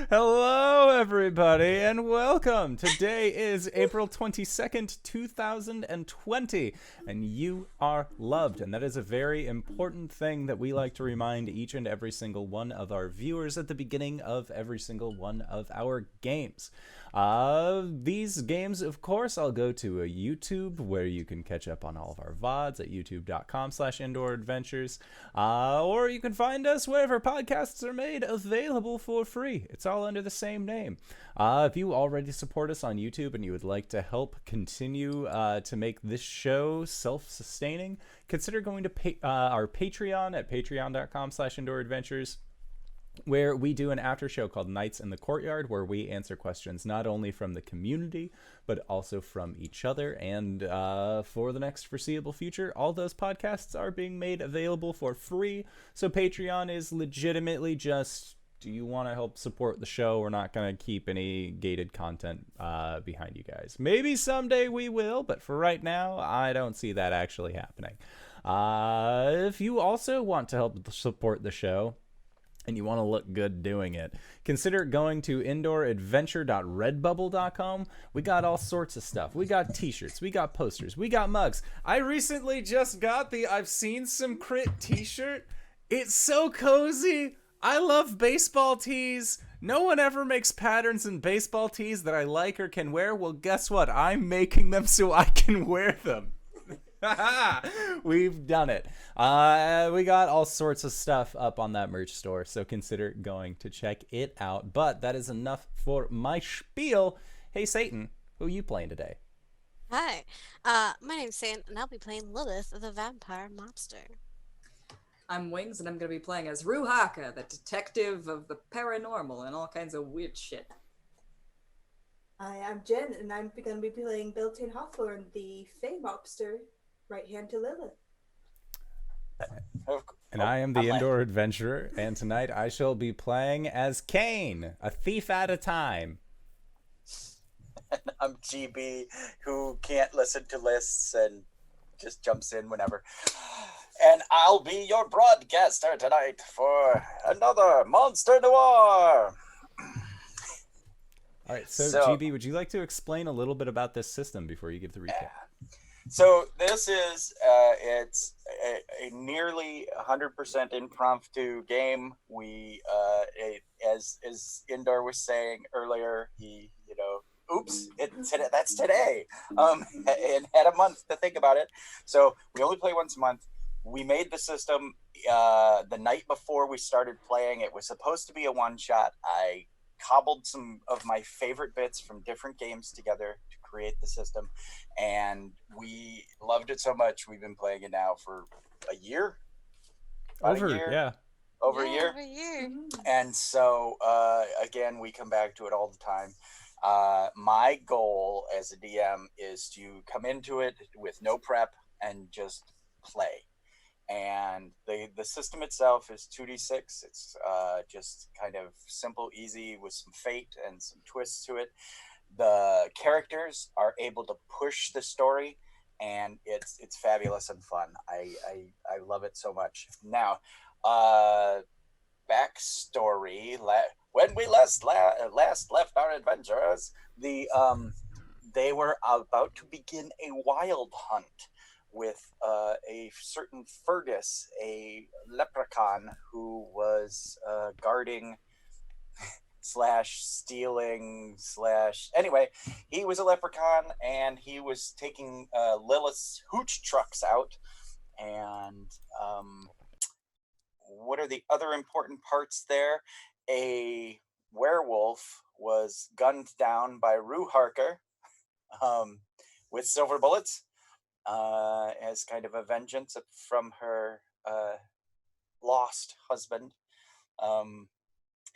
Hello, everybody, and welcome. Today is April 22nd, 2020, and you are loved. And that is a very important thing that we like to remind each and every single one of our viewers at the beginning of every single one of our games. These games, of course, I'll go to a YouTube where you can catch up on all of our VODs at youtube.com/indooradventures. Or you can find us wherever podcasts are made available for free. It's all under the same name. If you already support us on YouTube and you would like to help continue to make this show self-sustaining, consider going to our Patreon at patreon.com/indooradventures, where we do an after show called Nights in the Courtyard, where we answer questions not only from the community, but also from each other. And for the next foreseeable future, all those podcasts are being made available for free. So Patreon is legitimately just, do you want to help support the show? We're not going to keep any gated content behind you guys. Maybe someday we will, but for right now, I don't see that actually happening. If you also want to help support the show, and you want to look good doing it, consider going to indooradventure.redbubble.com. We got all sorts of stuff. We got t-shirts, we got posters, we got mugs. I recently just got the I've Seen Some Crit t-shirt. It's so cozy. I love baseball tees. No one ever makes patterns in baseball tees that I like or can wear. Well, guess what? I'm making them so I can wear them. We've done it. We got all sorts of stuff up on that merch store, so consider going to check it out. But that is enough for my spiel. Hey, Satan, who are you playing today? Hi, my name's Sam, and I'll be playing Lilith, the vampire mobster. I'm Wings, and I'm going to be playing as Ruhaka, the detective of the paranormal and all kinds of weird shit. Hi, I'm Jen, and I'm going to be playing Beltane Hawthorne, the Fey mobster, right hand to Lilith. And I am the Indoor Adventurer, and tonight I shall be playing as Kane, a thief at a time. I'm GB, who can't listen to lists and just jumps in whenever. And I'll be your broadcaster tonight for another Monster Noire. All right, so GB, would you like to explain a little bit about this system before you give the recap? Yeah. So this is it's a nearly 100% impromptu game. We as Indor was saying earlier, he oops, that's today, and had a month to think about it. So we only play once a month. We made the system the night before we started playing. It was supposed to be a one-shot. I cobbled some of my favorite bits from different games together to create the system, and we loved it so much we've been playing it now for a year. Over a year. And so again, we come back to it all the time. My goal as a DM is to come into it with no prep and just play. And the system itself is 2d6. It's just kind of simple, easy, with some fate and some twists to it. The characters are able to push the story, and it's fabulous and fun. I love it so much. Now, backstory: when we last left our adventurers, they were about to begin a wild hunt with a certain Fergus, a leprechaun who was guarding slash stealing slash... Anyway, he was a leprechaun, and he was taking Lilith's hooch trucks out. And what are the other important parts there? A werewolf was gunned down by Ruharker with silver bullets. As kind of a vengeance from her lost husband.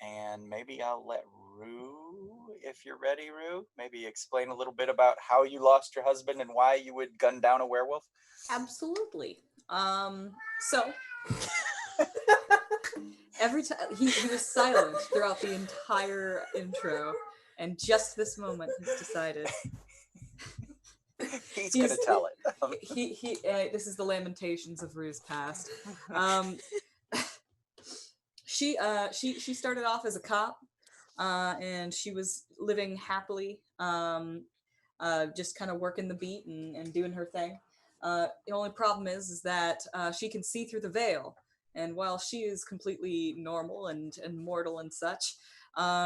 And maybe I'll let Rue, if you're ready, Rue, maybe explain a little bit about how you lost your husband and why you would gun down a werewolf. Absolutely. So every time he was silent throughout the entire intro, and just this moment he's decided he's gonna tell it. This is the lamentations of Rue's past. She started off as a cop, and she was living happily, just kind of working the beat and doing her thing. The only problem is that she can see through the veil, and while she is completely normal and mortal and such,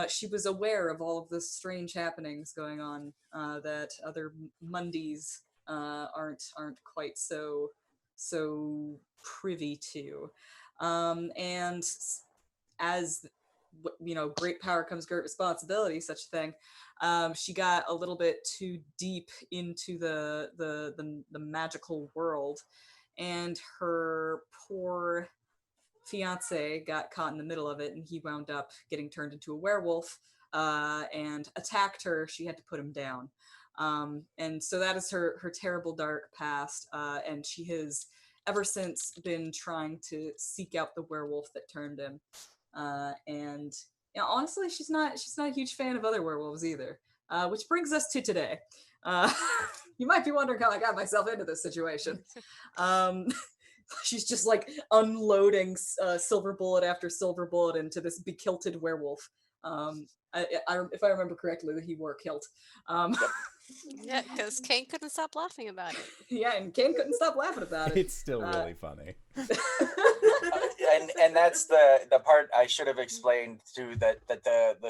she was aware of all of the strange happenings going on that other Mundies aren't quite so privy to. And as great power comes great responsibility, such a thing. She got a little bit too deep into the magical world, and her poor fiance got caught in the middle of it, and he wound up getting turned into a werewolf and attacked her. She had to put him down. And so that is her terrible dark past, and she has ever since been trying to seek out the werewolf that turned him. And honestly, she's not a huge fan of other werewolves either. Which brings us to today. Uh, you might be wondering how I got myself into this situation. She's just like unloading silver bullet after silver bullet into this bekilted werewolf. If I remember correctly, he wore a kilt. Yeah, because Kane couldn't stop laughing about it. Yeah, and Kane couldn't stop laughing about it. It's still really funny. And that's the part I should have explained too, that the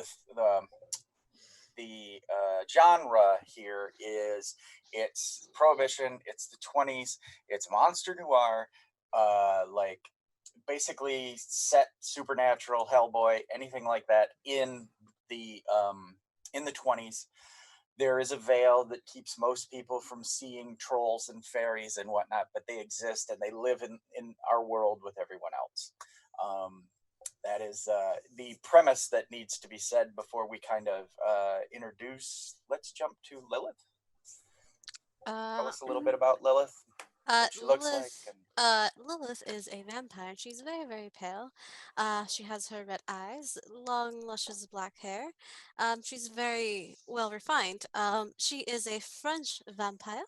genre here is, it's Prohibition, it's the 20s, it's monster noir, like basically set supernatural, Hellboy, anything like that in the 20s. There is a veil that keeps most people from seeing trolls and fairies and whatnot, but they exist and they live in our world with everyone else. That is the premise that needs to be said before we kind of introduce. Let's jump to Lilith. Tell us a little bit about Lilith. What she looks like. Lilith is a vampire. She's very, very pale. She has her red eyes, long, luscious black hair. She's very well refined. She is a French vampire.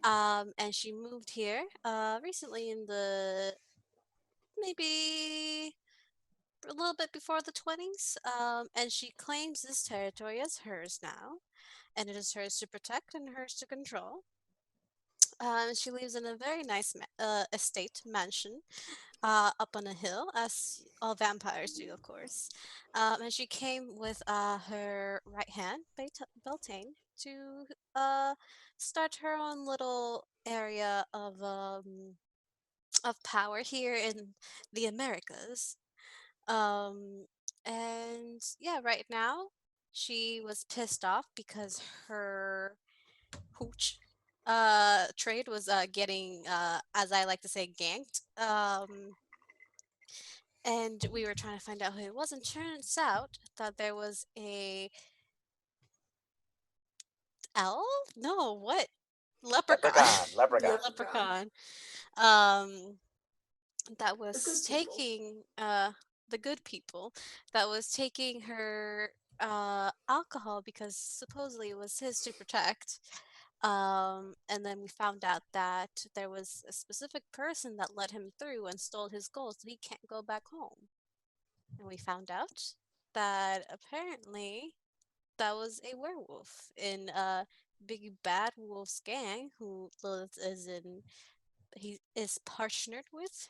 And she moved here recently in the maybe a little bit before the 20s. And she claims this territory as hers now, and it is hers to protect and hers to control. She lives in a very nice estate mansion up on a hill, as all vampires do, of course. And she came with her right hand, Beltane, to start her own little area of power here in the Americas. Um, and yeah, right now she was pissed off because her hooch trade was getting as I like to say, ganked. And we were trying to find out who it was, and turns out that there was a owl? No, what? Leprechaun. Leprechaun. Leprechaun. Um that The good was people. taking the good people, that was taking her alcohol because supposedly it was his to protect. And then we found out that there was a specific person that let him through and stole his gold, so he can't go back home. And we found out that apparently that was a werewolf in Big Bad Wolf's gang, who Lilith is in. He is partnered with.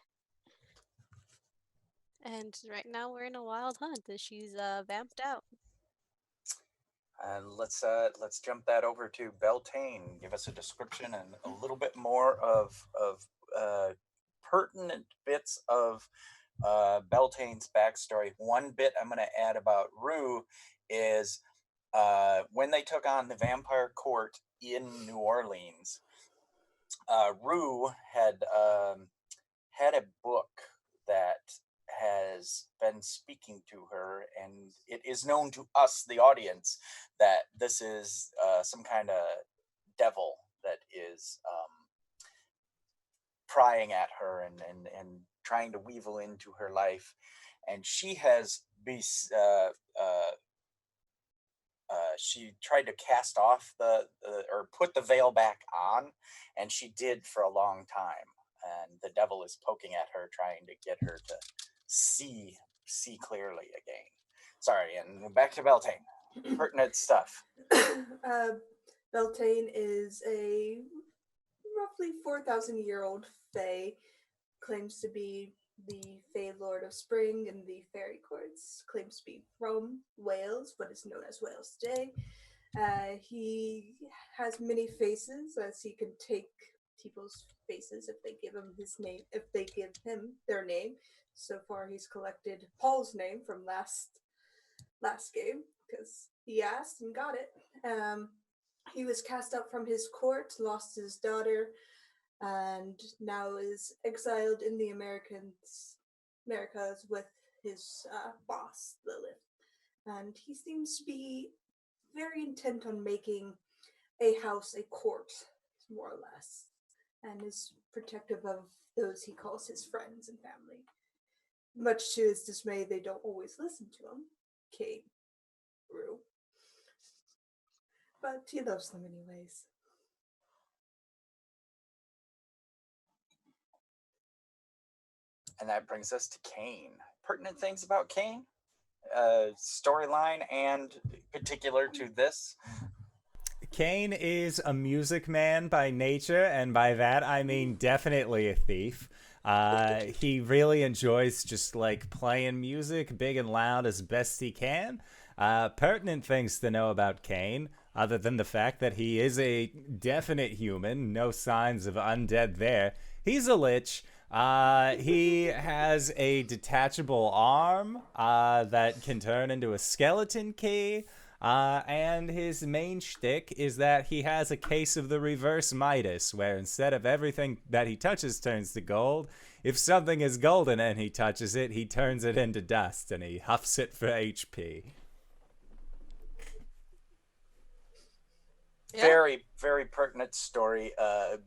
And right now we're in a wild hunt that she's vamped out. And let's jump that over to Beltane. Give us a description and a little bit more of pertinent bits of Beltane's backstory. One bit I'm going to add about Rue is when they took on the vampire court in New Orleans, Rue had a book that has been speaking to her, and it is known to us, the audience, that this is some kind of devil that is prying at her and trying to weevil into her life. And she has she tried to cast off or put the veil back on, and she did for a long time. And the devil is poking at her, trying to get her to see clearly again. Sorry, and back to Beltane. Pertinent stuff. Beltane is a roughly 4,000-year-old fae, claims to be the Fae Lord of Spring in the fairy courts, claims to be from Wales, what is known as Wales today. He has many faces, as he can take people's faces if they give him his name, if they give him their name. So far, he's collected Paul's name from last game because he asked and got it. He was cast out from his court, lost his daughter, and now is exiled in the Americas with his boss, Lilith. And he seems to be very intent on making a house a court, more or less, and is protective of those he calls his friends and family. Much to his dismay, they don't always listen to him. Kate, Rue. But he loves them anyways. And that brings us to Kane. Pertinent things about Kane? Storyline and particular to this? Kane is a music man by nature, and by that I mean definitely a thief. He really enjoys just like playing music big and loud as best he can. Pertinent things to know about Kane, other than the fact that he is a definite human, no signs of undead there. He's a lich. He has a detachable arm that can turn into a skeleton key. And his main shtick is that he has a case of the reverse Midas, where instead of everything that he touches turns to gold, if something is golden and he touches it, he turns it into dust and he huffs it for HP. Yeah. Very, very pertinent story,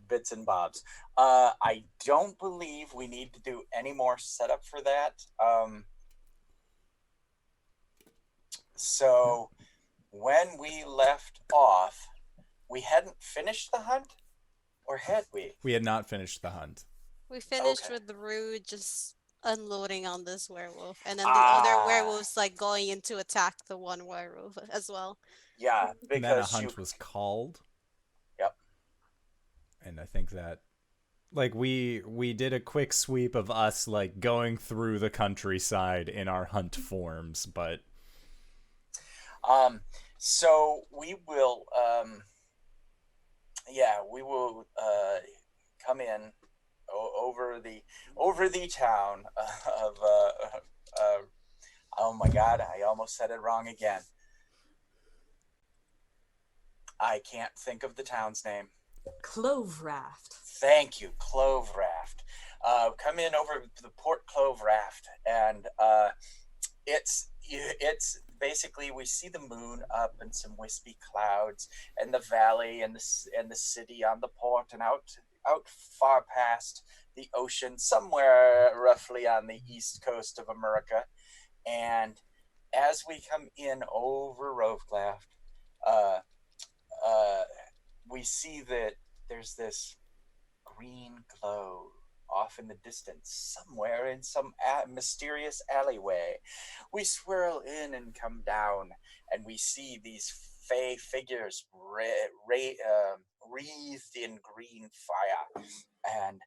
bits and bobs. I don't believe we need to do any more setup for that. So when we left off, we hadn't finished the hunt? Or had we? We had not finished the hunt. We finished Okay. with Rue just unloading on this werewolf, and then the other werewolves like going in to attack the one werewolf as well. Yeah, And then a because hunt was called. Yep. And I think that like we did a quick sweep of us like going through the countryside in our hunt forms, but so we will we will come in over the town of oh my god, I almost said it wrong again. I can't think of the town's name. Cloveraft. Thank you, Cloveraft. Come in over the Port Cloveraft, and it's basically we see the moon up and some wispy clouds, and the valley and the city on the port, and out far past the ocean, somewhere roughly on the east coast of America. And as we come in over Rovecraft, we see that there's this green glow off in the distance, somewhere in some mysterious alleyway. We swirl in and come down, and we see these fey figures wreathed in green fire, and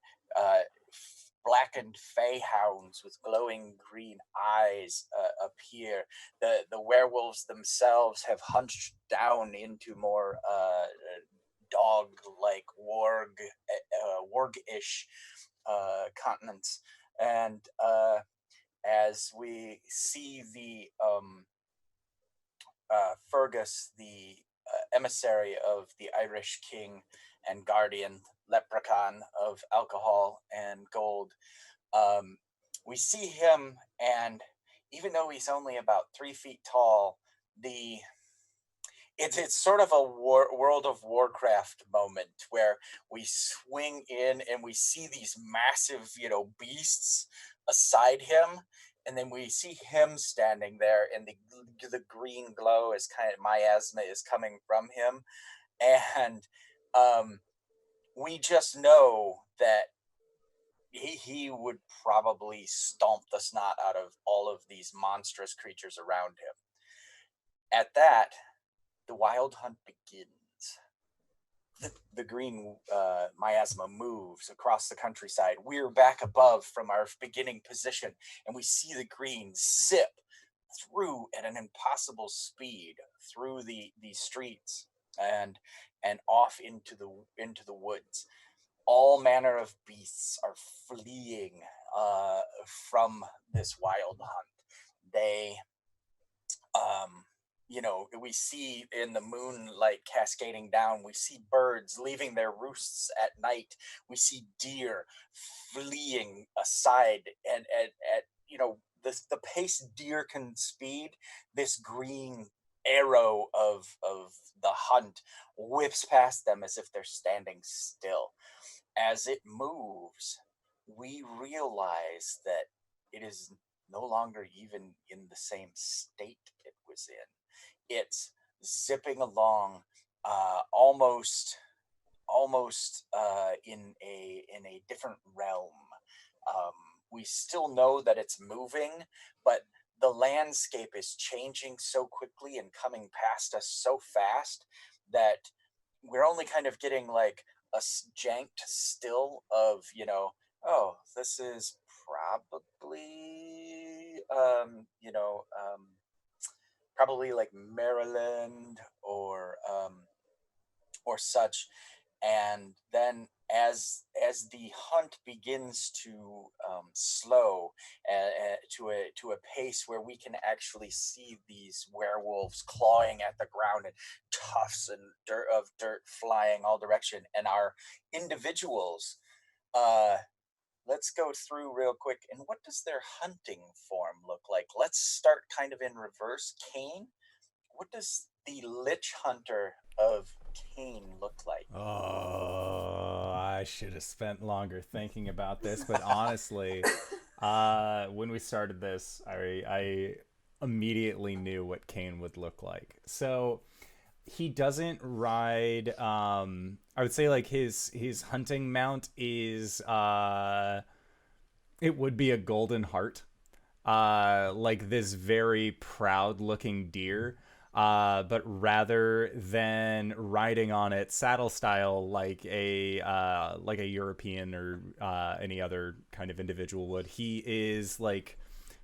blackened fey hounds with glowing green eyes appear. The werewolves themselves have hunched down into more dog-like warg-ish continents, and as we see the Fergus, the emissary of the Irish king and guardian leprechaun of alcohol and gold, we see him, and even though he's only about 3 feet tall, it's sort of a World of Warcraft moment where we swing in and we see these massive, beasts aside him, and then we see him standing there, and the green glow is kind of miasma is coming from him, and we just know that he would probably stomp the snot out of all of these monstrous creatures around him. At that, the wild hunt begins. The green miasma moves across the countryside. We're back above from our beginning position, and we see the green zip through at an impossible speed through the streets and off into the woods. All manner of beasts are fleeing from this wild hunt. They we see in the moonlight cascading down, we see birds leaving their roosts at night. We see deer fleeing aside, and at the pace deer can speed, this green arrow of the hunt whips past them as if they're standing still. As it moves, we realize that it is no longer even in the same state it was in. It's zipping along, almost in a different realm. We still know that it's moving, but the landscape is changing so quickly and coming past us so fast that we're only kind of getting like a janked still of, oh, this is probably probably like Maryland or such. And then as the hunt begins to slow to a pace where we can actually see these werewolves clawing at the ground and tufts and dirt flying all direction, and our individuals, let's go through real quick. And what does their hunting form look like? Let's start kind of in reverse. Cain, what does the Lich Hunter of Cain look like? Oh, I should have spent longer thinking about this, but honestly, when we started this, I immediately knew what Cain would look like. So he doesn't ride. I would say like his hunting mount is it would be a golden hart, like this very proud looking deer. But rather than riding on it saddle style like a European or any other kind of individual would, he is like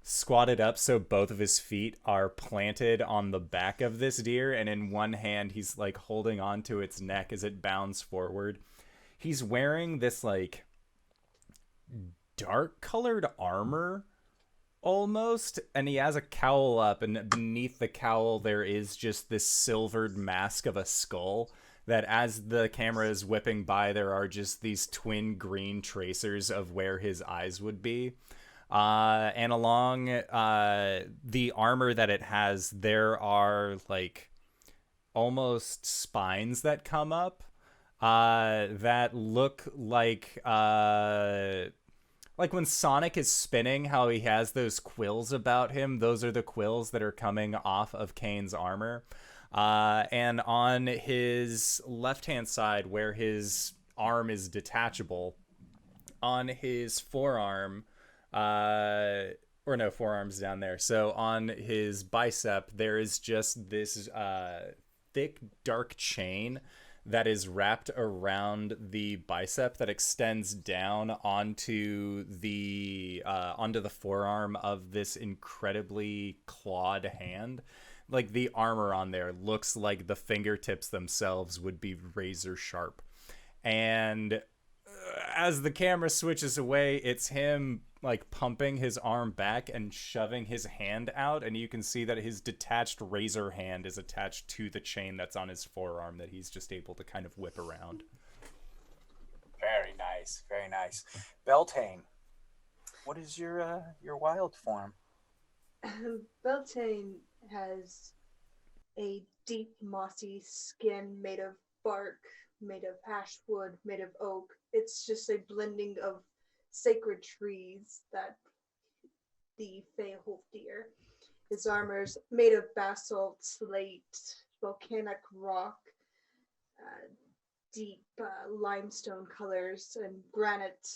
squatted up so both of his feet are planted on the back of this deer, and in one hand he's like holding onto its neck as it bounds forward. He's wearing this like dark colored armor almost, and he has a cowl up, and beneath the cowl there is just this silvered mask of a skull that, as the camera is whipping by, there are just these twin green tracers of where his eyes would be. And along the armor that it has, there are like almost spines that come up that look like when Sonic is spinning, how he has those quills about him. Those are the quills that are coming off of Cain's armor. And on his left-hand side, where his arm is detachable, on his forearm, or no, forearm's down there. So on his bicep, there is just this thick, dark chain that is wrapped around the bicep that extends down onto the forearm of this incredibly clawed hand. Like the armor on there looks like the fingertips themselves would be razor sharp. And as the camera switches away, it's him like pumping his arm back and shoving his hand out, and you can see that his detached razor hand is attached to the chain that's on his forearm that he's just able to kind of whip around. Very nice, very nice. Beltane, what is your wild form? Beltane has a deep mossy skin made of bark, made of ash wood, made of oak. It's just a blending of sacred trees that the Fae hold dear. His armor's made of basalt, slate, volcanic rock, deep limestone colors, and granite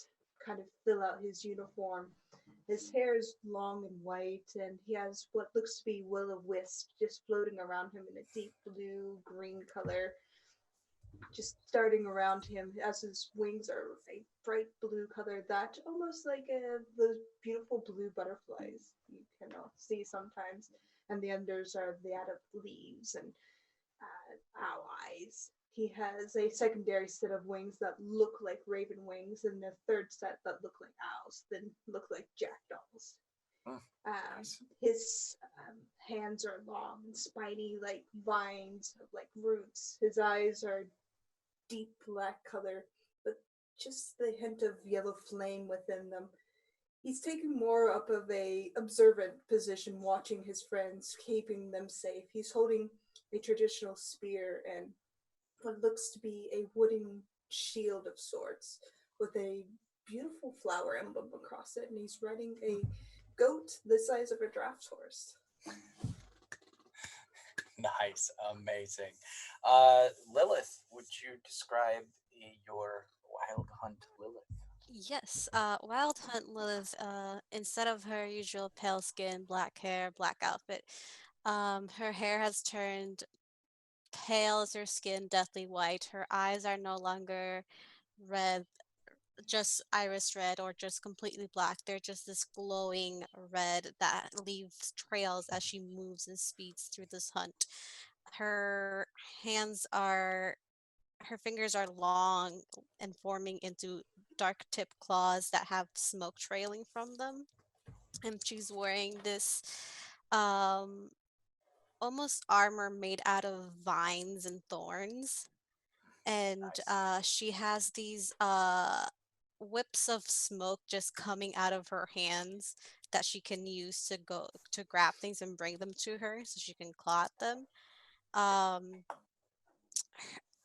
kind of fill out his uniform. His hair is long and white, and he has what looks to be will-o-wisp just floating around him in a deep blue green color, just starting around him as his wings are a bright blue color that almost like those beautiful blue butterflies you can see sometimes, and the others are that of leaves and owl eyes. He has a secondary set of wings that look like raven wings, and a third set that look like owls, then look like jackdaws. Nice. His hands are long and spiny like vines, like roots. His eyes are deep black color, with just the hint of yellow flame within them. He's taken more up of a observant position, watching his friends, keeping them safe. He's holding a traditional spear and what looks to be a wooden shield of sorts with a beautiful flower emblem across it, and he's riding a goat the size of a draft horse. Nice, amazing. Lilith, would you describe your wild hunt Lilith? Yes, Wild Hunt Lilith, instead of her usual pale skin, black hair, black outfit, her hair has turned pale as her skin, deathly white. Her eyes are no longer red, just iris red, or just completely black. They're just this glowing red that leaves trails as she moves and speeds through this hunt. Her hands are, her fingers are long and forming into dark tipped claws that have smoke trailing from them. And she's wearing this um almost armor made out of vines and thorns. And Nice. she has these whips of smoke just coming out of her hands that she can use to go to grab things and bring them to her so she can claw at them. Um,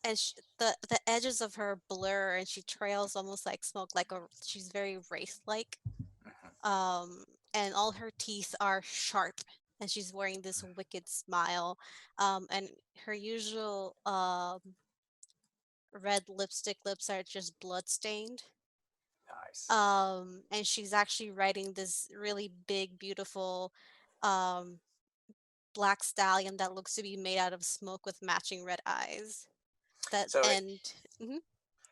and the edges of her blur and she trails almost like smoke, like a she's very wraith like. Mhm. And all her teeth are sharp, and she's wearing this wicked smile. And her usual red lipstick lips are just blood stained. Nice. And she's actually riding this really big, beautiful um black stallion that looks to be made out of smoke with matching red eyes. That So and mhm,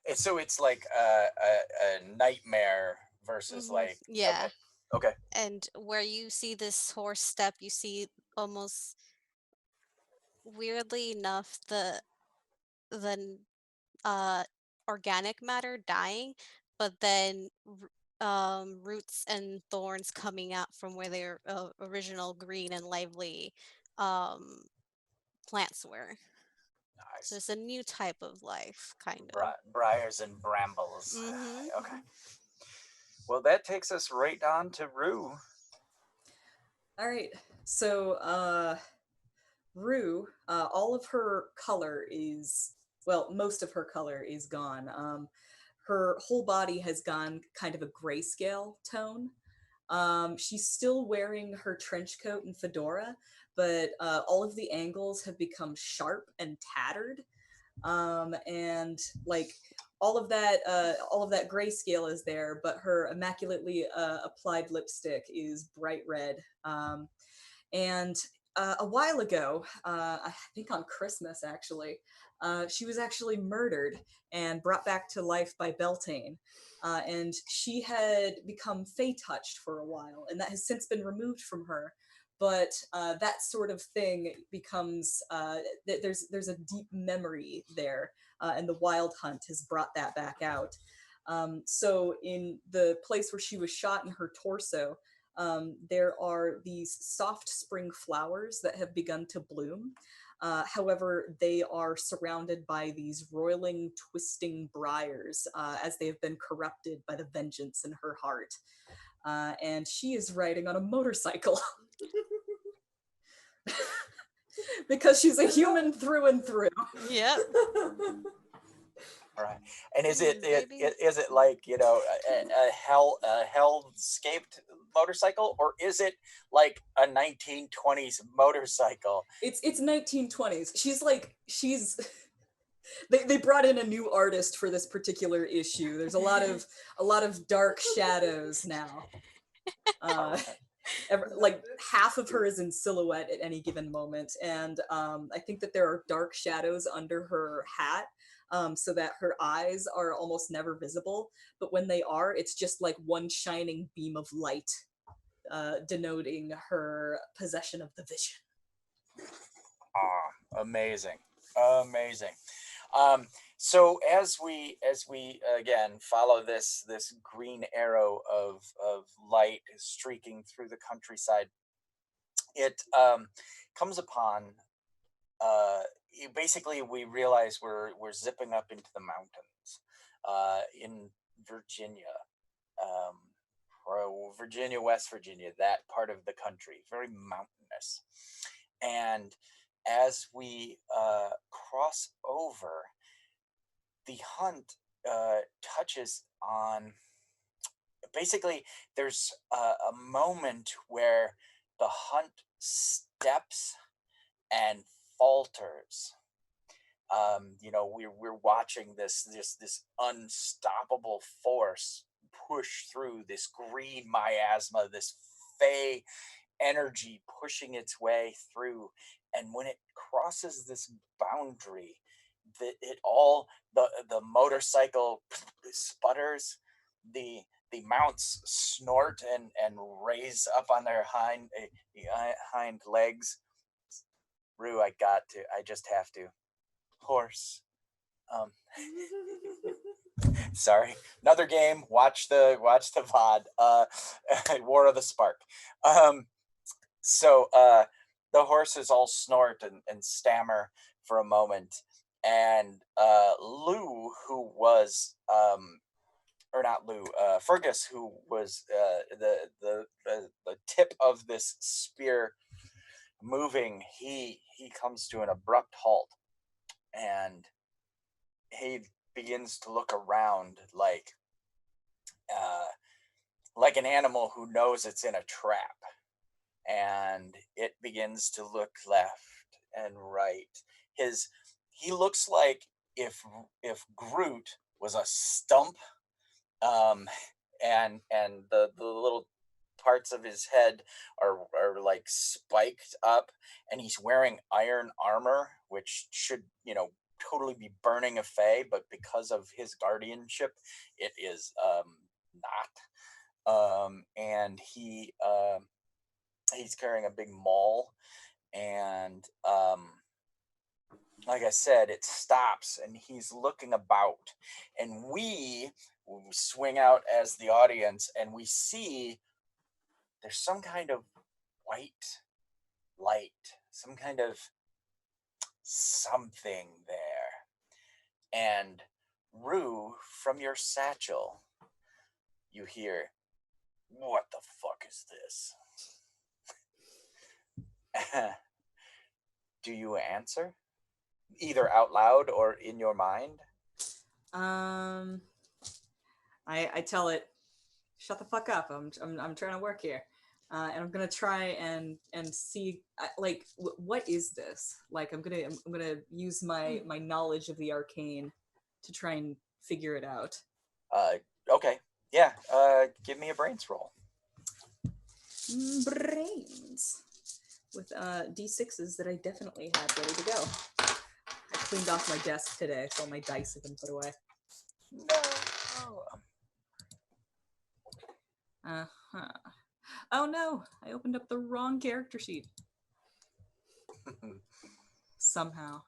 it's like a nightmare versus like yeah. okay, okay, And where you see this horse step, you see almost weirdly enough the uh organic matter dying, but then roots and thorns coming out from where their original green and lively um plants were. So nice. it's a new type of life, kind of. Briars and brambles. Mm-hmm. Okay. Well, that takes us right on to Rue. All right. So, Rue, all of her color is, well, most of her color is gone. Her whole body has gone kind of a grayscale tone. She's still wearing her trench coat and fedora, but all of the angles have become sharp and tattered. And like all of that grayscale is there, but her immaculately applied lipstick is bright red. And a while ago, I think on Christmas actually, she was actually murdered and brought back to life by Beltane. And she had become fey-touched for a while, and that has since been removed from her. But that sort of thing becomes there's a deep memory there, and the Wild Hunt has brought that back out. So in the place where she was shot in her torso, there are these soft spring flowers that have begun to bloom. However, they are surrounded by these roiling, twisting briars as they have been corrupted by the vengeance in her heart. And she is riding on a motorcycle. Because she's a human through and through. Yep. All right. And is it Maybe. is it like a hell-scaped motorcycle, or is it like a 1920s motorcycle? It's 1920s. She's They brought in a new artist for this particular issue. There's a lot of dark shadows now. Like half of her is in silhouette at any given moment, and I think that there are dark shadows under her hat, so that her eyes are almost never visible. But when they are, it's just like one shining beam of light, denoting her possession of the vision. Amazing. So as we again follow this green arrow of light streaking through the countryside, it comes upon basically we realize we're zipping up into the mountains in Virginia. Virginia, West Virginia, that part of the country, very mountainous. And as we cross over, the hunt touches on, basically there's a moment where the hunt steps and falters. We're watching this unstoppable force push through this green miasma, this fey energy pushing its way through, and when it crosses this boundary, the motorcycle sputters, the mounts snort and raise up on their hind legs. Rue, I just have to. Horse. Sorry, another game. Watch the VOD. War of the Spark. So the horses all snort and stammer for a moment, and Lou, who was or not Lou, Fergus, who was the tip of this spear moving, he comes to an abrupt halt, and he begins to look around like an animal who knows it's in a trap, and it begins to look left and right. He looks like if Groot was a stump, and the little parts of his head are like spiked up, and he's wearing iron armor, which should totally be burning a fey, but because of his guardianship, it is not. And he's carrying a big maul, and like I said, it stops, and he's looking about, and we swing out as the audience, and we see there's some kind of white light, some kind of something there. And Rue, from your satchel, you hear, "What the fuck is this?" Do you answer? Either out loud or in your mind? I tell it, "Shut the fuck up. I'm trying to work here." And I'm gonna try and see like what is this? Like I'm gonna use my knowledge of the arcane to try and figure it out. Okay. Yeah. Give me a brains roll. Brains with D6s that I definitely had ready to go. I cleaned off my desk today, so all my dice have been put away. No. Oh no, I opened up the wrong character sheet. Somehow.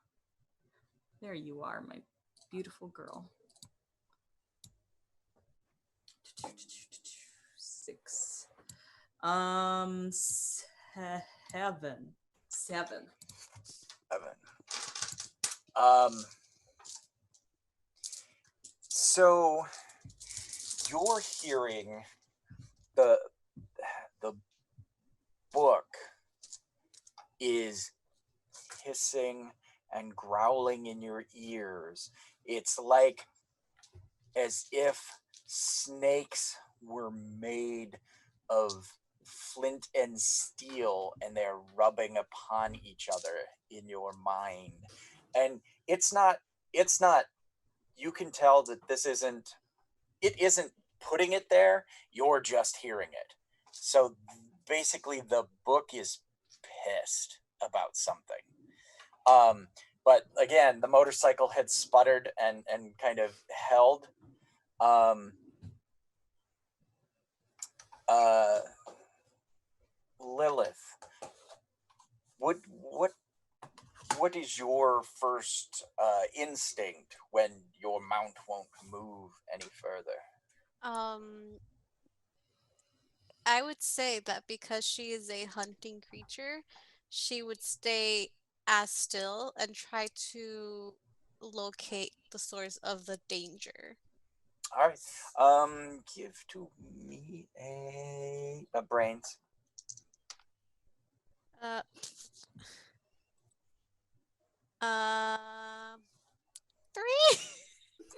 There you are, my beautiful girl. 6. 7. So you're hearing the book is hissing and growling in your ears. It's like as if snakes were made of flint and steel, and they're rubbing upon each other in your mind. And it's not it's not. You can tell that this isn't. It isn't putting it there. You're just hearing it. So basically, the book is pissed about something. But again, the motorcycle had sputtered and kind of held. Um, Lilith, what what is your first instinct when your mount won't move any further? Um, I would say that because she is a hunting creature, she would stay as still and try to locate the source of the danger. All right. Give to me a brains. Uh, uh, three?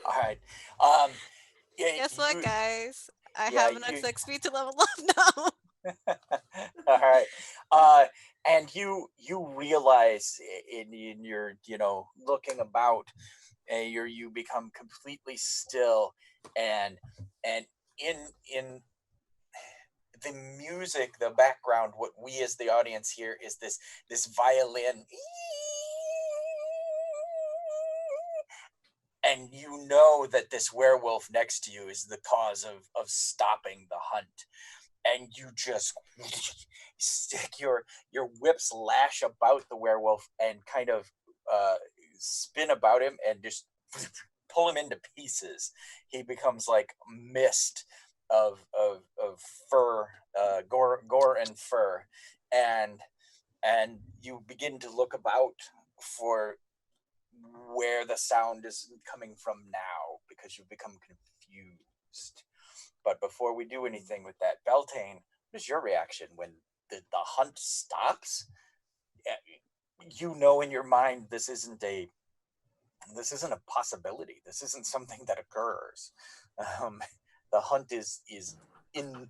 All right. Um, yeah, Guess what, guys? I yeah, have enough XP to level up now. All right. And you realize in your looking about, you become completely still, and in the music, the background, what we as the audience hear is this violin, and you know that this werewolf next to you is the cause of stopping the hunt, and you just stick your whips lash about the werewolf and kind of spin about him and just pull him into pieces. He becomes like mist of fur, gore and fur, and you begin to look about for where the sound is coming from now, because you've become confused. But before we do anything with that, Beltane, what is your reaction when the hunt stops? You know in your mind this isn't a possibility. This isn't something that occurs. Um, the hunt is in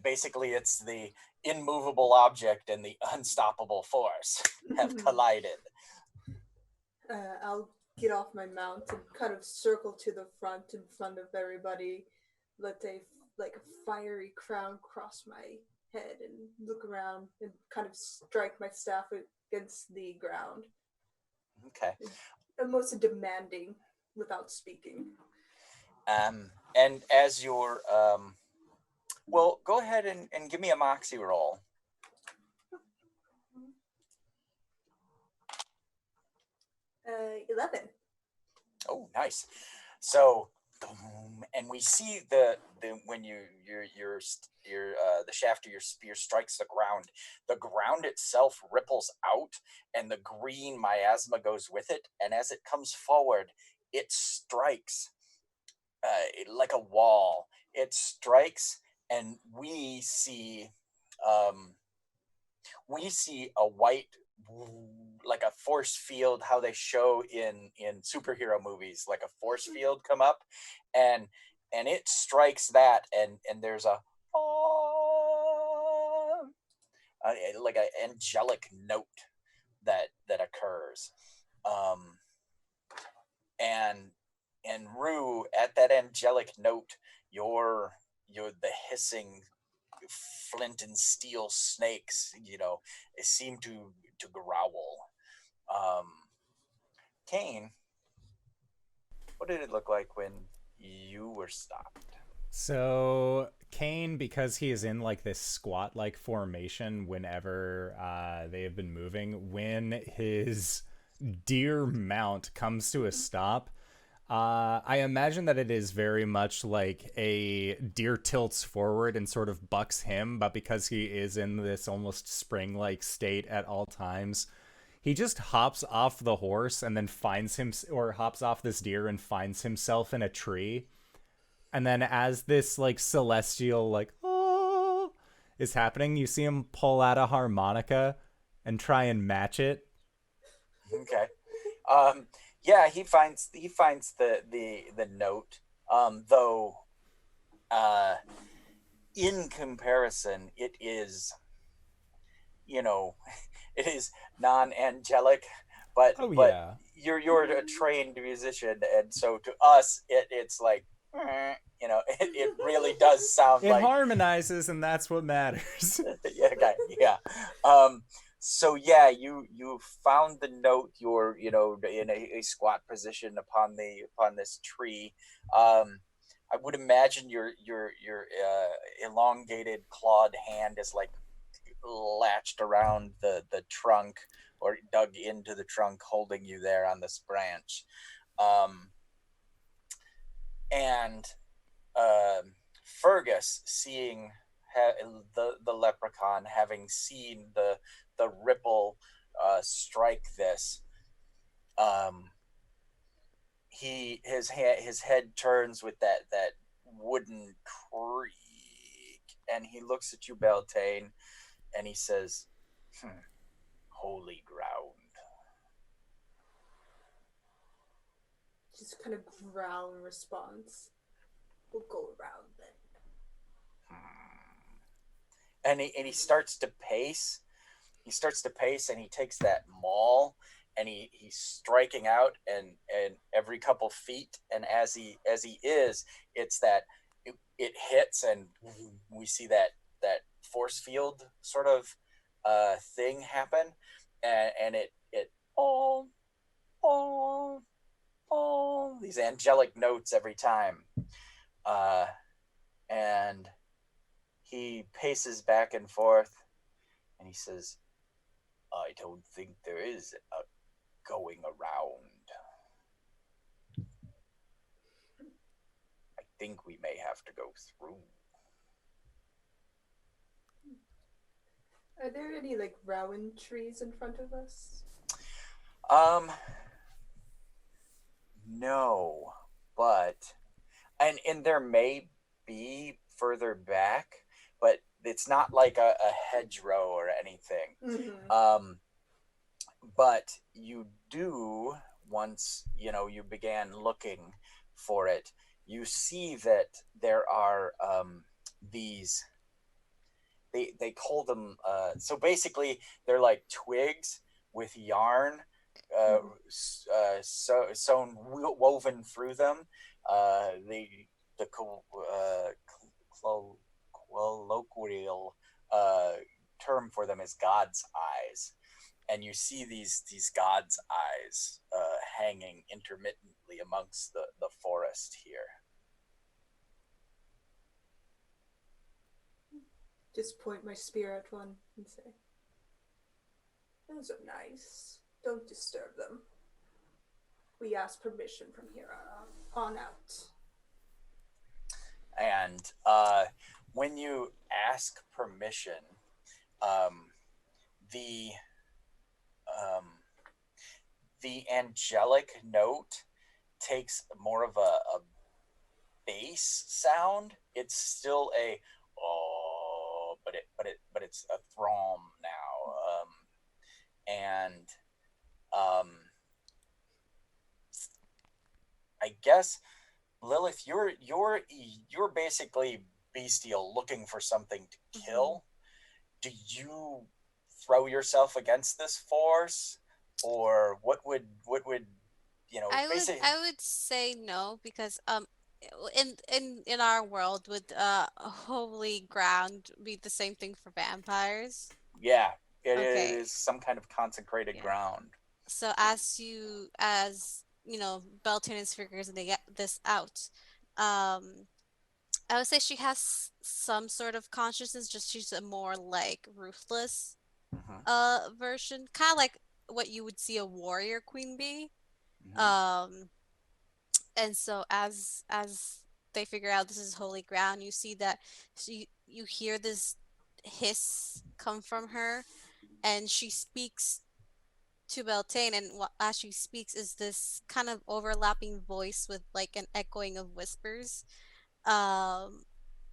basically it's the immovable object and the unstoppable force have collided. I'll get off my mount and kind of circle to the front in front of everybody, let a fiery crown cross my head and look around and kind of strike my staff against the ground. Okay. Almost demanding without speaking. And as you're well, go ahead and give me a moxie roll. 11. Oh, nice. So, and we see the when the shaft of your spear strikes the ground itself ripples out, and the green miasma goes with it. And as it comes forward, it strikes like a wall. It strikes, and we see a white, like a force field, how they show in superhero movies, like a force field come up, and it strikes that, and there's a like an angelic note that occurs, and Rue, at that angelic note, you're the hissing flint and steel snakes, seem to growl. Kane, what did it look like when you were stopped? So Kane, because he is in like this squat like formation whenever they have been moving, when his deer mount comes to a stop, I imagine that it is very much like a deer tilts forward and sort of bucks him, but because he is in this almost spring-like state at all times, he just hops off the horse and then hops off this deer and finds himself in a tree. And then as this like celestial like oh is happening, you see him pull out a harmonica and try and match it. Okay. Yeah, he finds the note. Though in comparison, it is it is non-angelic, Oh but yeah. you're a trained musician, and so to us it's like, it really does sound It like harmonizes, and that's what matters. yeah, okay, yeah. Um, so yeah, you found the note. You're in a squat position upon this tree. I would imagine your elongated clawed hand is like latched around the trunk or dug into the trunk, holding you there on this branch. Um, and Fergus, seeing the leprechaun, having seen the ripple strike this, um, his head turns with that wooden creak, and he looks at you, Beltane, and he says, "Holy ground." Just kind of growl in response. We'll go around then. And he starts to pace. And he takes that maul, and he's striking out, and every couple feet, and as he is, it's that it hits, and we see that force field sort of thing happen, and it oh oh oh these angelic notes every time, uh and he paces back and forth, and he says, "I don't think there is a going around. I think we may have to go through." Are there any like rowan trees in front of us? Um, no, but and there may be further back, but it's not like a hedgerow or anything. Mm-hmm. But you do, once you began looking for it, you see that there are these, they call them, so basically they're like twigs with yarn sewn, woven through them. The colloquial uh, term for them is God's eyes, and you see these God's eyes hanging intermittently amongst the forest here. Just point my spear at one and say, "Those are nice. Don't disturb them. We ask permission from here on out." And when you ask permission, um, the um, the angelic note takes more of a bass sound. It's still a oh, but it's a thrum now, and um, I guess, Lilith, you're basically bestial, looking for something to kill. Do you throw yourself against this force, or what would basically? I would say no because in our world would holy ground be the same thing for vampires? Yeah, it Okay. is some kind of consecrated Yeah. ground. So as you know, Beltane figures and they get this out. I would say she has some sort of consciousness, just she's a more like ruthless Hmm. version, kind of like what you would see a warrior queen be. Hmm. Um and so as they figure out this is holy ground, you see that you hear this hiss come from her, and she speaks to Beltane, and as she speaks is this kind of overlapping voice with like an echoing of whispers. Um,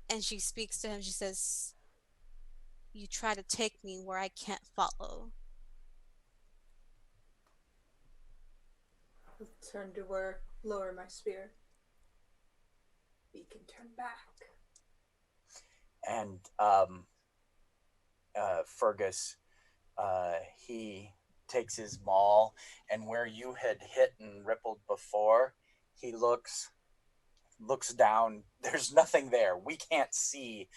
and she speaks to him. She says, "You try to take me where I can't follow." I'll turn to her, lower my spear. We can turn back. And Fergus, he takes his maul, and where you had hit and rippled before, he looks down. There's nothing there. We can't see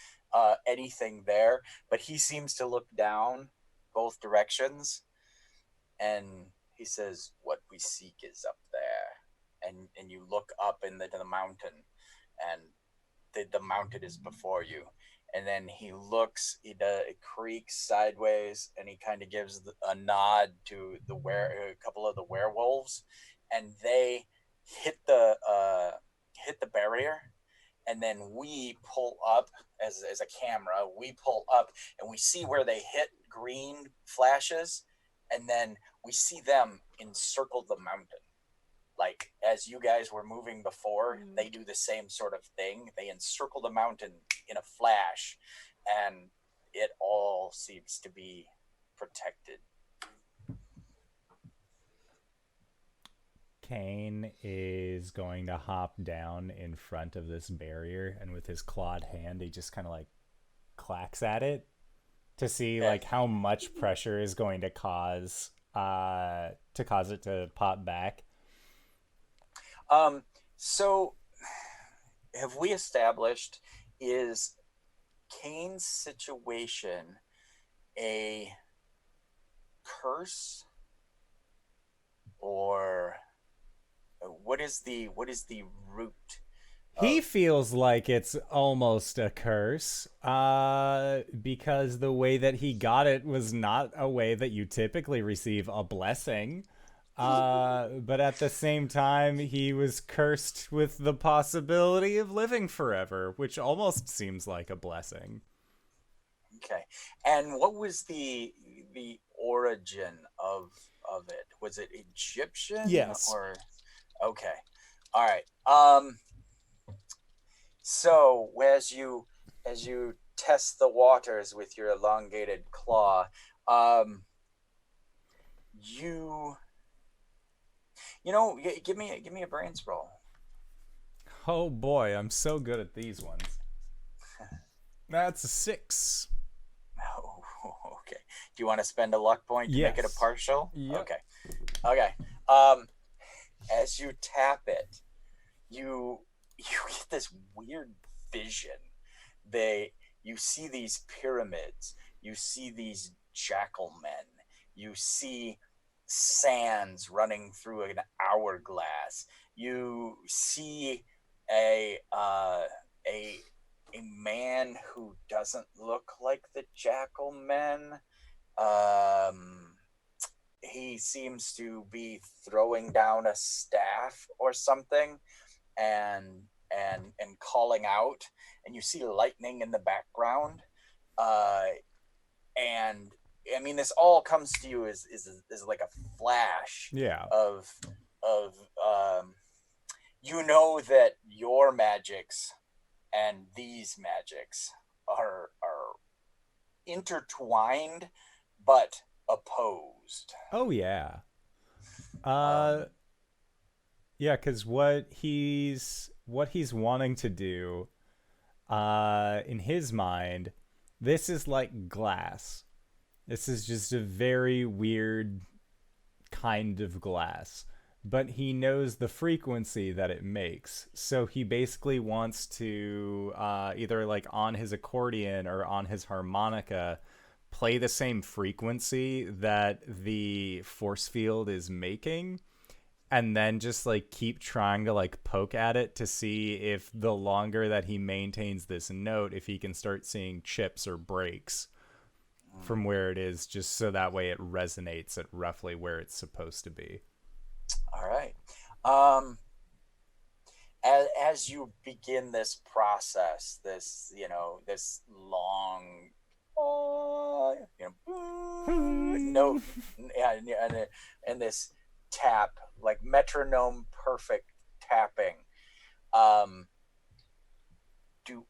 anything there, but he seems to look down both directions, and he says, "What we seek is up there." And you look up into the mountain, and the mountain is before you. And then he looks, it creaks sideways, and he kind of gives a nod to a couple of the werewolves, and they hit the barrier. And then we pull up as a camera. We pull up, and we see where they hit green flashes, and then we see them encircle the mountain. Like, as you guys were moving before, they do the same sort of thing. They encircle the mountain in a flash, and it all seems to be protected. Kane is going to hop down in front of this barrier, and with his clawed hand, he just kind of like clacks at it to see like how much pressure is going to cause it to pop back. So have we established, is Kane's situation a curse, or what is the root? He feels like it's almost a curse, because the way that he got it was not a way that you typically receive a blessing. But at the same time, he was cursed with the possibility of living forever, which almost seems like a blessing. Okay. And what was the origin of it? Was it Egyptian? Yes. Or okay. All right. So as you test the waters with your elongated claw, give me a brains roll. Oh boy, I'm so good at these ones. That's a 6. Oh, okay. Do you want to spend a luck point to make it a partial? Yep. Okay. As you tap it, you get this weird vision. You see these pyramids. You see these jackal men. You see sands running through an hourglass. You see a man who doesn't look like the jackal men. He seems to be throwing down a staff or something, and calling out, and you see lightning in the background. And I mean, this all comes to you as like a flash of that your magics and these magics are intertwined but opposed. Oh yeah. Yeah, because what he's wanting to do, in his mind, this is like glass. This is just a very weird kind of glass, but he knows the frequency that it makes. So he basically wants to either like on his accordion or on his harmonica play the same frequency that the force field is making, and then just like keep trying to like poke at it to see if the longer that he maintains this note, if he can start seeing chips or breaks from where it is, just so that way it resonates at roughly where it's supposed to be. All right. As you begin this process, this long note, and this tap, like metronome perfect tapping, do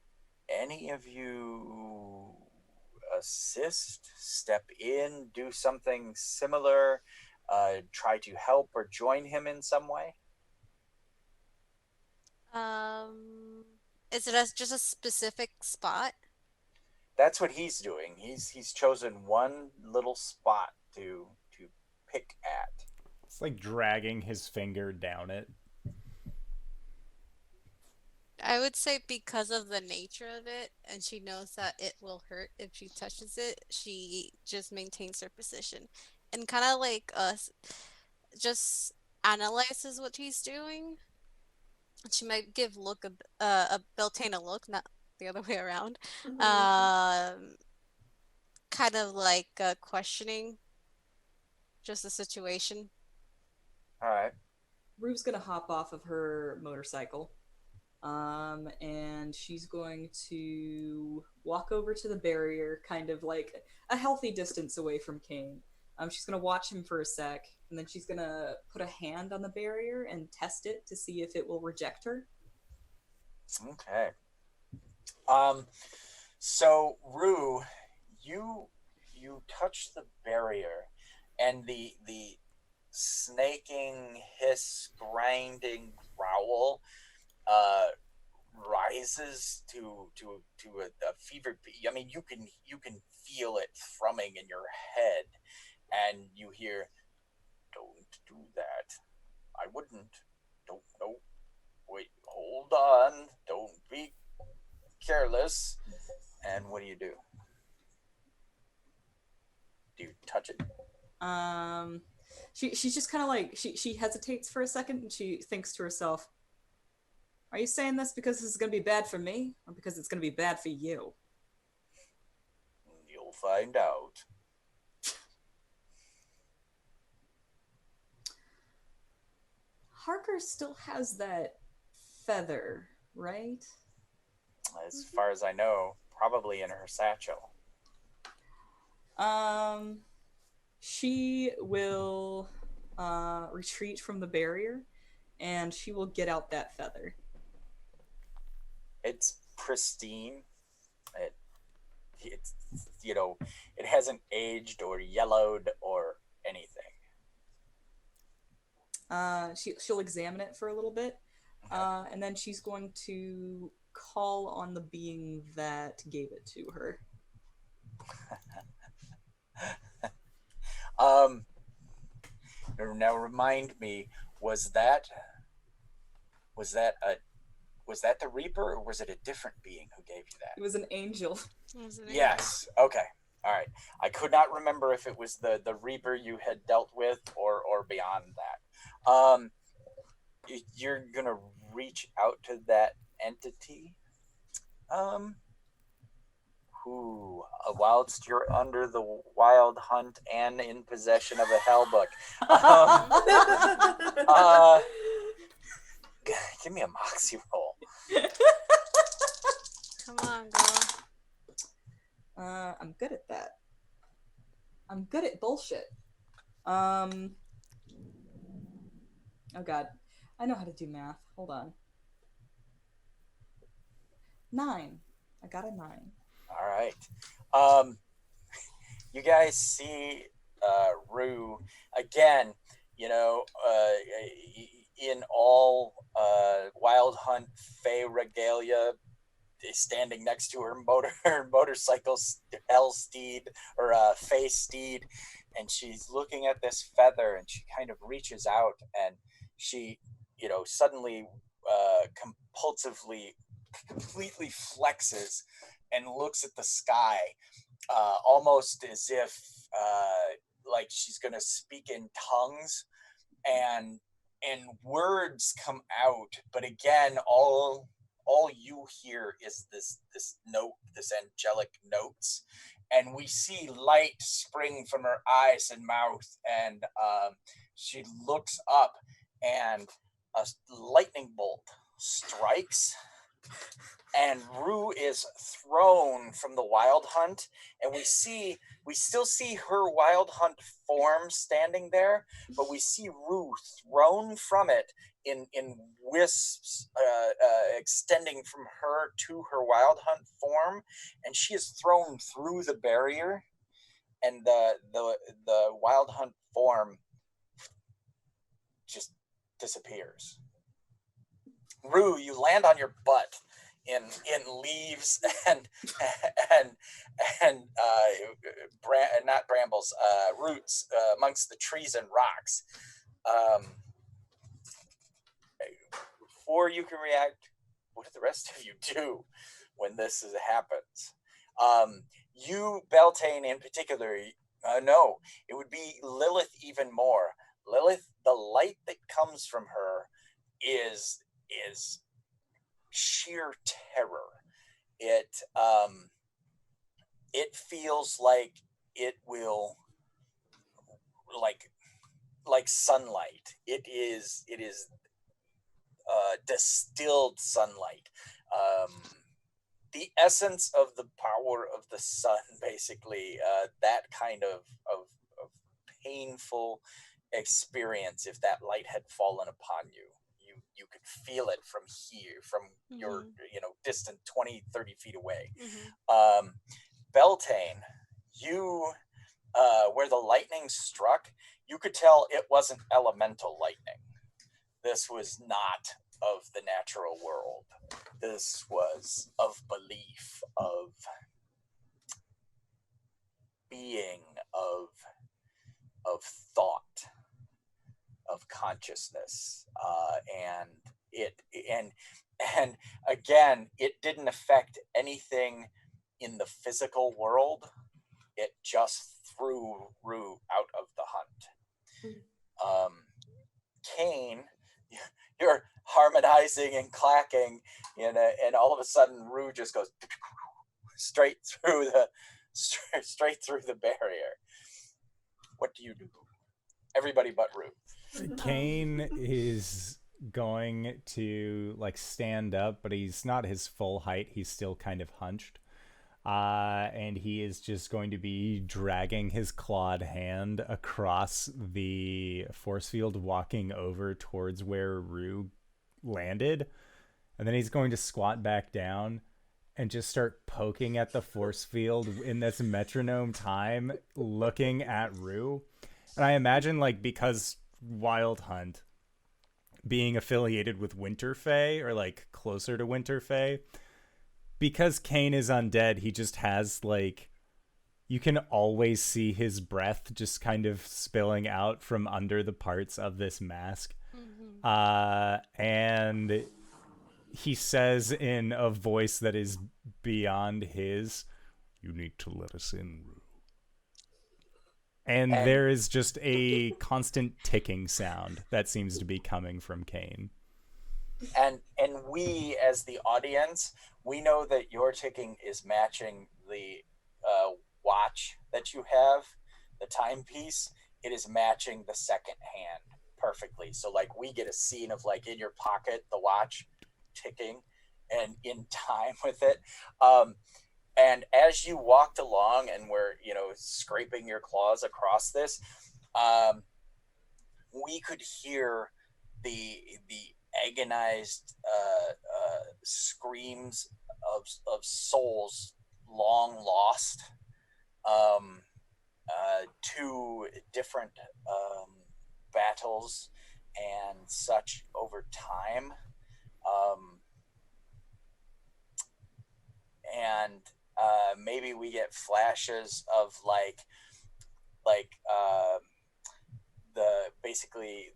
any of you assist, step in, do something similar, try to help or join him in some way? Is it just a specific spot? That's what he's doing. He's chosen one little spot to like dragging his finger down it. I would say because of the nature of it, and she knows that it will hurt if she touches it, she just maintains her position and kind of like just analyzes what he's doing. She might give look a Beltane a look, not the other way around. Um, kind of like questioning just the situation. All right. Rue's gonna hop off of her motorcycle, and she's going to walk over to the barrier, kind of like a healthy distance away from Kane. She's gonna watch him for a sec, and then she's gonna put a hand on the barrier and test it to see if it will reject her. Okay. So Rue, you touch the barrier, and the snaking hiss, grinding growl rises to a fever. I mean, you can feel it thrumming in your head, and you hear, "Don't do that. I wouldn't. Don't no. Wait, hold on. Don't be careless." And what do? Do you touch it? She's just kind of like she hesitates for a second, and she thinks to herself, "Are you saying this because this is going to be bad for me, or because it's going to be bad for you?" You'll find out. Harker still has that feather, right? As far as I know, probably in her satchel. She will retreat from the barrier, and she will get out that feather. It's pristine. It's it hasn't aged or yellowed or anything. She'll examine it for a little bit, and then she's going to call on the being that gave it to her. Now remind me, was that the Reaper, or was it a different being who gave you that? It was an angel. Yes. Okay. All right. I could not remember if it was the Reaper you had dealt with or beyond that. You're gonna reach out to that entity. Whilst you're under the wild hunt and in possession of a hell book. Give me a moxie roll. Come on, girl. I'm good at that. I'm good at bullshit. Oh god. I know how to do math. Hold on. 9. I got a 9. All right. You guys see Rue again, in all Wild Hunt Fey regalia, standing next to her motorcycle hell steed or Fey steed, and she's looking at this feather, and she kind of reaches out, and she suddenly compulsively completely flexes and looks at the sky, almost as if like she's gonna speak in tongues, and words come out, but again, all you hear is this note, this angelic notes, and we see light spring from her eyes and mouth, and she looks up, and a lightning bolt strikes, and Rue is thrown from the wild hunt, and we still see her wild hunt form standing there, but we see Rue thrown from it in wisps, extending from her to her wild hunt form, and she is thrown through the barrier, and the wild hunt form just disappears. Rue, you land on your butt in leaves and not brambles, roots amongst the trees and rocks. Um, before you can react, what do the rest of you do when happens? You, Beltane in particular, no, it would be Lilith even more. Lilith, the light that comes from her is sheer terror. It feels like it will, like sunlight. It is distilled sunlight. The essence of the power of the sun, basically, that kind of painful experience. If that light had fallen upon you, you could feel it from here, from your distant 20-30 feet away. Beltane, you where the lightning struck, you could tell it wasn't elemental lightning. This was not of the natural world. This was of belief, of being, of thought, of consciousness, and again, it didn't affect anything in the physical world. It just threw Rue out of the hunt. Cain, you're harmonizing and clacking, and all of a sudden Rue just goes straight through the barrier. What do you do? Everybody but Rue. Cain is going to stand up, but he's not his full height. He's still kind of hunched. And he is just going to be dragging his clawed hand across the force field, walking over towards where Rue landed. And then he's going to squat back down and just start poking at the force field in this metronome time, looking at Rue. And I imagine, because Wild Hunt being affiliated with Winterfell, or closer to Winterfell, because Cain is undead, he just has you can always see his breath just kind of spilling out from under the parts of this mask. And he says in a voice that is beyond his, "You need to let us in, Rue." And there is just a constant ticking sound that seems to be coming from Cain. And we, as the audience, we know that your ticking is matching the watch that you have, the timepiece. It is matching the second hand perfectly. So we get a scene of in your pocket, the watch ticking and in time with it. And as you walked along and were, scraping your claws across this, we could hear the agonized screams of souls long lost to different battles and such over time. And maybe we get flashes of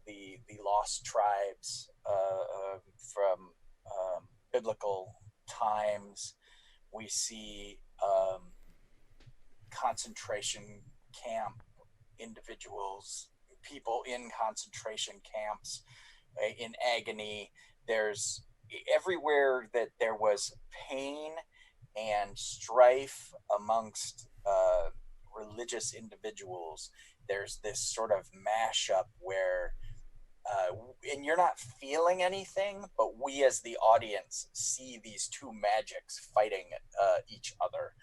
the lost tribes from biblical times. We see concentration camp individuals, people in concentration camps in agony. There's everywhere that there was pain and strife amongst religious individuals. There's this sort of mashup where and you're not feeling anything, but we as the audience see these two magics fighting each other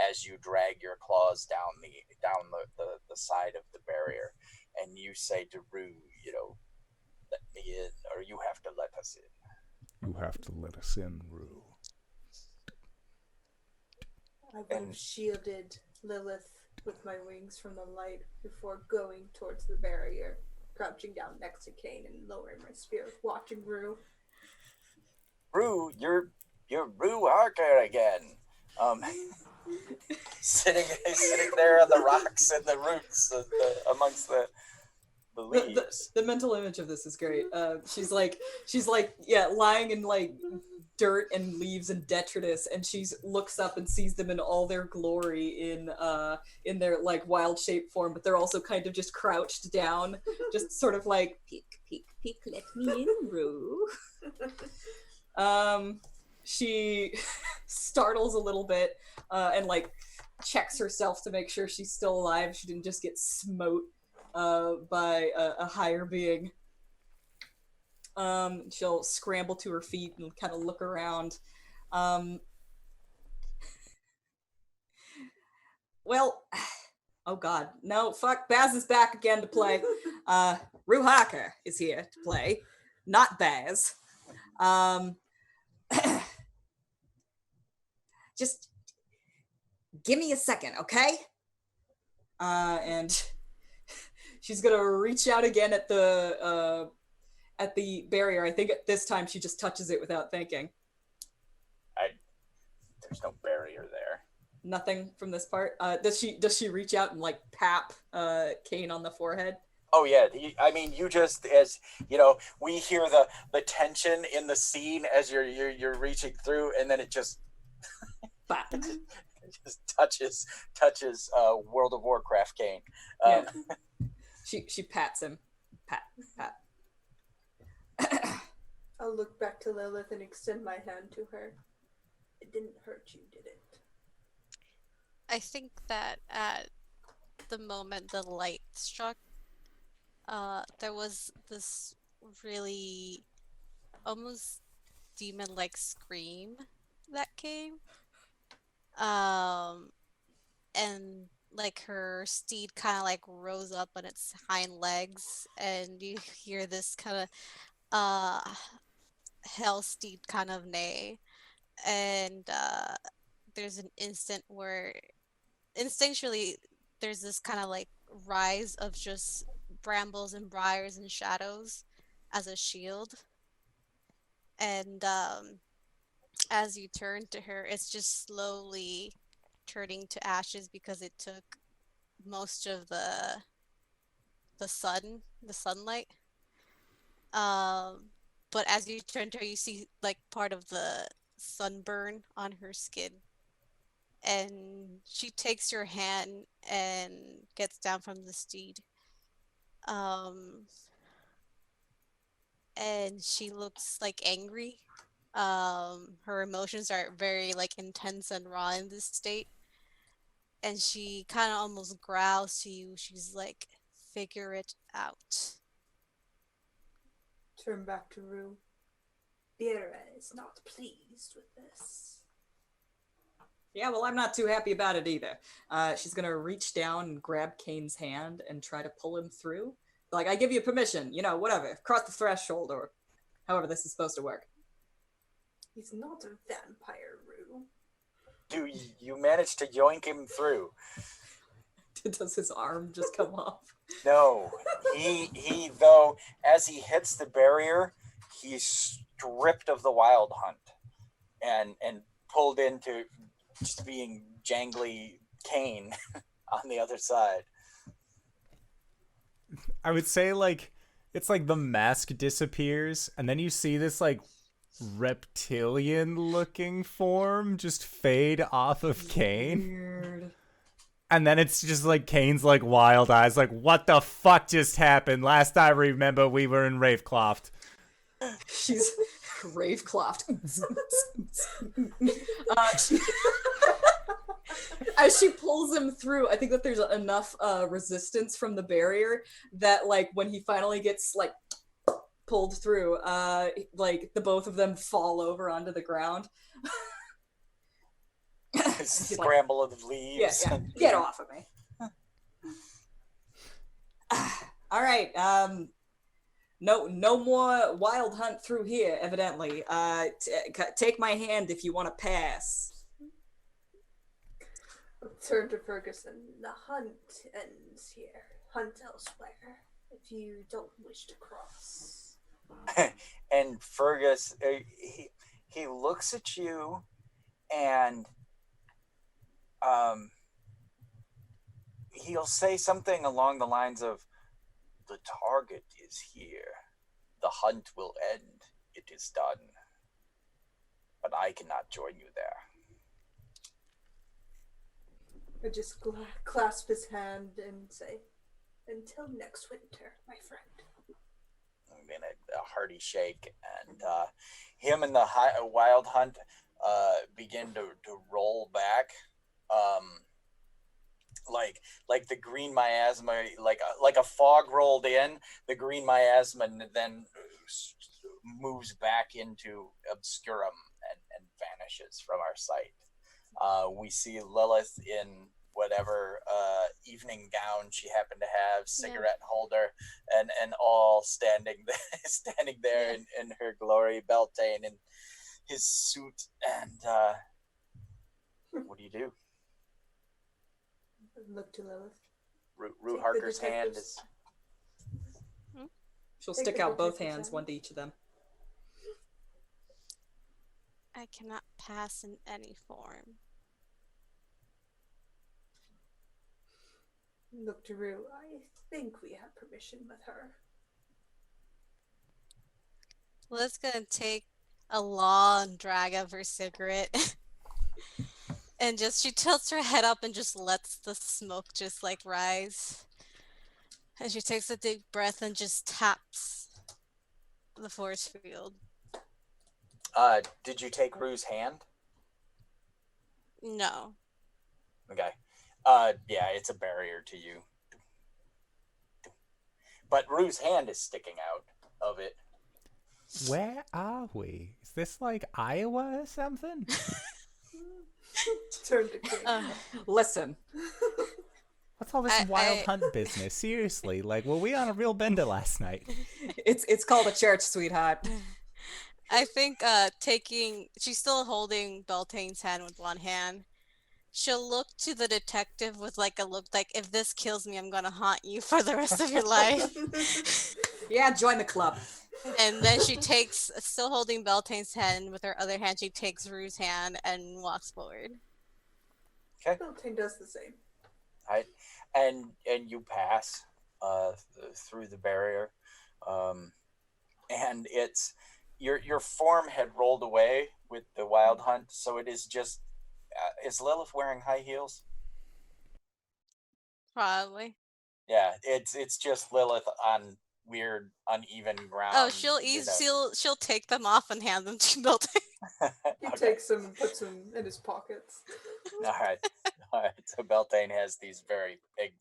as you drag your claws down the side of the barrier, and you say to Rue, let me in, or you have to let us in. You have to let us in, Rue. I would have shielded Lilith with my wings from the light before going towards the barrier, crouching down next to Cain and lowering my spear, watching Rue. Rue, you're Rue Harker again. Sitting there on the rocks and the roots amongst the believes. The mental image of this is great. She's like lying in like dirt and leaves and detritus, and she looks up and sees them in all their glory in their like wild shape form, but they're also kind of just crouched down, just sort of like peek, peek, peek, let me in, Rue. She startles a little bit and like checks herself to make sure she's still alive. She didn't just get smote by a higher being. She'll scramble to her feet and kind of look around. Well, oh god, no, fuck, Baz is back again to play. Ruhaka is here to play, not Baz. Just give me a second, okay? And she's gonna reach out again at the barrier. I think at this time she just touches it without thinking. There's no barrier there. Nothing from this part. Does she reach out and like pap Kane on the forehead? Oh yeah, you just, as you know, we hear the tension in the scene as you're reaching through, and then it just it just touches World of Warcraft Kane. Yeah. She pats him. Pat. I'll look back to Lilith and extend my hand to her. It didn't hurt you, did it? I think that at the moment the light struck, there was this really almost demon-like scream that came. And like her steed kind of like rose up on its hind legs, and you hear this kind of hell steed kind of neigh, and there's an instant where instinctually there's this kind of like rise of just brambles and briars and shadows as a shield, and as you turn to her, it's just slowly turning to ashes because it took most of the sunlight. But as you turn to her, you see like part of the sunburn on her skin, and she takes your hand and gets down from the steed. And she looks like angry. Her emotions are very like intense and raw in this state, and she kind of almost growls to you. She's like, "Figure it out." Turn back to Rue. Vera is not pleased with this. Yeah, well, I'm not too happy about it either. She's gonna reach down and grab Kane's hand and try to pull him through. Like, I give you permission, whatever. Cross the threshold, or however this is supposed to work. He's not a vampire, Rue. Do you manage to yoink him through? Does his arm just come off? No. He though, as he hits the barrier, he's stripped of the wild hunt and pulled into just being jangly Kane on the other side. I would say like it's like the mask disappears, and then you see this like reptilian looking form just fade off of Kane. Weird. And then it's just like Kane's like wild eyes, like, what the fuck just happened? Last I remember we were in Ravecloft. She's Ravecloft. As she pulls him through, I think that there's enough resistance from the barrier that like when he finally gets like pulled through, like the both of them fall over onto the ground. Scramble of leaves. Yeah. Get off of me. All right. No more wild hunt through here, evidently. Take my hand if you want to pass. I'll turn to Ferguson. The hunt ends here. Hunt elsewhere, if you don't wish to cross. And Fergus, he looks at you, and he'll say something along the lines of, The target is here. The hunt will end. It is done. But I cannot join you there. I just clasp his hand and say, "Until next winter, my friend." In a hearty shake, and him and the wild hunt begin to roll back, like the green miasma, like a fog rolled in. The green miasma then moves back into obscurum and vanishes from our sight. We see Lilith in whatever evening gown she happened to have, cigarette holder, and all standing there in her glory, Beltane in his suit, and what do you do? Look to Lilith. Root Harker's hand is... She'll Take stick the out both detective's hands, hand. one to each of them. I cannot pass in any form. Look to Rue. I think we have permission with her. Liz gonna take a long drag of her cigarette. And just she tilts her head up and just lets the smoke just like rise. And she takes a deep breath and just taps the force field. Did you take Rue's hand? No. Okay. Yeah, it's a barrier to you. But Rue's hand is sticking out of it. Where are we? Is this like Iowa or something? Turn to King. Listen, What's all this wild hunt business? Seriously, like, were we on a real bender last night? it's called a church, sweetheart. I think she's still holding Beltane's hand with one hand. She'll look to the detective with like a look like, if this kills me, I'm gonna haunt you for the rest of your life. Yeah, join the club. And then she takes, still holding Beltane's hand with her other hand, she takes Rue's hand and walks forward. Okay. Beltane does the same. Right. And you pass through the barrier. And it's your form had rolled away with the wild hunt, so it is just is Lilith wearing high heels? Probably. Yeah, it's just Lilith on weird uneven ground. Oh, she'll take them off and hand them to Beltane. He Okay. takes them and puts them in his pockets. All right. So Beltane has these very big,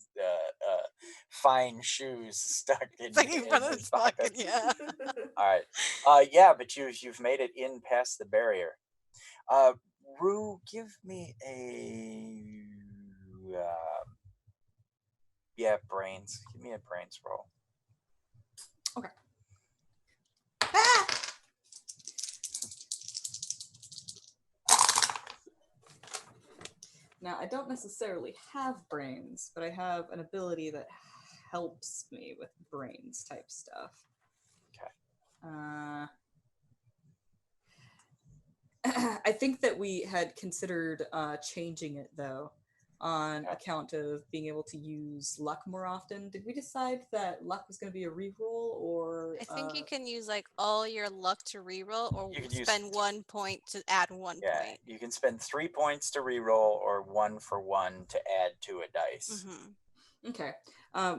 fine shoes stuck in front of his his pocket, pocket. yeah. All right. Yeah, but you've made it in past the barrier. Rue, give me a brains. Give me a brains roll. Okay. Ah! Now, I don't necessarily have brains, but I have an ability that helps me with brains type stuff. Okay. I think that we had considered changing it, though, on account of being able to use luck more often. Did we decide that luck was going to be a reroll, or... I think you can use like all your luck to reroll, or You can spend 1 point to add 1 point. You can spend 3 points to reroll, or 1 for 1 to add to a dice. Mm-hmm. Okay.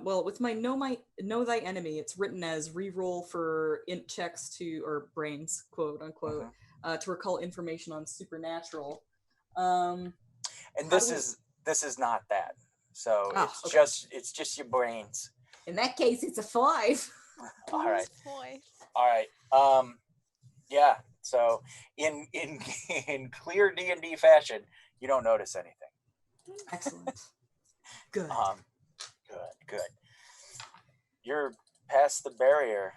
Well, with my know thy enemy, it's written as reroll for int checks to, or brains, quote unquote, to recall information on supernatural. And this is not that. So it's just your brains. In that case, it's a 5. All right. Boy. All right. Yeah. So in clear D&D fashion, you don't notice anything. Excellent. Good. Good. You're past the barrier.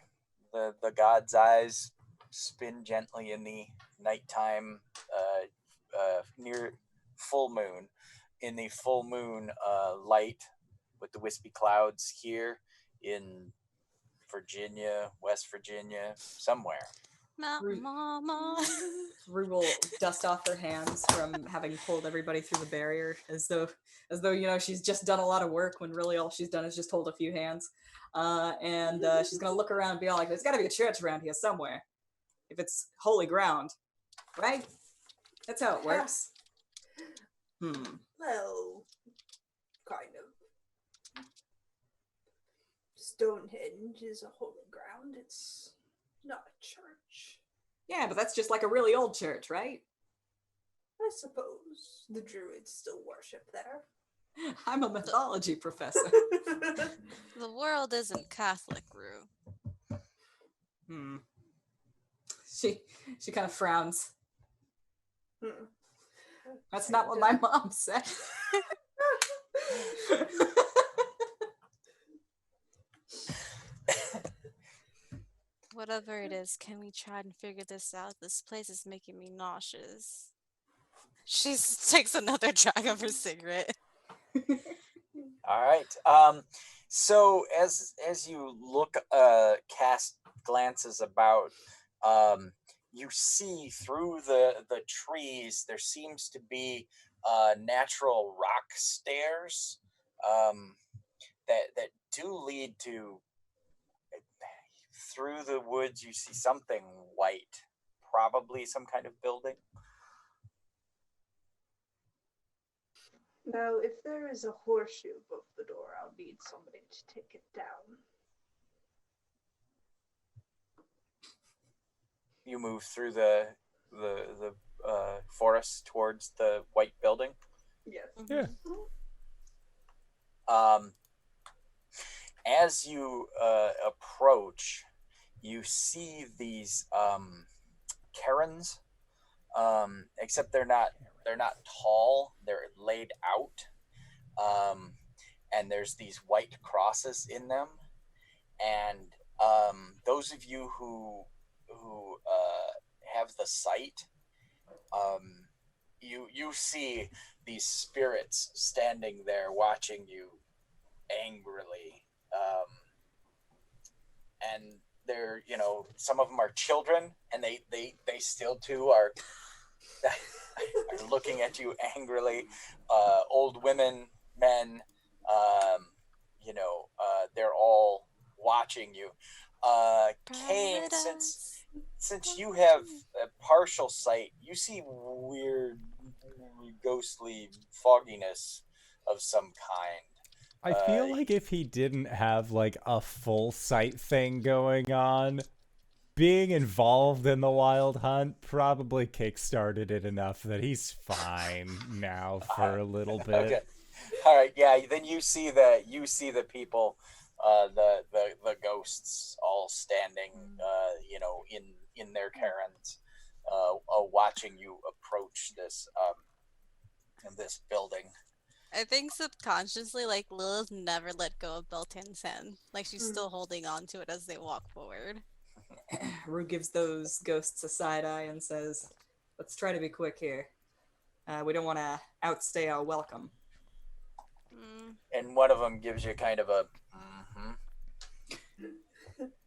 The god's eyes spin gently in the nighttime, near full moon. In the full moon light, with the wispy clouds here in Virginia, West Virginia, somewhere. Mountain Mama. Rue will dust off her hands from having pulled everybody through the barrier, as though she's just done a lot of work when really all she's done is just hold a few hands. And she's gonna look around and be all like, "There's got to be a church around here somewhere, if it's holy ground, right? That's how it works." Well, kind of. Stonehenge is a holy ground. It's not a church. Yeah, but that's just like a really old church, right? I suppose the druids still worship there. I'm a mythology professor. The world isn't Catholic, Rue. She kind of frowns. Hmm. That's not what my mom said. Whatever it is, can we try and figure this out? This place is making me nauseous. She takes another drag of her cigarette. All right. So as you look, cast glances about, you see through the trees there seems to be natural rock stairs that do lead to, through the woods. You see something white, probably some kind of building. Now, if there is a horseshoe above the door, I'll need somebody to take it down. You move through the forest towards the white building. Yes. Yeah. As you approach, you see these Karens, except they're not tall. They're laid out, and there's these white crosses in them. And those of you who have the sight, you see these spirits standing there watching you angrily. And they're, some of them are children, and they still too are looking at you angrily. Old women, men, they're all watching you. Kane, since you have a partial sight, you see weird, ghostly fogginess of some kind. I feel like if he didn't have like a full sight thing going on, being involved in the wild hunt probably kickstarted it enough that he's fine now for a little bit. Okay. All right. Yeah. Then you see the people, the ghosts all standing, in their Karens, watching you approach this building. I think subconsciously, like, Lilith never let go of Beltan's hand. Like, she's still holding on to it as they walk forward. Rue gives those ghosts a side eye and says, "Let's try to be quick here. We don't want to outstay our welcome." And one of them gives you kind of a,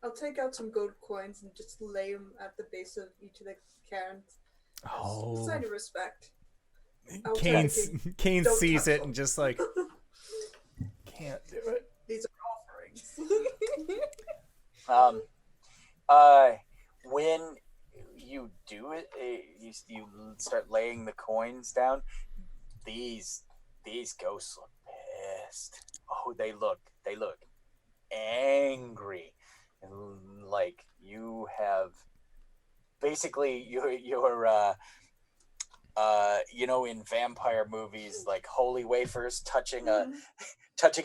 I'll take out some gold coins and just lay them at the base of each of the Karens. Oh. Sign of respect. Kane Don't sees touch it them. and just like, can't do it. These are offerings. When you do it, you start laying the coins down. These ghosts look pissed. Oh, they look angry, and like you have basically you're in vampire movies, like holy wafers touching a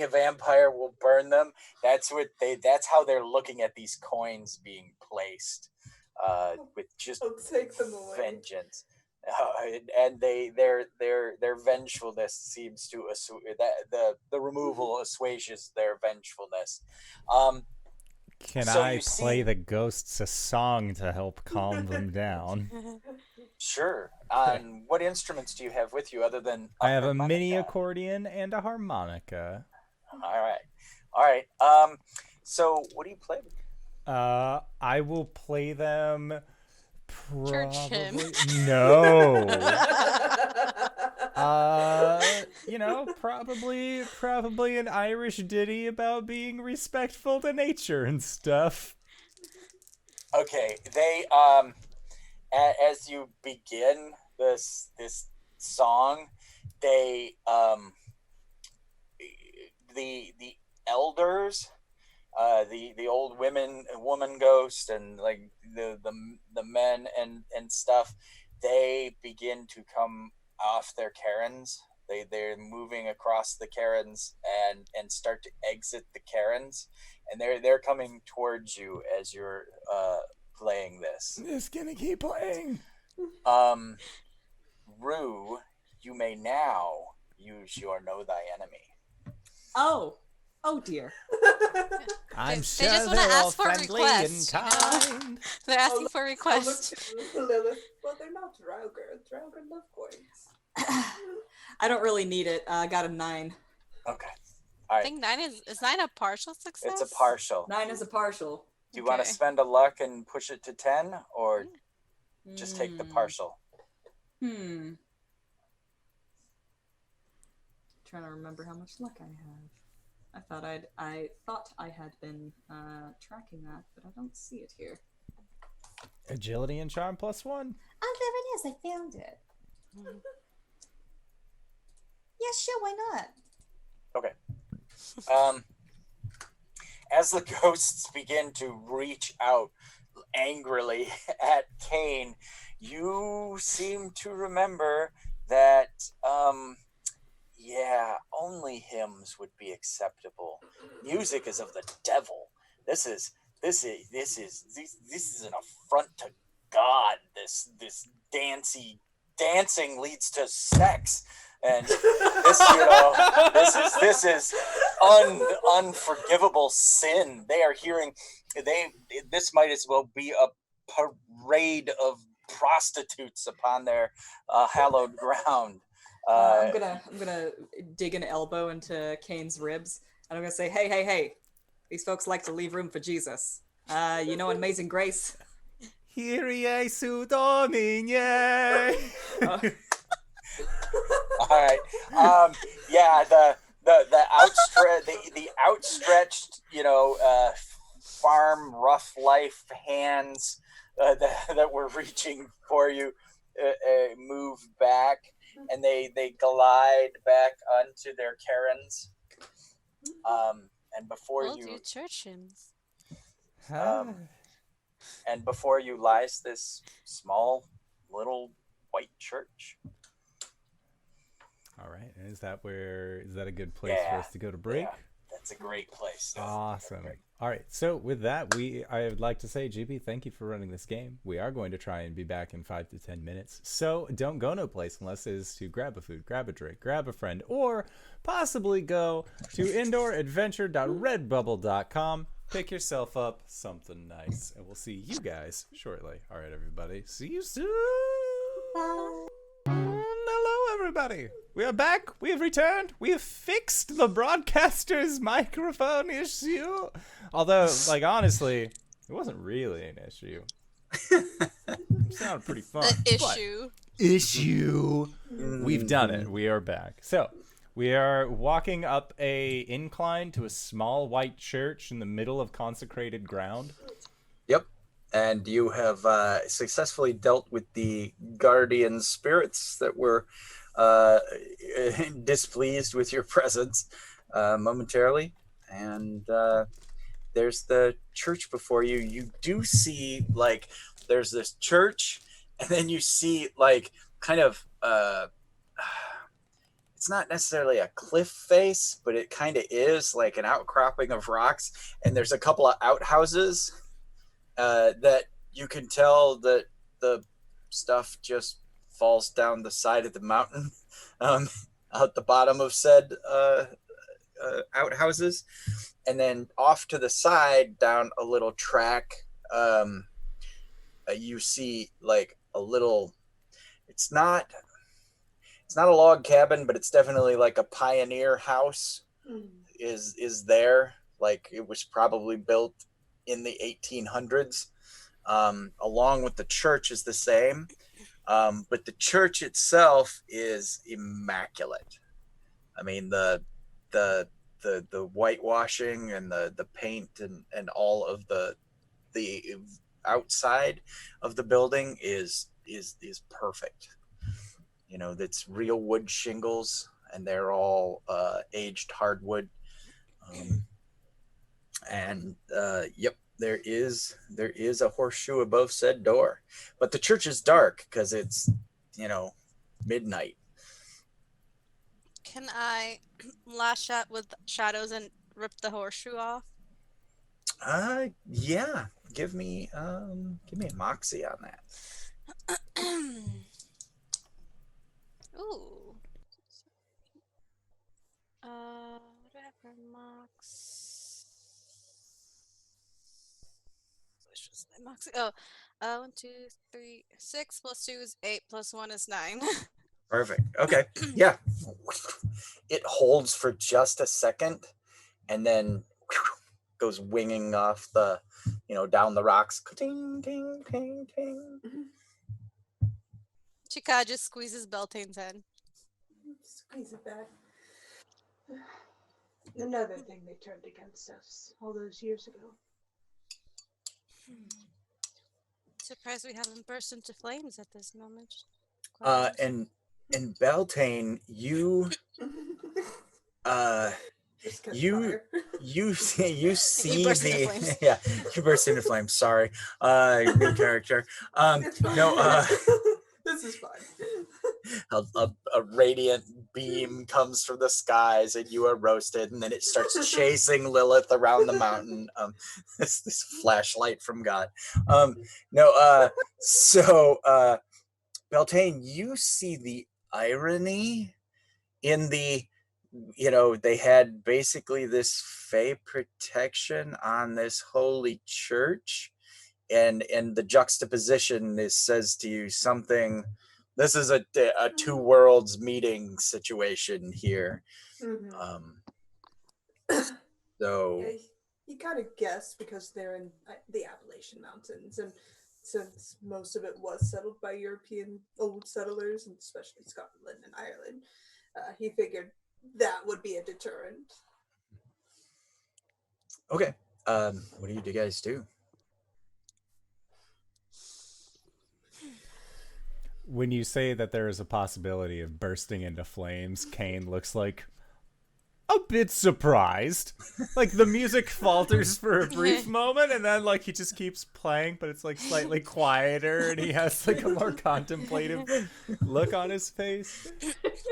vampire will burn them. That's how they're looking at these coins being placed, with just I'll take them away. vengeance. And their vengefulness seems to that the removal assuages their vengefulness. Can So I you play see- the ghosts a song to help calm them down? Sure. What instruments do you have with you other than I have a mini harmonica? accordion and a harmonica. All right. So what do you play? I will play them Church him. Probably no. Probably an Irish ditty about being respectful to nature and stuff. Okay, they as you begin this song, they the elders, the old woman ghost, and like the men and stuff, they begin to come off their cairns. They're moving across the cairns and start to exit the cairns, and they're coming towards you as you're playing this. It's gonna keep playing. Rue, you may now use your Know Thy Enemy. Oh dear. I'm They sure just wanna they're all ask for friendly requests, and kind. They're asking for I'll requests. look to Lilith. Well, they're not Draugr. Draugr love coins. I don't really need it. I got a 9. Okay. I think 9 is 9 a partial success? It's a partial. 9 is a partial. Do you want to Okay. spend a luck and push it to 10, or just take the partial? Trying to remember how much luck I have. I thought I had been tracking that, but I don't see it here. Agility and charm +1. Oh, there it is. I found it. Yeah, sure. Why not? Okay. As the ghosts begin to reach out angrily at Kane, you seem to remember that, only hymns would be acceptable. Music is of the devil. This is an affront to God. This dancing leads to sex. And this is unforgivable sin. They are hearing this might as well be a parade of prostitutes upon their hallowed ground. I'm gonna dig an elbow into Kane's ribs, and I'm gonna say, hey, these folks like to leave room for Jesus. You know, in Amazing Grace. Kyrie Jesu Domine. All right. The outstretched, farm rough life hands that were reaching for you move back, and they glide back onto their cairns. And before We'll you do church hymns. and before you lies this small little white church. All right. And is that a good place for us to go to break? Yeah, that's a great place. Awesome. All right. So with that, I would like to say, GB, thank you for running this game. We are going to try and be back in 5 to 10 minutes. So don't go no place unless it is to grab a food, grab a drink, grab a friend, or possibly go to indooradventure.redbubble.com. Pick yourself up something nice, and we'll see you guys shortly. All right, everybody. See you soon. Bye. Hello, everybody. We are back. We have returned. We have fixed the broadcaster's microphone issue. Although, honestly, it wasn't really an issue. It sounded pretty fun. The issue. We've done it. We are back. So, we are walking up a incline to a small white church in the middle of consecrated ground. Yep. And you have successfully dealt with the guardian spirits that were displeased with your presence momentarily. And there's the church before you. You do see, there's this church, and then you see, kind of... it's not necessarily a cliff face, but it kind of is, like an outcropping of rocks. And there's a couple of outhouses that you can tell that the stuff just falls down the side of the mountain out the bottom of said outhouses. And then off to the side, down a little track, you see a little, it's not a log cabin, but it's definitely like a pioneer house is there. It was probably built in the 1800s. along with the church is the same. But the church itself is immaculate. I mean, the whitewashing and the paint and all of the outside of the building is perfect. You know, that's real wood shingles, and they're all aged hardwood. Um, and yep, there is a horseshoe above said door, but the church is dark because it's, you know, midnight. Can I lash out with shadows and rip the horseshoe off? Yeah. Give me a moxie on that. Ooh. What do I have for mox? Which was my moxie? Oh, 1, 2, 3, 6 plus 2 is 8 plus 1 is 9. Perfect. Okay. Yeah. It holds for just a second, and then goes winging off the, down the rocks. Ting, ting, ting, ting. Chika just squeezes Beltane's head. Squeeze it back. Another thing they turned against us all those years ago. Surprised we haven't burst into flames at this moment. Quite And Beltane, you Just 'cause you fire. you see burst into the flames. yeah, you burst into flames. Sorry, new character. It's fine. No, This is fine. a radiant beam comes from the skies, and you are roasted, and then it starts chasing Lilith around the mountain. This flashlight from God. No, so Beltane, you see the irony in they had basically this fey protection on this holy church, and the juxtaposition says to you something. This is a two worlds meeting situation here. Mm-hmm. So Yeah, you gotta guess because they're in the Appalachian Mountains, and since most of it was settled by European old settlers, and especially Scotland and Ireland, he figured that would be a deterrent. okay, what do you guys do? When you say that there is a possibility of bursting into flames, Kane looks like a bit surprised. Like the music falters for a brief moment, and then like he just keeps playing, but it's like slightly quieter, and he has like a more contemplative look on his face.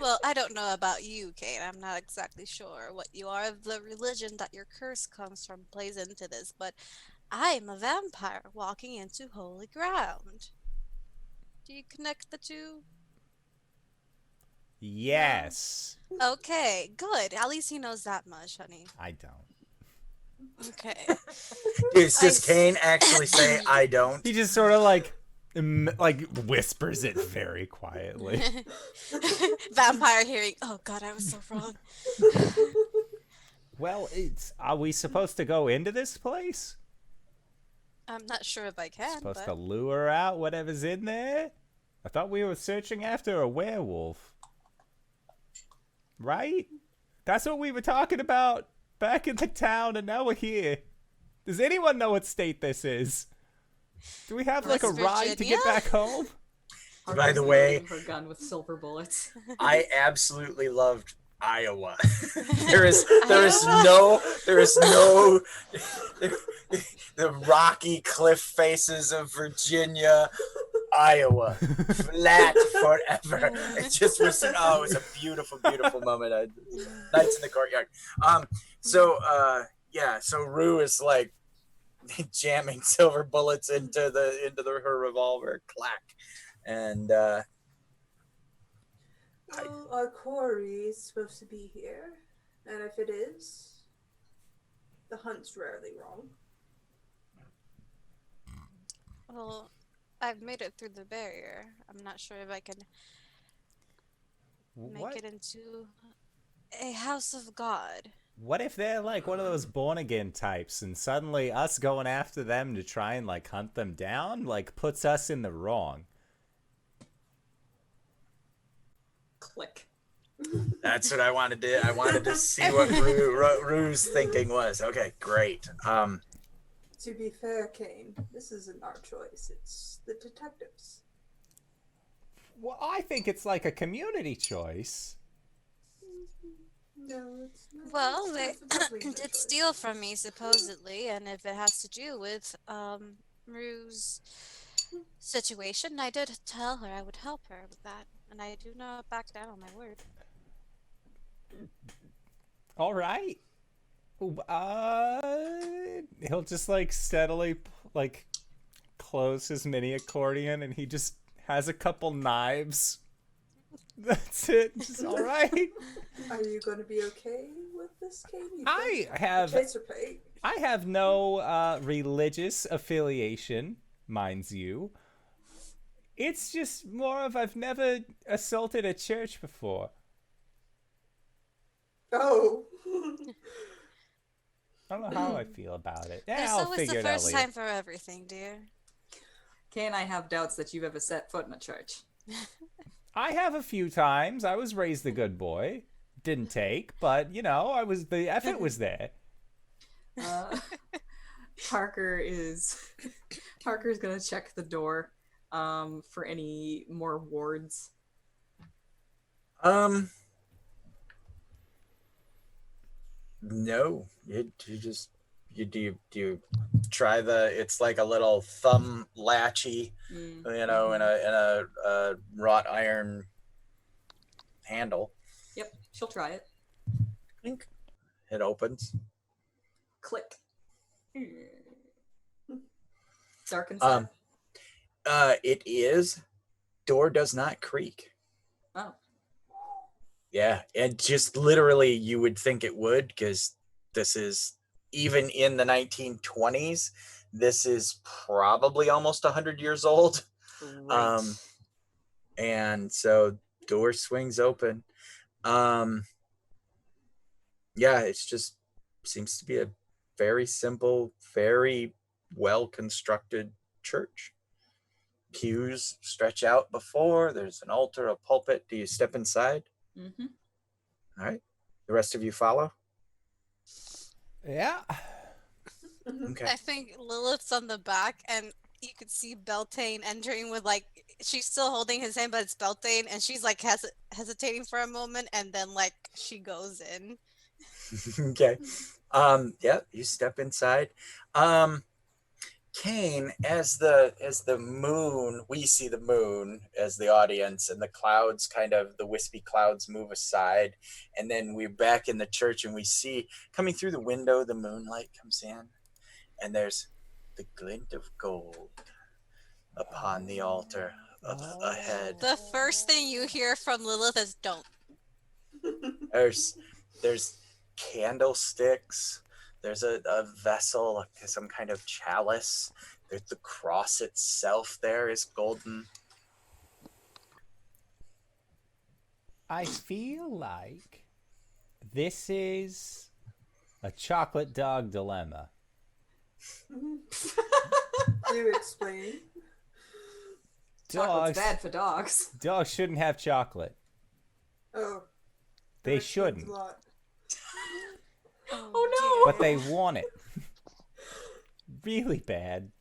Well, I don't know about you, Kate. I'm not exactly sure what you are. The religion that your curse comes from plays into this, but I'm a vampire walking into holy ground. Do you connect the two? Yes. Okay, good. At least he knows that much, honey. I don't. Okay. Does Kane actually say I don't? He just sort of like whispers it very quietly. Vampire hearing. Oh God, I was so wrong. Well, are we supposed to go into this place? I'm not sure if I can. Supposed but... to lure out whatever's in there? I thought we were searching after a werewolf. Right? That's what we were talking about back in the town, and now we're here. Does anyone know what state this is? Do we have like a West ride to get Virginia? back home? By the way, her gun with silver bullets. I absolutely loved Iowa. there is Iowa? no the rocky cliff faces of Virginia, Iowa, flat forever. It just was it was a beautiful beautiful moment. Nights in the courtyard. So Rue is like jamming silver bullets into her revolver. Clack. And Well, our quarry is supposed to be here, and if it is, the hunt's rarely wrong. Well, I've made it through the barrier. I'm not sure if I can make What? it into a house of God. What if they're like one of those born again types, and suddenly us going after them to try and like hunt them down like puts us in the wrong? Click. That's what I wanted to. I wanted to see what Rue's thinking was. Okay, great. To be fair, Kane, this isn't our choice. It's the detectives. Well, I think it's like a community choice. No, it's not. Well, it's they definitely their did choice. steal from me, supposedly, and if it has to do with Rue's situation, I did tell her I would help her with that, and I do not back down on my word. All right. He'll just like steadily like close his mini accordion, and he just has a couple knives. That's it. Just, all right. Are you going to be okay with this, Kane? You I think have Chaser pay. I have no religious affiliation, mind you. It's just more of I've never assaulted a church before. Oh. I don't know how I feel about it. Yeah, There's I'll always figure the it out first later. time for everything, dear. Kay and I have doubts that you've ever set foot in a church. I have a few times. I was raised a good boy. Didn't take, but you know, the effort was there. Parker's gonna check the door for any more wards. No, you try it's like a little thumb latchy, you know, in a wrought iron handle. Yep, she'll try it. Clink. It opens. Click. Dark inside. It is. Door does not creak. Oh. Yeah, and just literally you would think it would, because this is, even in the 1920s, this is probably almost 100 years old. Right. And so door swings open. Yeah, it's just seems to be a very simple, very well constructed church. Pews stretch out before. There's an altar, a pulpit. Do you step inside? Mm-hmm. All right. The rest of you follow? Yeah. Okay. I think Lilith's on the back, and you could see Beltane entering with like she's still holding his hand, but it's Beltane, and she's like hesitating for a moment, and then like she goes in. Okay. Yeah, you step inside. Kane, as the moon, we see the moon as the audience, and the clouds the wispy clouds move aside, and then we're back in the church, and we see coming through the window, the moonlight comes in, and there's the glint of gold upon the altar ahead. The first thing you hear from Lilith is "Don't." There's candlesticks. There's a vessel, some kind of chalice. There's the cross itself there is golden. I feel like this is a chocolate dog dilemma. You explain. Chocolate's bad for dogs. Dogs shouldn't have chocolate. Oh. They that explains shouldn't. a lot. Oh no! But they want it. Really bad.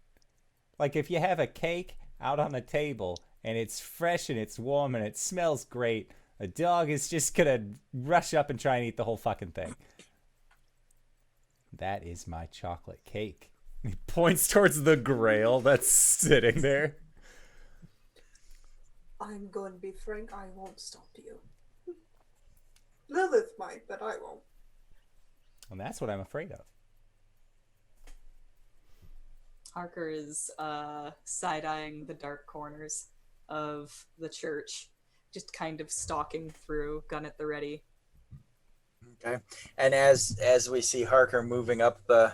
Like if you have a cake out on a table and it's fresh and it's warm and it smells great, a dog is just gonna rush up and try and eat the whole fucking thing. That is my chocolate cake. He points towards the grail that's sitting there. I'm going to be frank, I won't stop you. Lilith might, but I won't. And that's what I'm afraid of. Harker is side-eyeing the dark corners of the church, just kind of stalking through, gun at the ready. Okay. And as we see Harker moving up the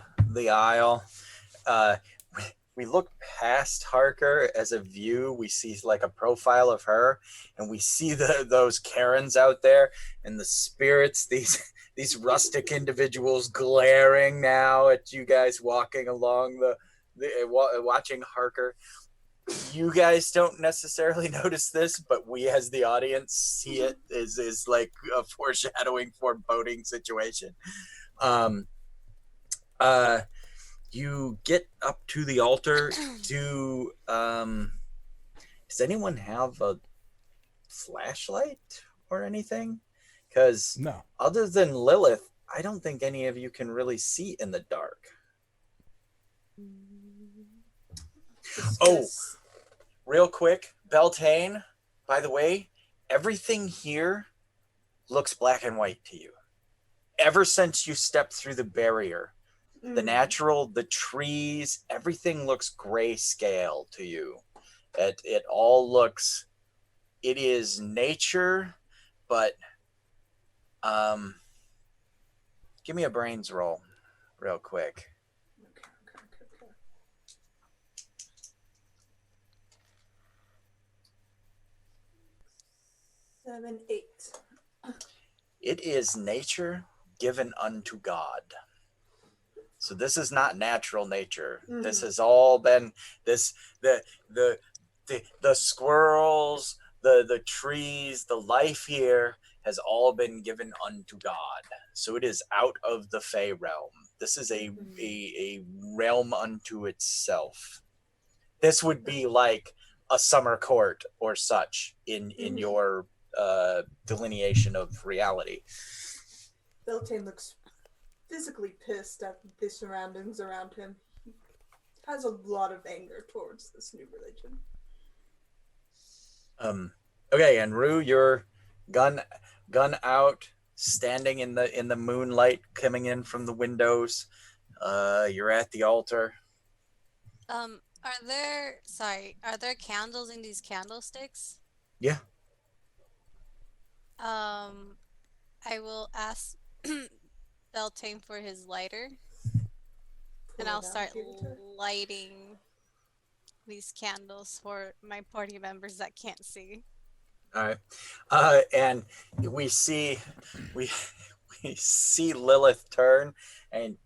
aisle, we look past Harker as a view. We see like a profile of her, and we see those Karens out there and the spirits, these rustic individuals glaring now at you guys walking along watching Harker. You guys don't necessarily notice this, but we as the audience see it is like a foreshadowing, foreboding situation. You get up to the altar. Does anyone have a flashlight or anything? Because No. other than Lilith, I don't think any of you can really see in the dark. Oh, real quick, Beltane, by the way, everything here looks black and white to you. Ever since you stepped through the barrier, the natural, the trees, everything looks grayscale to you. It all looks, it is nature, but give me a brains roll real quick. Okay. 7, 8. It is nature given unto God. So this is not natural nature. This has all been the squirrels, the trees, the life here has all been given unto God. So it is out of the Fey realm. This is a realm unto itself. This would be like a summer court or such in your delineation of reality. Beltane looks physically pissed at the surroundings around him. He has a lot of anger towards this new religion. Okay, and Rue, your gun out, standing in the moonlight coming in from the windows. You're at the altar. Are there candles in these candlesticks? Yeah. I will ask Beltane for his lighter, and I'll start lighting these candles for my party members that can't see. All right. And we see Lilith turn and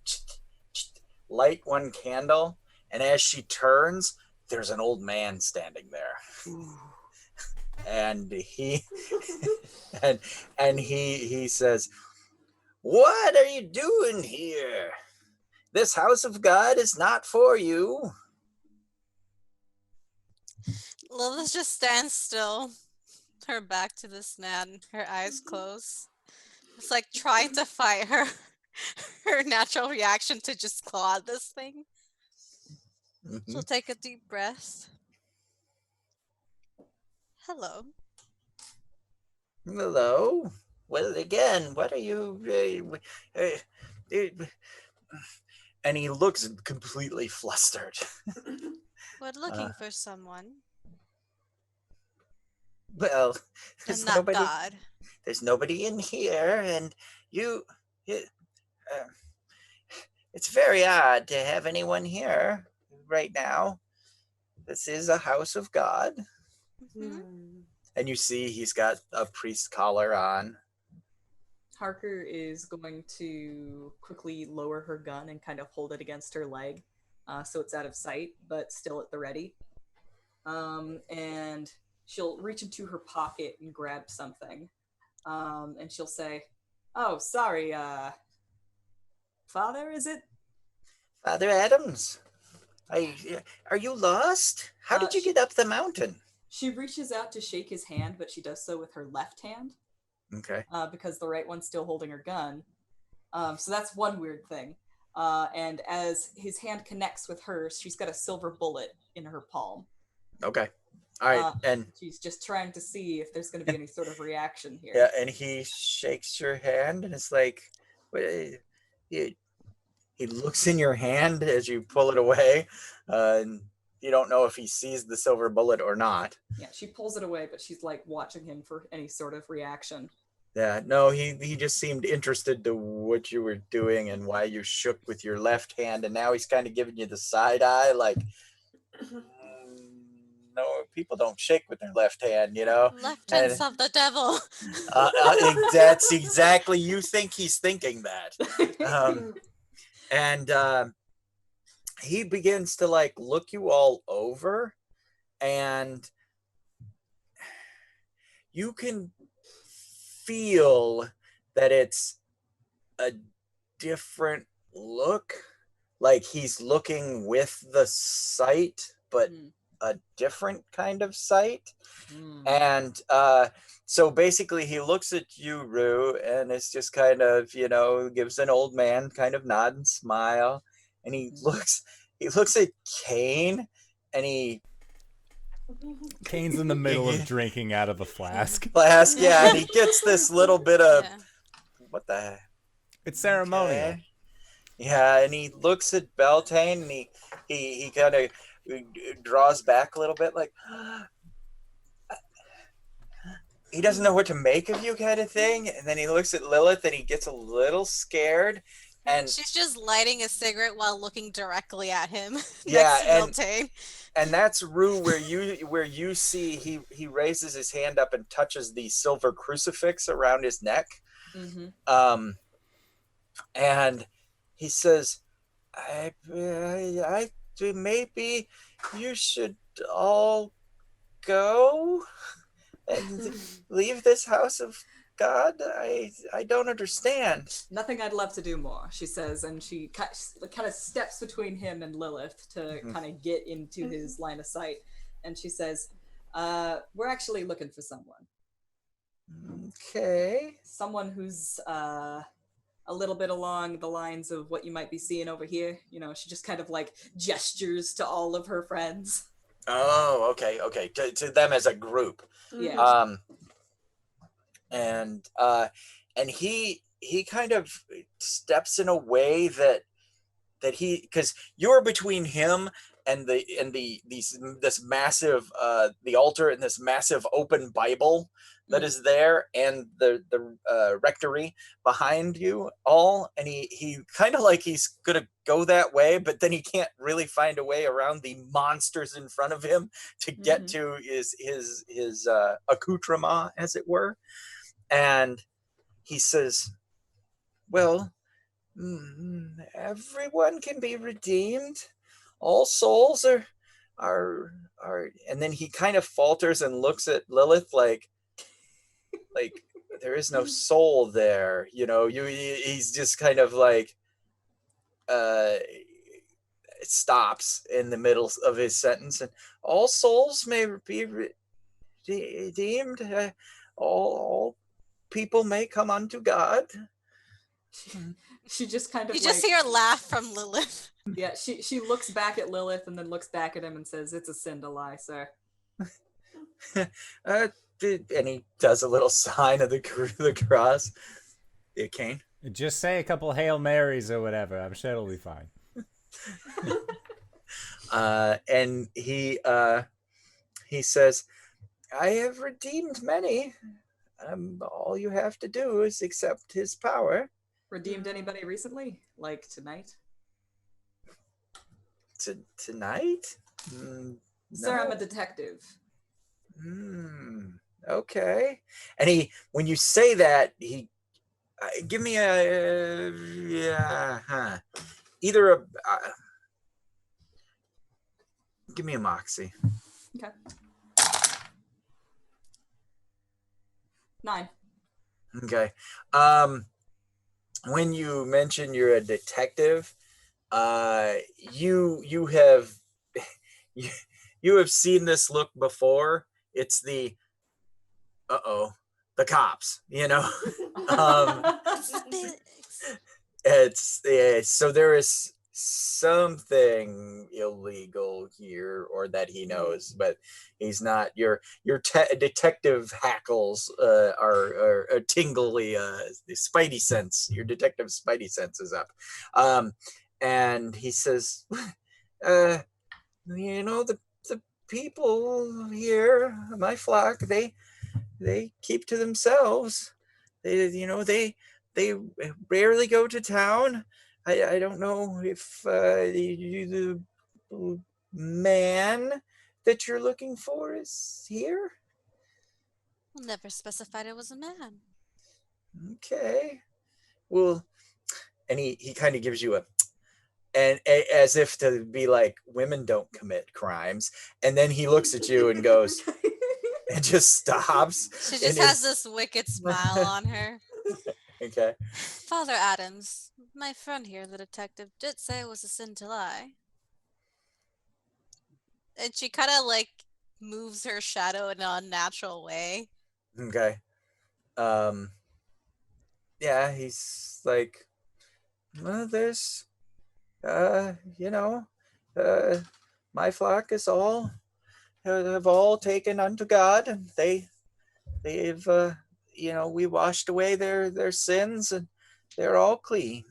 light one candle, and as she turns, there's an old man standing there. And he he says, "What are you doing here? This house of God is not for you." Lilith just stands still, her back to this man, her eyes closed. It's like trying to fight her natural reaction to just claw at this thing. She'll take a deep breath. Hello. Hello. Well, again, what are you? And he looks completely flustered. We're looking for someone. Well, And not God. There's nobody in here, and it's very odd to have anyone here right now. This is a house of God. And you see he's got a priest collar on. Harker is going to quickly lower her gun and kind of hold it against her leg, so it's out of sight, but still at the ready. And she'll reach into her pocket and grab something. And she'll say, "Oh, sorry, Father, is it? Father Adams, are you lost? How did you get up the mountain?" She reaches out to shake his hand, but she does so with her left hand. Okay. Because the right one's still holding her gun. So that's one weird thing. And as his hand connects with hers, she's got a silver bullet in her palm. Okay. All right. And she's just trying to see if there's going to be any sort of reaction here. Yeah, and he shakes your hand, and it's like, he looks in your hand as you pull it away, and you don't know if he sees the silver bullet or not. Yeah, she pulls it away, but she's like watching him for any sort of reaction. Yeah, no, he just seemed interested to what you were doing and why you shook with your left hand, and now he's kind of giving you the side eye, like, no, people don't shake with their left hand, you know. Left And hand's of the devil. that's exactly, you think he's thinking that. And he begins to like look you all over, and you can feel that it's a different look, like he's looking with the sight, but a different kind of sight. And so basically he looks at you, Rue, and it's just kind of, you know, gives an old man kind of nod and smile, and he looks at Kane, and Kane's in the middle of drinking out of a flask. yeah, and he gets this little bit of what the heck? It's ceremonial. Okay. Yeah, and he looks at Beltane, and he kind of draws back a little bit, like he doesn't know what to make of you, kind of thing. And then he looks at Lilith, and he gets a little scared. And she's just lighting a cigarette while looking directly at him. Yeah, next to Beltane. And that's Rue, where you see he raises his hand up and touches the silver crucifix around his neck. And he says, I maybe you should all go and leave this house of God. I don't understand. Nothing I'd love to do more, she says, and she kind of steps between him and Lilith to kind of get into his line of sight. And she says, we're actually looking for someone. Okay. Someone who's a little bit along the lines of what you might be seeing over here. You know, she just kind of like gestures to all of her friends. Oh, okay. To them as a group. Yeah. And he kind of steps in a way that he, because you're between him and this massive the altar and this massive open Bible that is there, and the rectory behind you all, and he kind of like he's gonna go that way, but then he can't really find a way around the monsters in front of him to get to his accoutrement, as it were. And he says, well, everyone can be redeemed. All souls are, and then he kind of falters and looks at Lilith like there is no soul there, you know. He's just kind of like stops in the middle of his sentence, and all souls may be redeemed. All people may come unto God. She just kind of you just hear a laugh from Lilith. Yeah, she looks back at Lilith and then looks back at him and says, it's a sin to lie, sir. And he does a little sign of the cross. Yeah, Kane? Just say a couple Hail Marys or whatever. I'm sure it'll be fine. And he says, I have redeemed many. All you have to do is accept his power. Redeemed anybody recently? Like tonight? Tonight? Sir, No. I'm a detective. Okay. And when you say that, he give me a give me a moxie. Okay. 9. Okay. When you mention you're a detective, you have you have seen this look before. It's the the cops, you know. It's so there is something illegal here, or that he knows, but he's not. Your detective hackles are tingly. The spidey sense, your detective spidey sense is up. And he says, you know, the people here, my flock, they keep to themselves. They rarely go to town. I don't know if the man that you're looking for is here? Never specified it was a man. Okay. Well, and he kind of gives you as if to be like, women don't commit crimes. And then he looks at you and goes, and just stops. She in just has his- this wicked smile on her. Okay. Father Adams, my friend here, the detective, did say it was a sin to lie. And she kind of like moves her shadow in an unnatural way. Okay. Yeah, he's like, well, there's, you know, my flock is all have all taken unto God, and they've we washed away their sins, and they're all clean.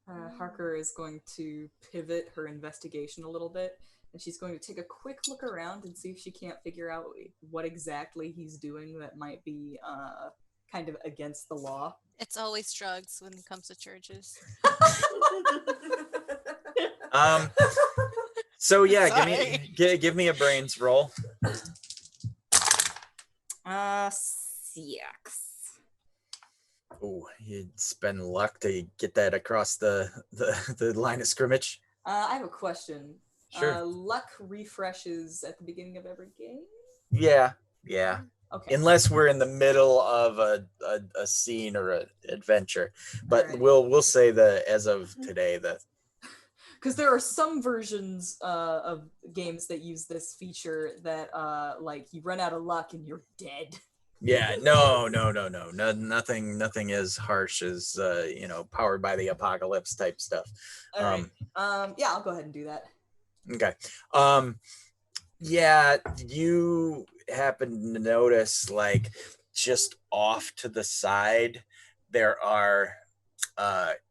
Harker is going to pivot her investigation a little bit, and she's going to take a quick look around and see if she can't figure out what exactly he's doing that might be kind of against the law. It's always drugs when it comes to churches. So yeah, Sorry. give me a brains roll. 6. Oh, you'd spend luck to get that across the line of scrimmage. I have a question. Sure. Luck refreshes at the beginning of every game? Yeah. Okay. Unless we're in the middle of a scene or an adventure, but Alright. we'll say that as of today that Because there are some versions of games that use this feature that like you run out of luck and you're dead. yeah, no, nothing as harsh as powered by the apocalypse type stuff. All right. Yeah, I'll go ahead and do that. Okay. Yeah, you happen to notice, like, just off to the side there are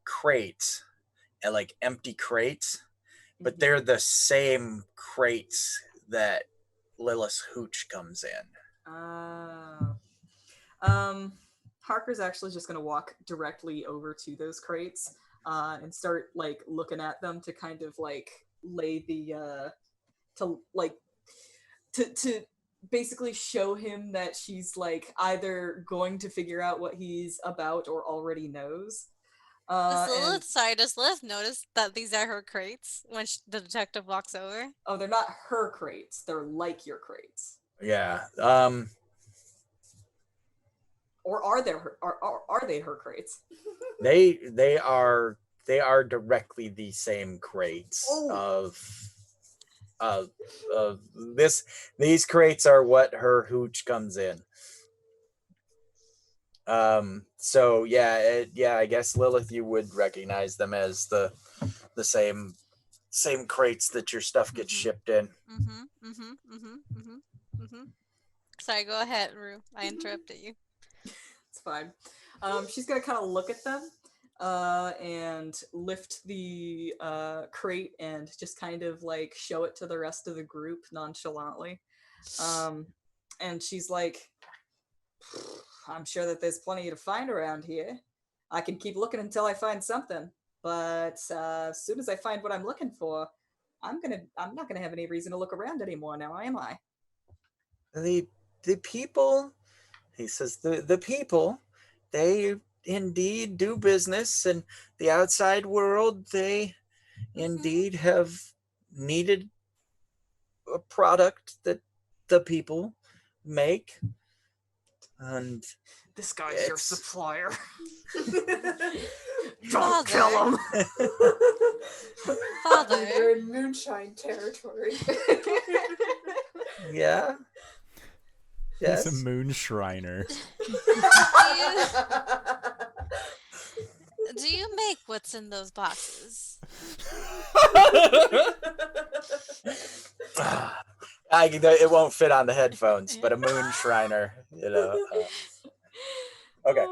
crates, and like empty crates, but they're the same crates that Lilith's hooch comes in. Harker's actually just gonna walk directly over to those crates and start like looking at them to kind of like lay the to basically show him that she's like either going to figure out what he's about or already knows. Does Lilith notice that these are her crates when the detective walks over? Oh, they're not her crates. They're like your crates. Yeah. Or are they her crates? They are directly the same crates of this. These crates are what her hooch comes in. So yeah, I guess Lilith, you would recognize them as the same crates that your stuff gets shipped in. Sorry, go ahead, Rue. I interrupted you. It's fine. She's gonna kind of look at them and lift the crate and just kind of like show it to the rest of the group nonchalantly. And she's like, I'm sure that there's plenty to find around here. I can keep looking until I find something, but as soon as I find what I'm looking for, I'm not gonna have any reason to look around anymore now, am I? The people, he says, the people, they indeed do business, and the outside world, they indeed have needed a product that the people make. And this guy's your supplier. Don't kill him. Father, You're in moonshine territory. Yeah. Yes. He's a moon shriner. do you make what's in those boxes? It won't fit on the headphones, but a moon shriner, Okay.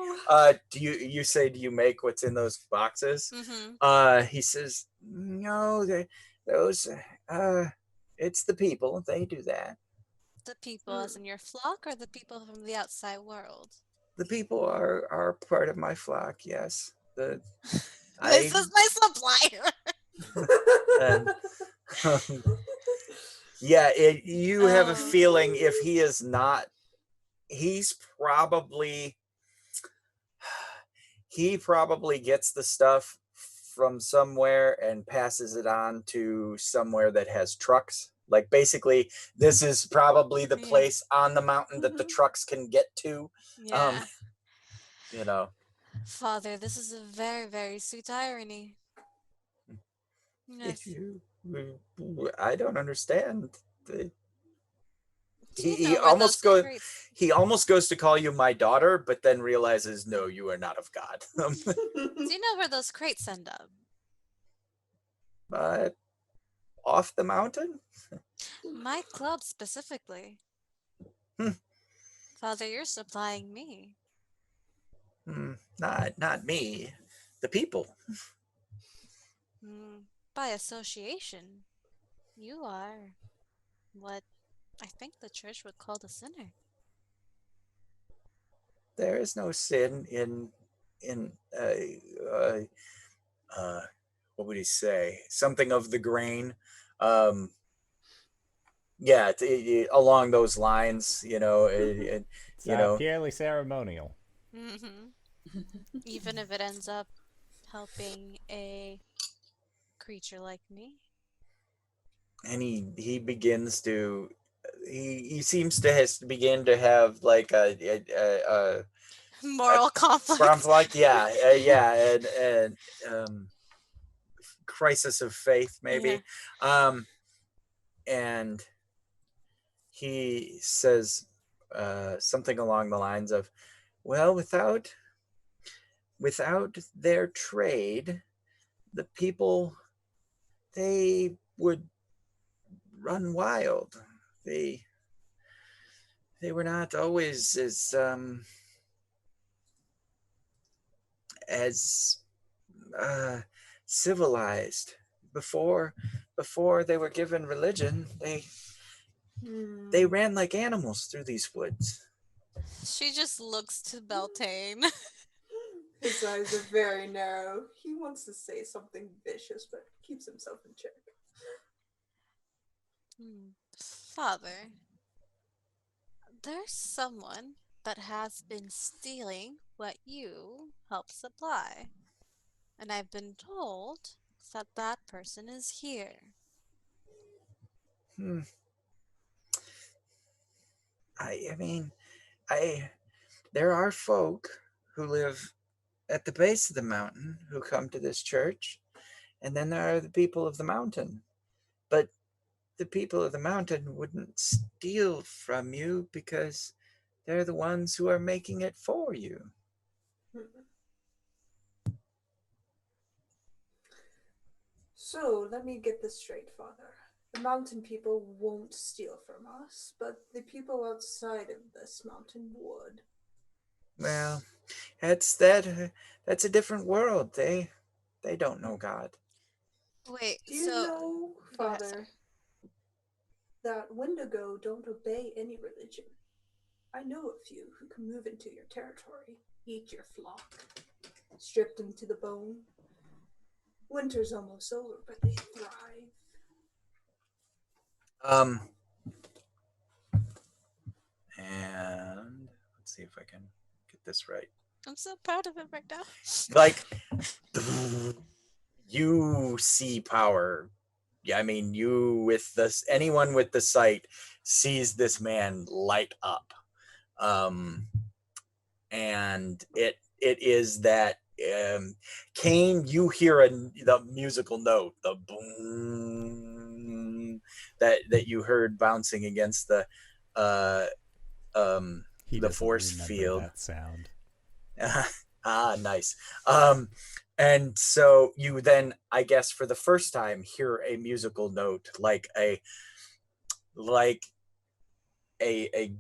Do you make what's in those boxes? He says, no, those it's the people. They do that. The people as in your flock, or the people from the outside world? The people are part of my flock. Yes. This is my supplier. And, Yeah, you have a Oh. feeling if he is not, he's probably he probably gets the stuff from somewhere and passes it on to somewhere that has trucks. Like basically, this is probably the Yeah. place on the mountain that the trucks can get to. Yeah. You know, Father, this is a very, very sweet irony. Yes. I don't understand. Do you He know where those almost goes. crates? He almost goes to call you my daughter, but then realizes, no, you are not of God. Do you know where those crates end up? But off the mountain. My club specifically. Hmm. Father, you're supplying me. Not me. The people. By association, you are what I think the church would call the sinner. There is no sin in what would he say? Something of the grain. Um, yeah, along those lines. It's You not know, purely ceremonial. Even if it ends up helping a creature like me. and he begins to he seems to begin to have like a Moral conflict. conflict, yeah, and crisis of faith maybe. And he says something along the lines of, well, without their trade, the people, they would run wild. They were not always as civilized before they were given religion. They ran like animals through these woods. She just looks to Beltane. His eyes are very narrow. He wants to say something vicious, but keeps himself in check. Father, there's someone that has been stealing what you help supply. And I've been told that that person is here. I mean, there are folk who live at the base of the mountain who come to this church, and then there are the people of the mountain. But the people of the mountain wouldn't steal from you because they're the ones who are making it for you. So, let me get this straight, Father. The mountain people won't steal from us, but the people outside of this mountain would. Well, that's a different world. They don't know God. Wait, Do you know, go ahead, Father, that Wendigo don't obey any religion? I know a few who can move into your territory, eat your flock, stripped them to the bone. Winter's almost over, but they thrive. And let's see if I can get this right. I'm so proud of him right now. Like, you see power. Yeah, I mean, anyone with the sight sees this man light up. And it is that Kane, you hear the musical note, the boom that you heard bouncing against the He the doesn't force remember field. that sound. Nice. And so you then, I guess, for the first time, hear a musical note, like a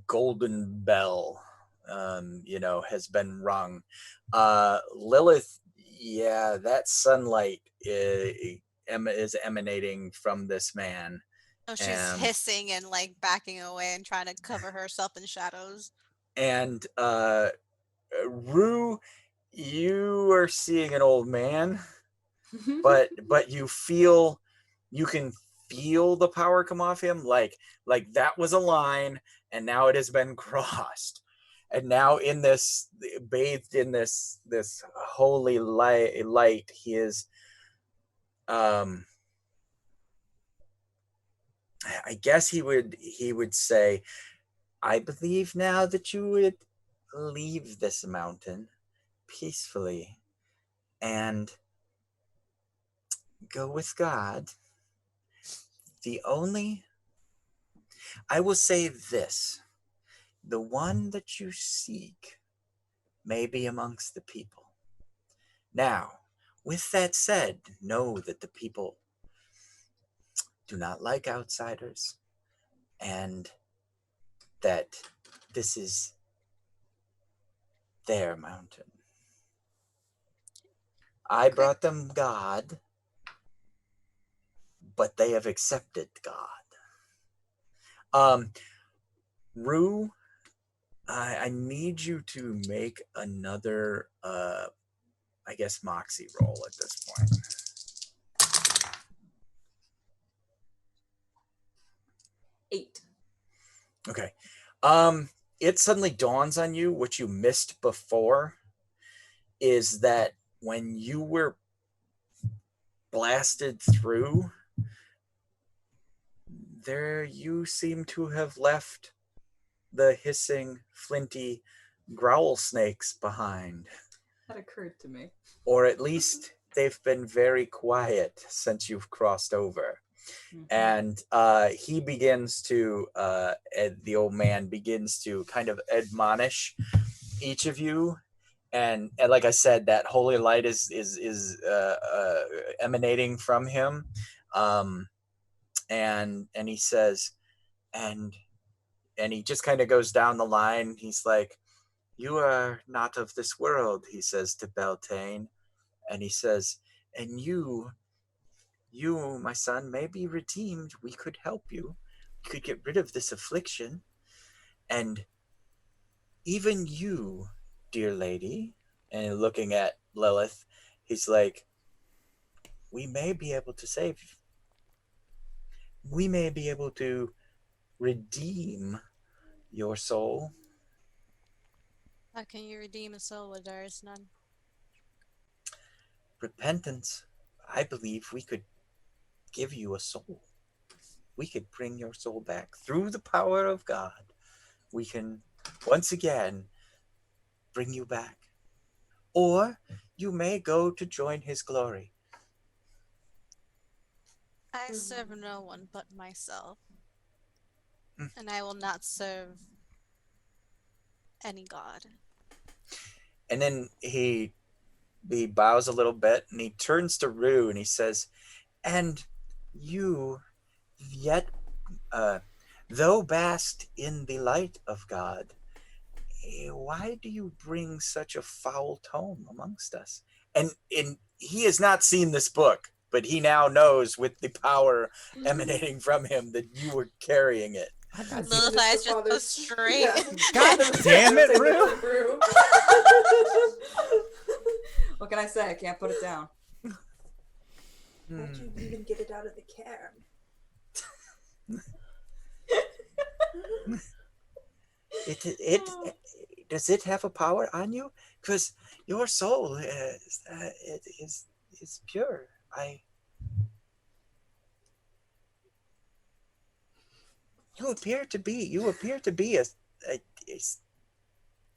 golden bell, has been rung. Lilith, yeah, that sunlight is emanating from this man. Oh, she's hissing and like backing away and trying to cover herself in shadows. And Rue, you are seeing an old man, but you can feel the power come off him, like that was a line, and now it has been crossed, and now in this, bathed in this holy light, he is, I guess he would say, I believe now that you would leave this mountain peacefully and go with God. I will say this, the one that you seek may be amongst the people. Now, with that said, know that the people do not like outsiders, and that this is their mountain. I brought them God, but they have accepted God. Rue, I need you to make another, I guess, Moxie roll at this point. Eight. Okay. It suddenly dawns on you what you missed before is that when you were blasted through, there you seem to have left the hissing, flinty growl snakes behind. That occurred to me. Or at least they've been very quiet since you've crossed over. Mm-hmm. And he begins to, the old man begins to kind of admonish each of you. And like I said, that holy light is emanating from him. And he says, and he just kind of goes down the line. He's like, you are not of this world, he says to Beltane. And he says, and you, my son, may be redeemed. We could help you. We could get rid of this affliction. And even you, dear lady, and looking at Lilith, he's like, we may be able to save you. We may be able to redeem your soul. How can you redeem a soul where there is none? Repentance. I believe we could give you a soul. We could bring your soul back through the power of God. We can once again bring you back. Or you may go to join his glory. I serve no one but myself. And I will not serve any god. And then he bows a little bit and he turns to Rue and he says, and you yet, though basked in the light of God, why do you bring such a foul tone amongst us? And he has not seen this book, but he now knows with the power emanating from him that you were carrying it. Lilith eyes just go straight. Yeah. God damn it, Rue! What can I say? I can't put it down. How'd you even get it out of the can? Does it have a power on you? Because your soul is pure. You appear to be a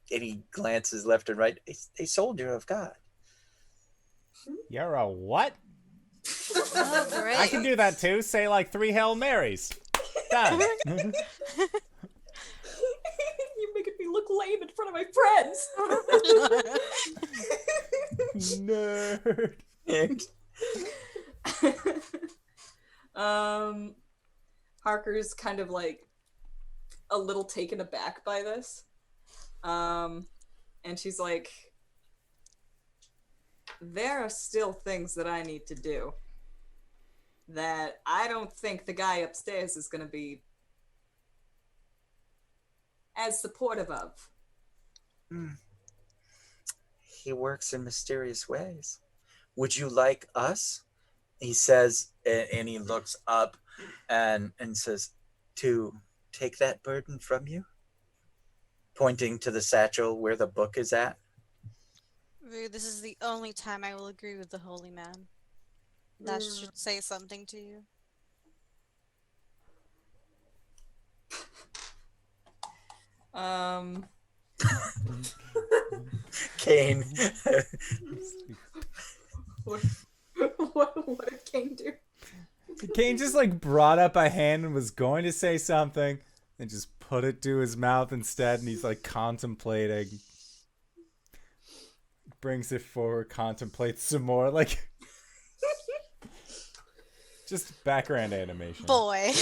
and he glances left and right, a soldier of God. You're a what? Oh, great. I can do that too. Say like 3 Hail Marys. Done. You're making me look lame in front of my friends. Nerd. Harker's kind of like a little taken aback by this. And she's like, there are still things that I need to do that I don't think the guy upstairs is going to be as supportive of. He works in mysterious ways. Would you like us? He says, and he looks up and says, "To take that burden from you," pointing to the satchel where the book is at. Rue, this is the only time I will agree with the holy man. That should say something to you. Kane. What did Kane do? Kane just like brought up a hand and was going to say something, and just put it to his mouth instead, and he's like contemplating. Brings it forward, contemplates some more, like just background animation. Boy.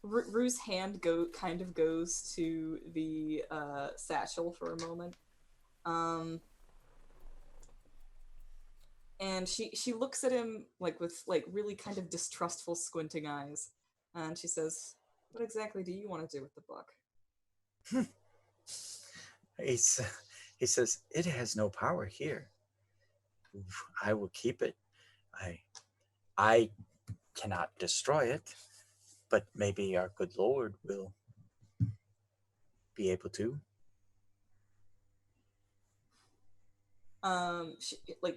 Rue's hand kind of goes to the satchel for a moment, and she looks at him like with like really kind of distrustful, squinting eyes, and she says, "What exactly do you want to do with the book?" He says, "It has no power here. I will keep it. I cannot destroy it, but maybe our good Lord will be able to."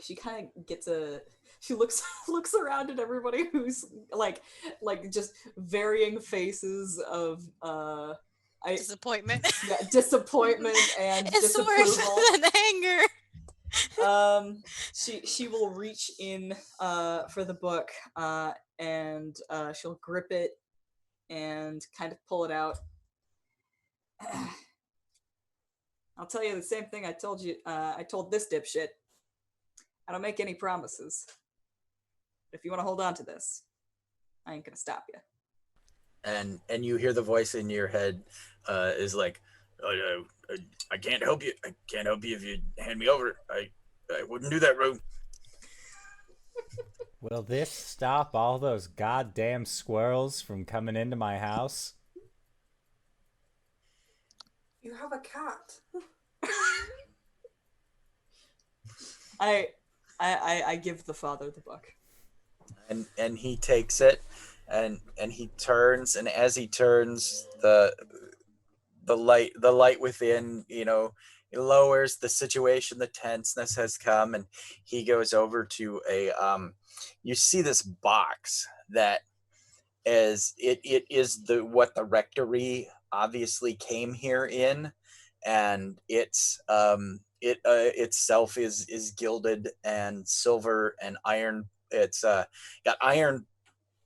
She kind of gets she looks around at everybody who's like just varying faces of Disappointment. yeah, disappointment and It's disapproval. worse than anger. She will reach in for the book and she'll grip it and kind of pull it out. I'll tell you the same thing I told you. I told this dipshit. I don't make any promises. If you want to hold on to this, I ain't gonna stop you. And you hear the voice in your head is like, "I can't help you. I can't help you if you hand me over. I wouldn't do that, Rue." Will this stop all those goddamn squirrels from coming into my house? You have a cat. I give the father the book. And he takes it and he turns, and as he turns, the light within, it lowers the situation, the tenseness has come, and he goes over to you see this box that it is what the rectory obviously came here in, and it's itself is gilded and silver and iron. It's got iron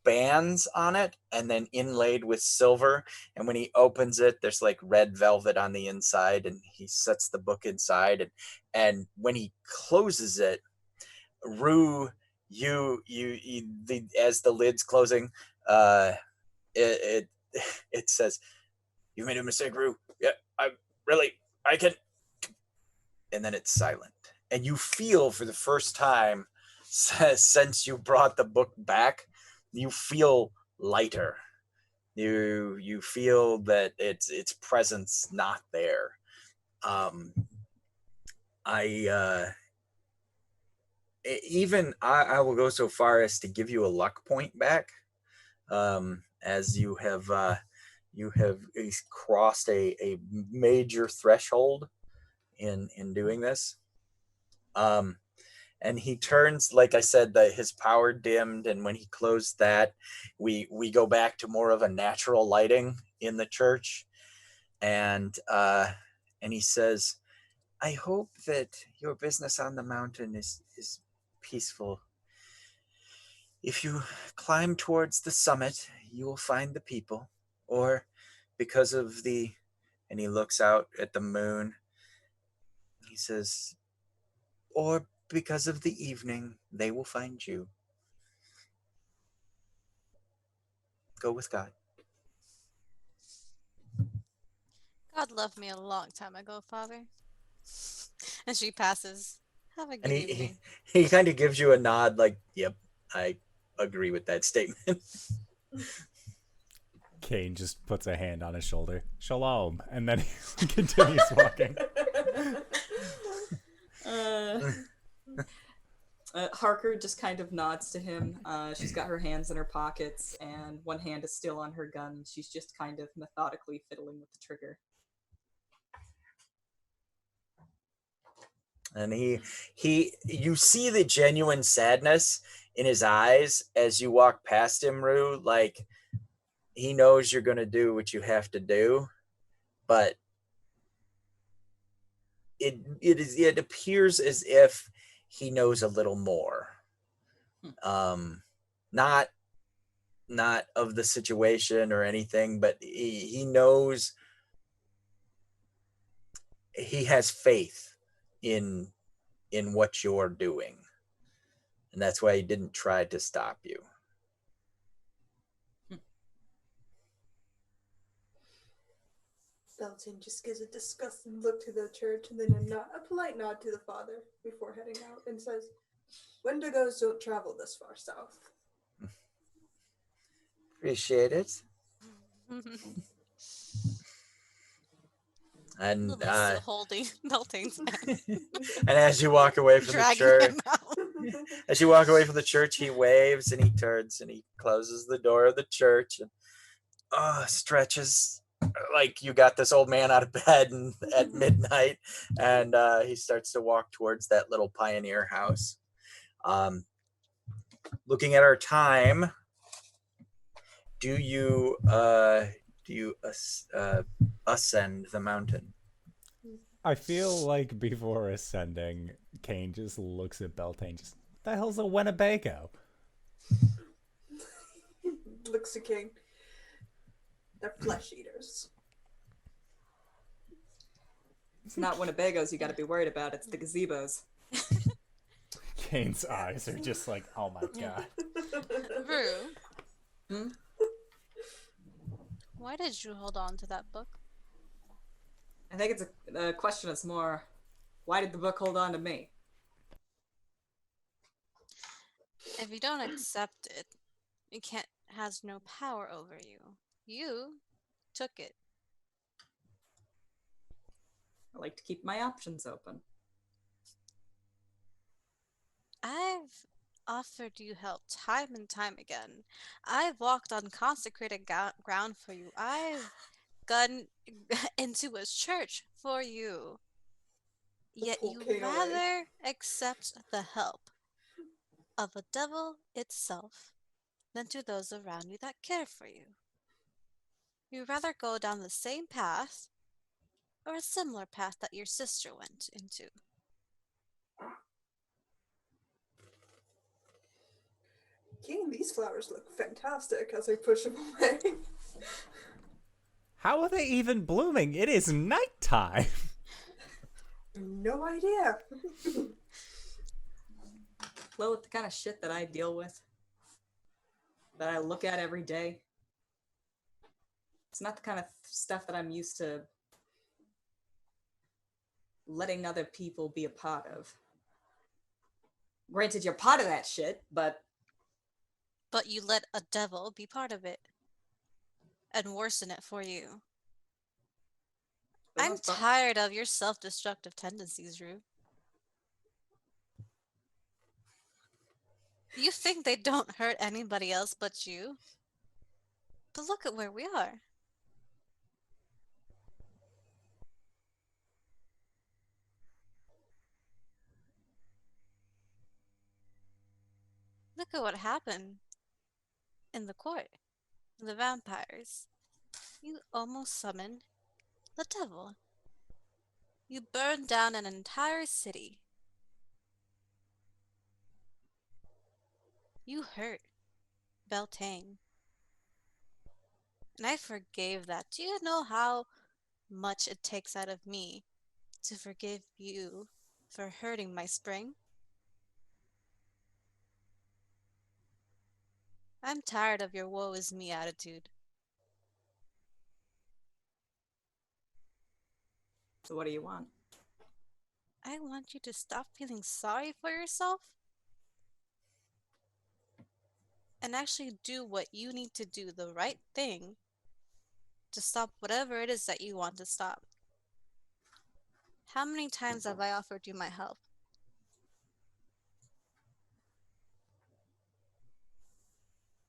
bands on it and then inlaid with silver, and when he opens it, there's like red velvet on the inside, and he sets the book inside, and when he closes it, Rue, as the lid's closing, it says, "You made a mistake, Rue. Yeah, I can," and then it's silent, and you feel for the first time since you brought the book back, you feel lighter. You feel that its presence not there. I will go so far as to give you a luck point back, as you have crossed a major threshold in doing this. And he turns, like I said, his power dimmed, and when he closed that, we go back to more of a natural lighting in the church, and he says, "I hope that your business on the mountain is peaceful. If you climb towards the summit, you will find the people, or because of the," and he looks out at the moon, he says, "or because of the evening, they will find you. Go with God." God loved me a long time ago, Father. And she passes. Have a And good evening. he kind of gives you a nod like, "Yep, I agree with that statement." Kane just puts a hand on his shoulder. Shalom. And then he continues walking. Harker just kind of nods to him. She's got her hands in her pockets, and one hand is still on her gun. She's just kind of methodically fiddling with the trigger. And you see the genuine sadness in his eyes as you walk past him, Rue. Like, he knows you're going to do what you have to do, but it appears as if he knows a little more. Not of the situation or anything, but he knows, he has faith in what you're doing, and that's why he didn't try to stop you. Belton just gives a disgusted look to the church and then a polite nod to the father before heading out and says, Wendigos don't travel this far south. Appreciate it. And Lily's still holding Melting's hand, and as you walk away from the dragging church, him out. as you walk away from the church, he waves and he turns and he closes the door of the church and stretches like you got this old man out of bed at midnight, and he starts to walk towards that little pioneer house. Looking at our time, do you ascend the mountain? I feel like before ascending, Kane just looks at Beltane. Just, what the hell's a Winnebago? Looks to King. They're flesh eaters. It's not Winnebagos you got to be worried about. It's the gazebos. Kane's eyes are just like, oh my god. Rue, why did you hold on to that book? I think it's a question that's more, why did the book hold on to me? If you don't accept it, it has no power over you. You took it. I like to keep my options open. I've offered you help time and time again. I've walked on consecrated ground for you. I've gone into his church for you. Yet you rather accept the help of a devil itself than to those around you that care for you. You'd rather go down the same path or a similar path that your sister went into. King, these flowers look fantastic as I push them away. How are they even blooming? It is nighttime. No idea. Well, with the kind of shit that I deal with, that I look at every day, it's not the kind of stuff that I'm used to letting other people be a part of. Granted, you're part of that shit, but you let a devil be part of it and worsen it for you. I'm tired of your self-destructive tendencies, Rue. You think they don't hurt anybody else but you? But look at where we are. Look at what happened in the court. The vampires. You almost summoned the devil. You burned down an entire city. You hurt Beltane. And I forgave that. Do you know how much it takes out of me to forgive you for hurting my spring? I'm tired of your woe is me attitude. so what do you want? I want you to stop feeling sorry for yourself and actually do what you need to do, the right thing, to stop whatever it is that you want to stop. How many times have I offered you my help?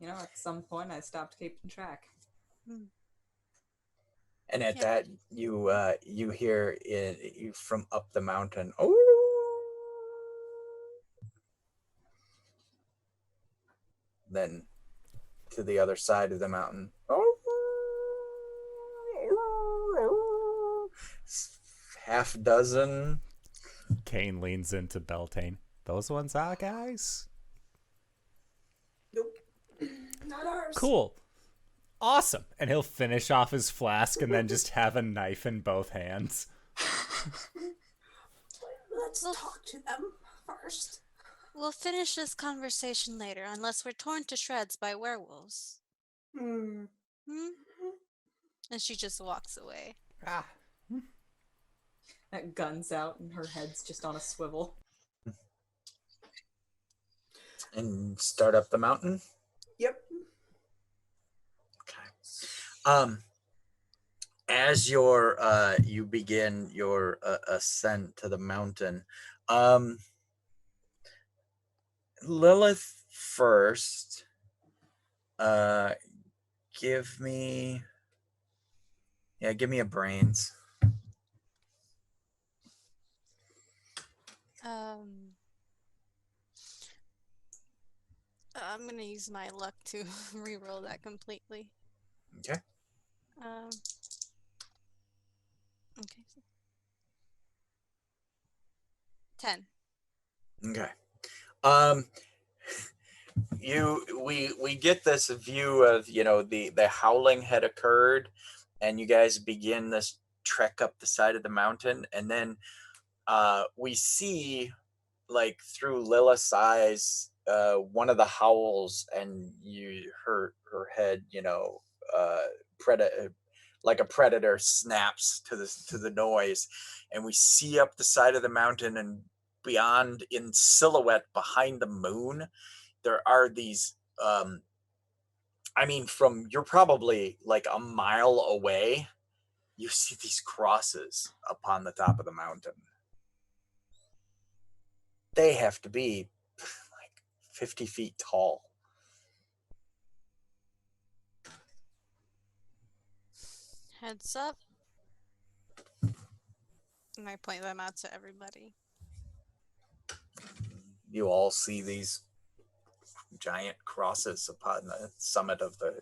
At some point I stopped keeping track. And at Yeah. that, you hear you from up the mountain. Oh, then to the other side of the mountain. Oh, half dozen. Kane leans into Beltane. Those ones are guys? Nope. Not ours. Cool. Awesome. And he'll finish off his flask and then just have a knife in both hands. Let's talk to them first. We'll finish this conversation later, unless we're torn to shreds by werewolves. Hmm. And she just walks away. Ah. That gun's out and her head's just on a swivel. And start up the mountain. Yep. Okay. As you begin your ascent to the mountain, Lilith first. Give me a brains. I'm gonna use my luck to re-roll that completely. Okay. Okay. 10. Okay. We get this view of the howling had occurred, and you guys begin this trek up the side of the mountain, and then we see, like, through Lilith's eyes, one of the howls, and her head, like a predator, snaps to the noise, and we see up the side of the mountain, and beyond, in silhouette behind the moon, there are these from, you're probably like a mile away, you see these crosses upon the top of the mountain. They have to be like 50 feet tall. Heads up. And I point them out to everybody. You all see these giant crosses upon the summit of the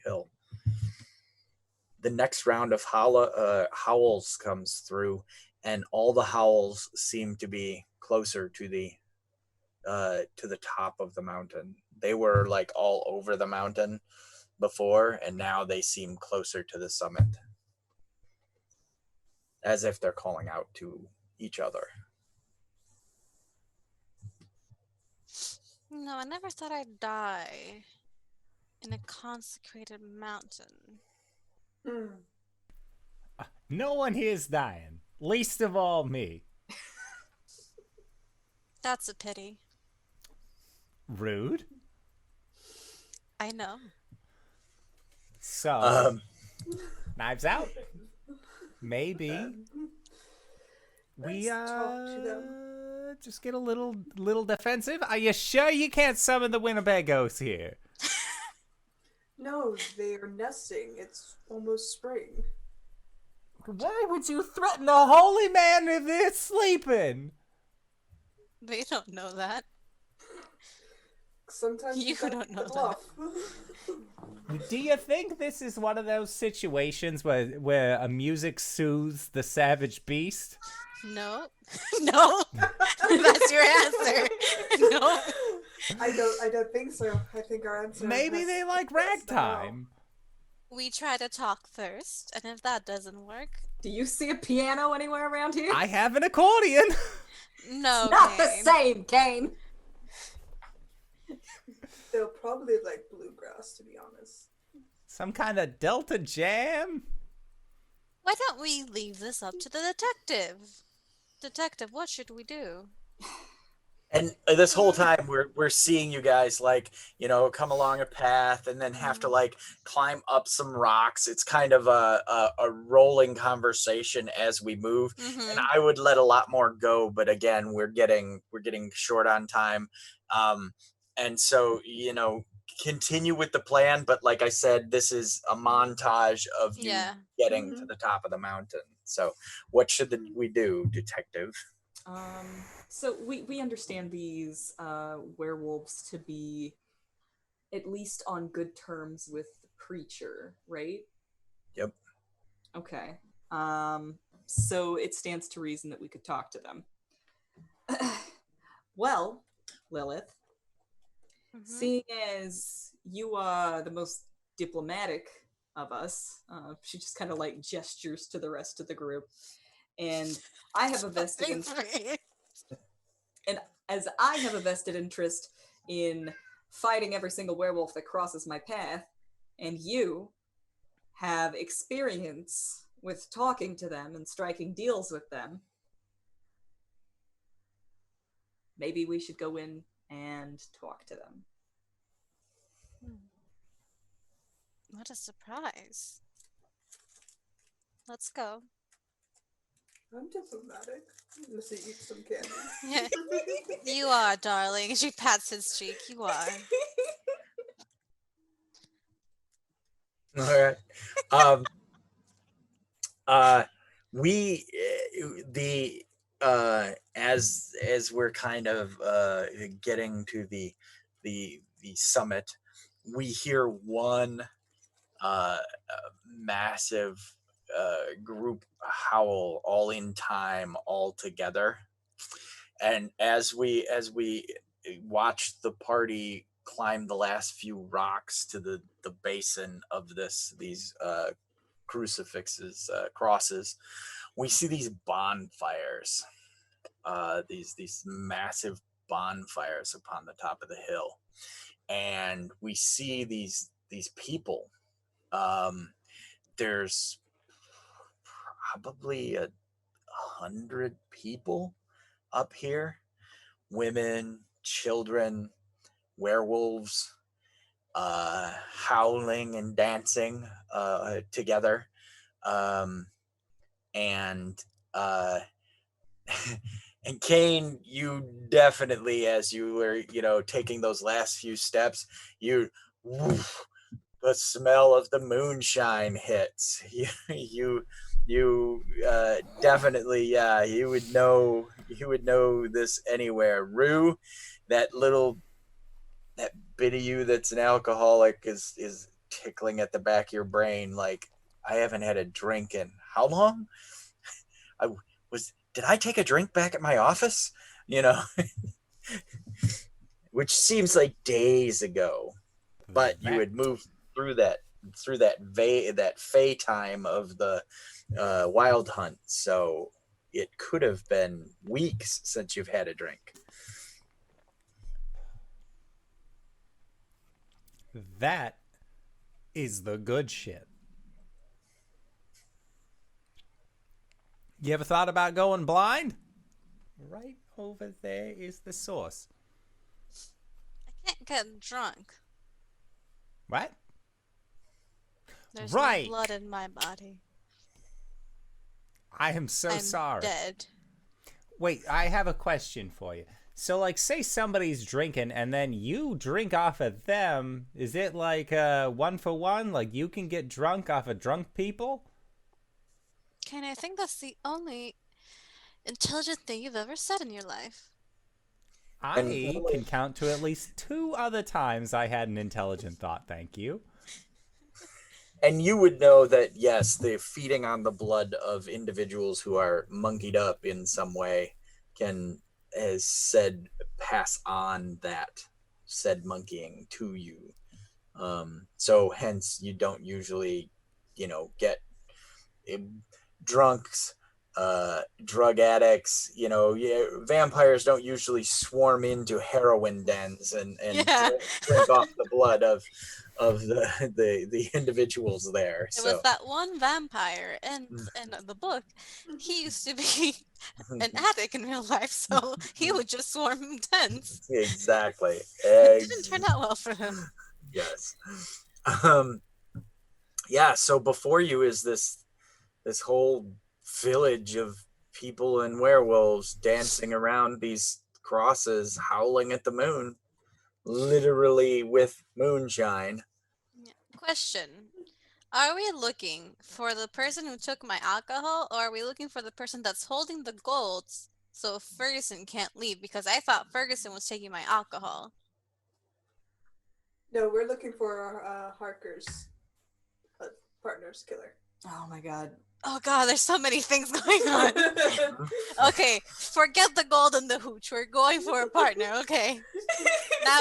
hill. The next round of howls comes through, and all the howls seem to be closer to the top of the mountain. They were like all over the mountain before, and now they seem closer to the summit, as if they're calling out to each other. No, I never thought I'd die in a consecrated mountain. No one here's dying. Least of all me. That's a pity. Rude. I know. So, Knives Out. Maybe we Let's talk to them. just get a little defensive. Are you sure you can't summon the Winnebagos here? No, they are nesting. It's almost spring. Why would you threaten the holy man if they're sleeping? They don't know that. Sometimes You gotta don't know that. bluff. Do you think this is one of those situations where a music soothes the savage beast? No. No. That's your answer. No. I don't think so. I think our answer. Maybe has- they like has to no. ragtime. We try to talk first, and if that doesn't work, Do you see a piano anywhere around here? I have an accordion. no. Not the Kane. same, Kane. They'll probably like bluegrass, to be honest. Some kind of Delta jam? Why don't we leave this up to the detective? Detective, what should we do? And this whole time we're seeing you guys, like, come along a path and then have to like climb up some rocks. It's kind of a rolling conversation as we move. Mm-hmm. And I would let a lot more go, but again, we're getting short on time. And so, continue with the plan, but like I said, this is a montage of you Yeah. getting to the top of the mountain. So what should we do, detective? So we understand these werewolves to be at least on good terms with the preacher, right? Yep. Okay. So it stands to reason that we could talk to them. Well, Lilith, seeing as you are the most diplomatic of us, she just kind of like gestures to the rest of the group, and I have a vested and as I have a vested interest in fighting every single werewolf that crosses my path, and you have experience with talking to them and striking deals with them, maybe we should go in and talk to them. What a surprise. Let's go. I'm diplomatic. I'm gonna say eat some candy. Yeah. You are, darling. She pats his cheek. You are. All right. We the as we're kind of getting to the summit, we hear one massive group howl all in time, all together, and as we watch the party climb the last few rocks to the basin of these crucifixes, crosses, we see these bonfires, these massive bonfires upon the top of the hill, and we see these people. There's probably 100 people up here, women, children, werewolves, howling and dancing together. And and Kane, you definitely, as you were, taking those last few steps, the smell of the moonshine hits. You definitely, yeah, you would know this anywhere. Rue, that bit of you that's an alcoholic is tickling at the back of your brain. Like, I haven't had a drink in how long? Did I take a drink back at my office? Which seems like days ago, but you had moved through that fey time of the wild hunt, so it could have been weeks since you've had a drink. That is the good shit. You ever thought about going blind? Right over there is the source. I can't get drunk. What? There's right. no blood in my body. I am so I'm sorry. Dead. Wait, I have a question for you. So, like, say somebody's drinking and then you drink off of them. Is it like 1 for 1? Like, you can get drunk off of drunk people? Ken, I think that's the only intelligent thing you've ever said in your life. I can count to at least 2 other times I had an intelligent thought, thank you. And you would know that, yes, the feeding on the blood of individuals who are monkeyed up in some way can, as said, pass on that said monkeying to you. So hence you don't usually, get drunks, drug addicts, vampires don't usually swarm into heroin dens and drink off the blood of the individuals there. It was that one vampire in the book. He used to be an addict in real life, so he would just swarm dens. Exactly. It didn't turn out well for him. Yes. Yeah, so before you is this whole village of people and werewolves dancing around these crosses, howling at the moon. literally with moonshine. Yeah. Question. Are we looking for the person who took my alcohol, or are we looking for the person that's holding the golds so Ferguson can't leave? Because I thought Ferguson was taking my alcohol. No, we're looking for Harker's partner's killer. Oh my god. Oh god, there's so many things going on. Okay, forget the gold and the hooch. We're going for a partner. Okay. Now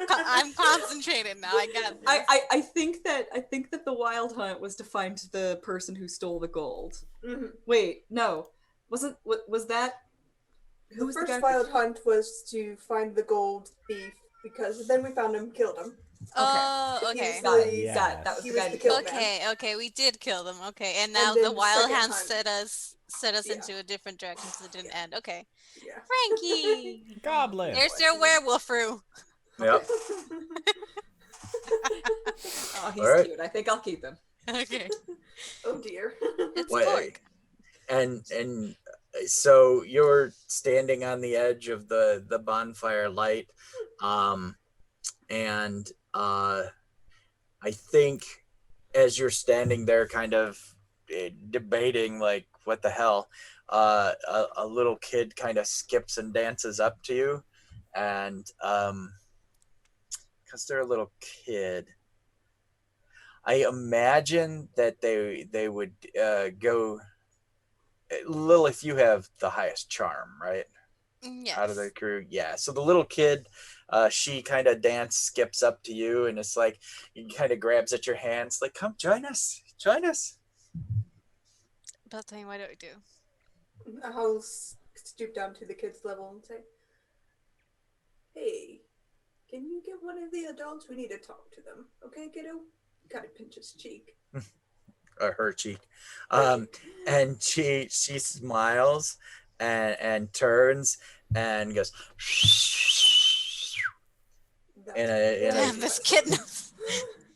I'm concentrated now. I got this. I think that the wild hunt was to find the person who stole the gold. Mhm. Wait, no. Was that who The was first the guy? wild hunt was to find the gold thief because then we found him, killed him. Oh, He okay. was Got it. the- Got it. That was he the was guy the that kill killed man. Okay, we did kill them. Okay, and now then the wild second hunt hunt. set us Yeah. into a different direction so it didn't end. Okay. Yeah. Frankie! Goblin. There's your werewolf-ru. Yep. Oh, he's All right. cute. I think I'll keep him. Okay. Oh dear. It's Wait, Gorg. and so you're standing on the edge of the bonfire light, and I think as you're standing there kind of debating like what the hell, a little kid kind of skips and dances up to you, and because they're a little kid, I imagine that they would go. Lilith, you have the highest charm, right? Yes. Out of the crew. Yeah. So the little kid, she kind of skips up to you, and it's like, he kind of grabs at your hands, like, come join us. Join us. But tell me, what do we do? I'll stoop down to the kid's level and say, "Hey, can you get one of the adults? We need to talk to them. Okay, kiddo?" Kind of pinch his cheek. Her cheek. And she smiles and turns and goes That's in a Damn, this kid knows.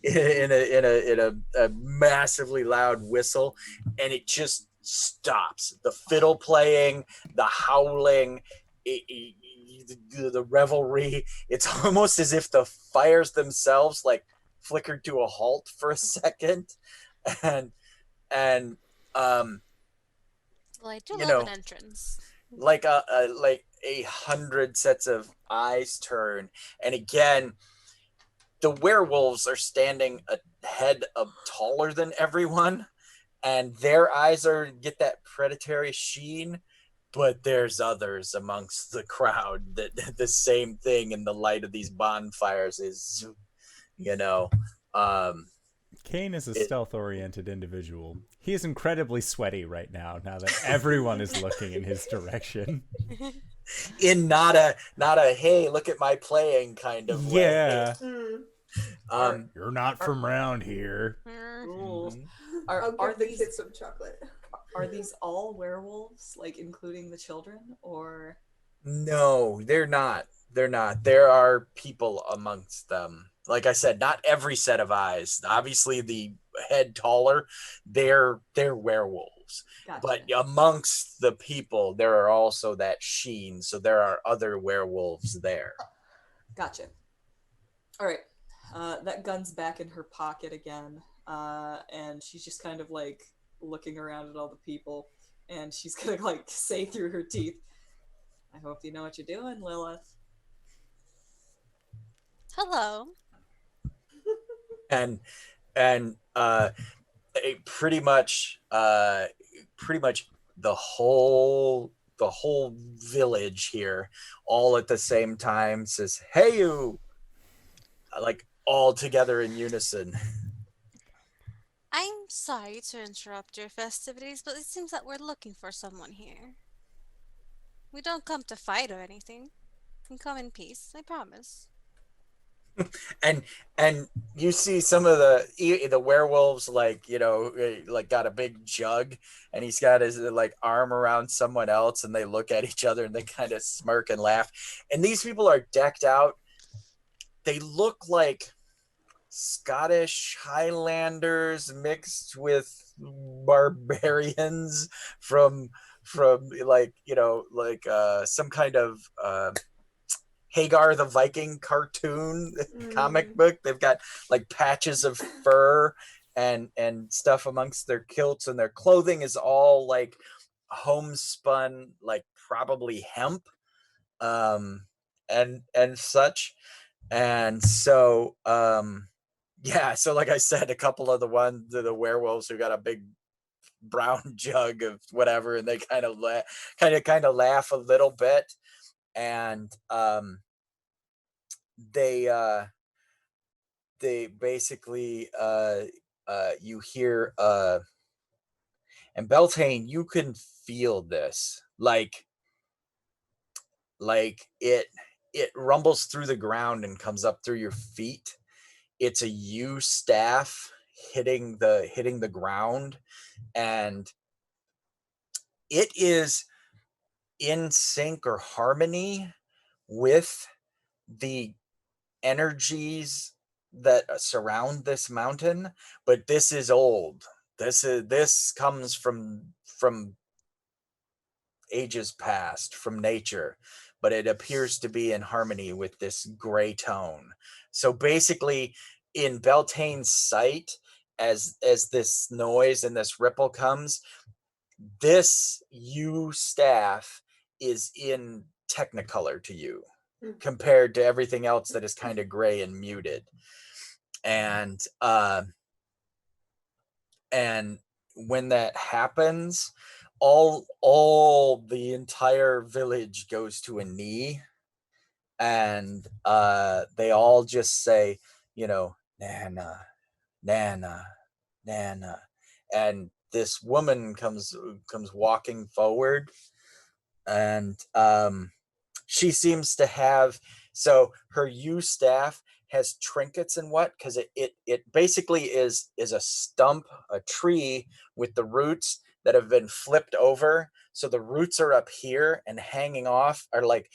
in a massively loud whistle, and it just stops. The fiddle playing, the howling, the revelry. It's almost as if the fires themselves like flickered to a halt for a second, and Well, I do you love know, an entrance. like a 100 sets of eyes turn, and again the werewolves are standing a head of taller than everyone, and their eyes get that predatory sheen, but there's others amongst the crowd that the same thing in the light of these bonfires is, Kane is a stealth-oriented individual. He is incredibly sweaty right now that everyone is looking in his direction. in not a hey, look at my playing kind of way. Yeah. You're not from round here. Ooh. I'll Are give the these kid some chocolate. are these all werewolves, like including the children, or? No, they're not. They're not. There are people amongst them. Like I said, not every set of eyes. Obviously, the head taller, they're werewolves. Gotcha. But amongst the people, there are also that sheen. So there are other werewolves there. Gotcha. All right. That gun's back in her pocket again, and she's just kind of like looking around at all the people, and she's gonna like say through her teeth, "I hope you know what you're doing, Lilith." Hello. And pretty much the whole village here, all at the same time, says, "Hey, you!" Like all together in unison. I'm sorry to interrupt your festivities, but it seems that we're looking for someone here. We don't come to fight or anything. We come in peace, I promise. And you see some of the werewolves, like, like got a big jug, and he's got his like arm around someone else, and they look at each other and they kind of smirk and laugh. And these people are decked out. They look like Scottish Highlanders mixed with barbarians from like some kind of Hagar the Viking cartoon comic book. They've got like patches of fur and stuff amongst their kilts, and their clothing is all like homespun, like probably hemp, and such. And so yeah, so like I said, a couple of the werewolves who got a big brown jug of whatever, and they kind of laugh a little bit, and they basically you hear and Beltane, you can feel this, like it rumbles through the ground and comes up through your feet. It's a yew staff hitting the ground, and it is in sync or harmony with the energies that surround this mountain. But this is old. This comes from ages past, from nature, but it appears to be in harmony with this gray tone. So basically, in Beltane's sight, as this noise and this ripple comes, this yew staff is in technicolor to you compared to everything else that is kind of gray and muted. And when that happens, all the entire village goes to a knee, and they all just say, Nana, Nana, Nana. And this woman comes walking forward, and she seems to have, so her yew staff has trinkets and what, because it basically is a stump, a tree with the roots that have been flipped over. So the roots are up here, and hanging off are like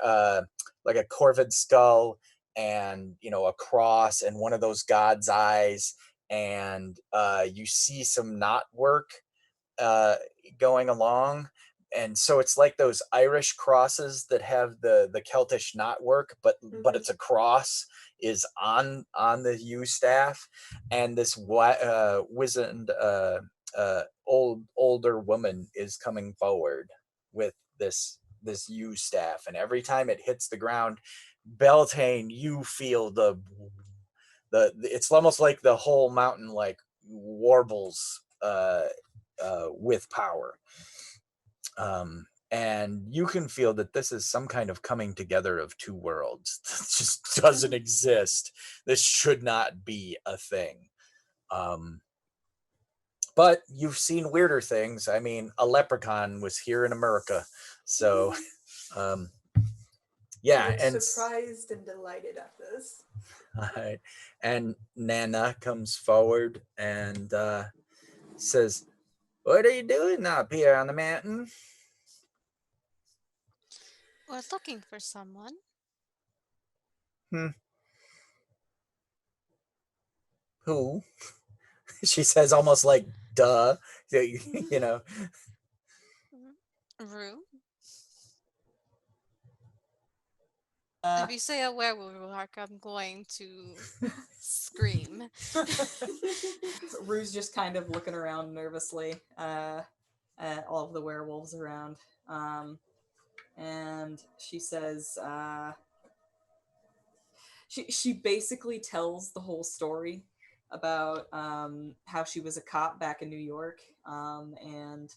a corvid skull, and a cross, and one of those god's eyes, and you see some knot work going along. And so it's like those Irish crosses that have the Celtic knotwork, but it's a cross is on the yew staff. And this wizened older woman is coming forward with this yew staff, and every time it hits the ground, Beltane, you feel the it's almost like the whole mountain like warbles with power. And you can feel that this is some kind of coming together of two worlds that just doesn't exist. This should not be a thing. But you've seen weirder things. I mean, a leprechaun was here in America. So, yeah. I'm surprised and delighted at this. Right. And Nana comes forward and says, "What are you doing up here on the mountain?" We're looking for someone. Who? She says, almost like, duh, Rue. If you say a werewolf remark, I'm going to scream. Rue's just kind of looking around nervously at all of the werewolves around. And she says, she basically tells the whole story about how she was a cop back in New York, and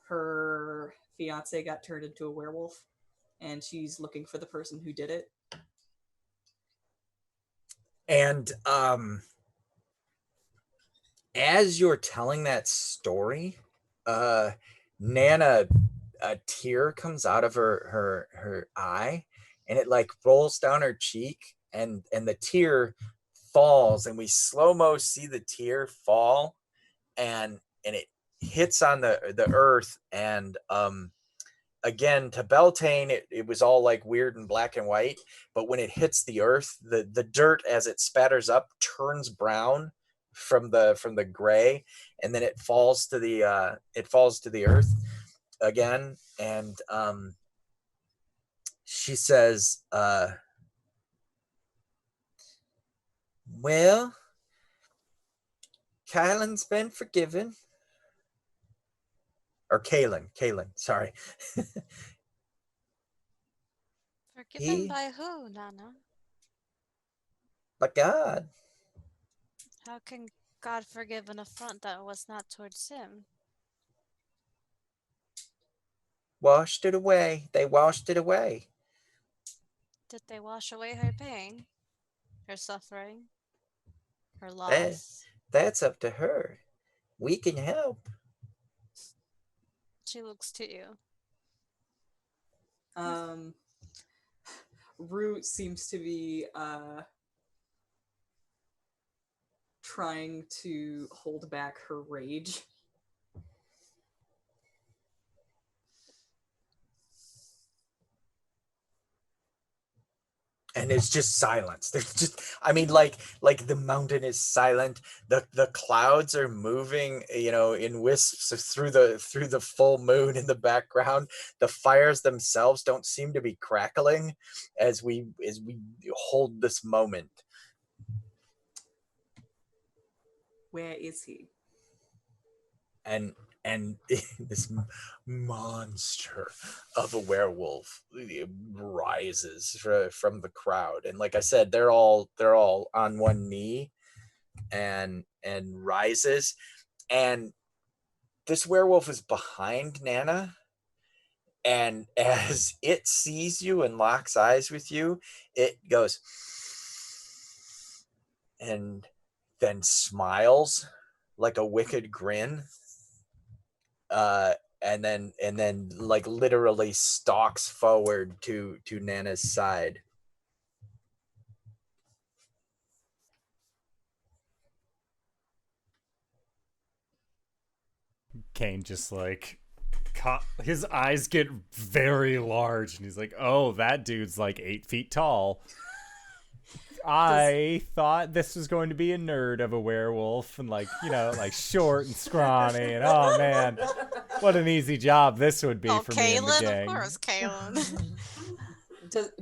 her fiance got turned into a werewolf, and she's looking for the person who did it. And as you're telling that story, Nana, a tear comes out of her eye, and it like rolls down her cheek, and the tear falls, and we slow-mo see the tear fall, and it hits on the earth. And again, to Beltane, it was all like weird and black and white, but when it hits the earth, the dirt as it spatters up turns brown from the gray, and then it falls to the earth again. And she says, well, Kylan's been forgiven. Or Kalen, sorry. Forgiven by who, Nana? By God. How can God forgive an affront that was not towards him? Washed it away. They washed it away. Did they wash away her pain, her suffering, her That, loss? that's up to her. We can help. She looks to you. Rue seems to be trying to hold back her rage. And it's just silence. There's just, I mean, like the mountain is silent. The clouds are moving, in wisps through the full moon in the background. The fires themselves don't seem to be crackling as we hold this moment. Where is he? And this monster of a werewolf rises from the crowd, and like I said, they're all on one knee and rises, and this werewolf is behind Nana, and as it sees you and locks eyes with you, it goes and then smiles like a wicked grin, and then like literally stalks forward to Nana's side. Kane just like his eyes get very large, and he's like, "Oh, that dude's like 8 feet tall." I thought this was going to be a nerd of a werewolf, and like short and scrawny, and oh man, what an easy job this would be for me and the gang. Of course, Kalen.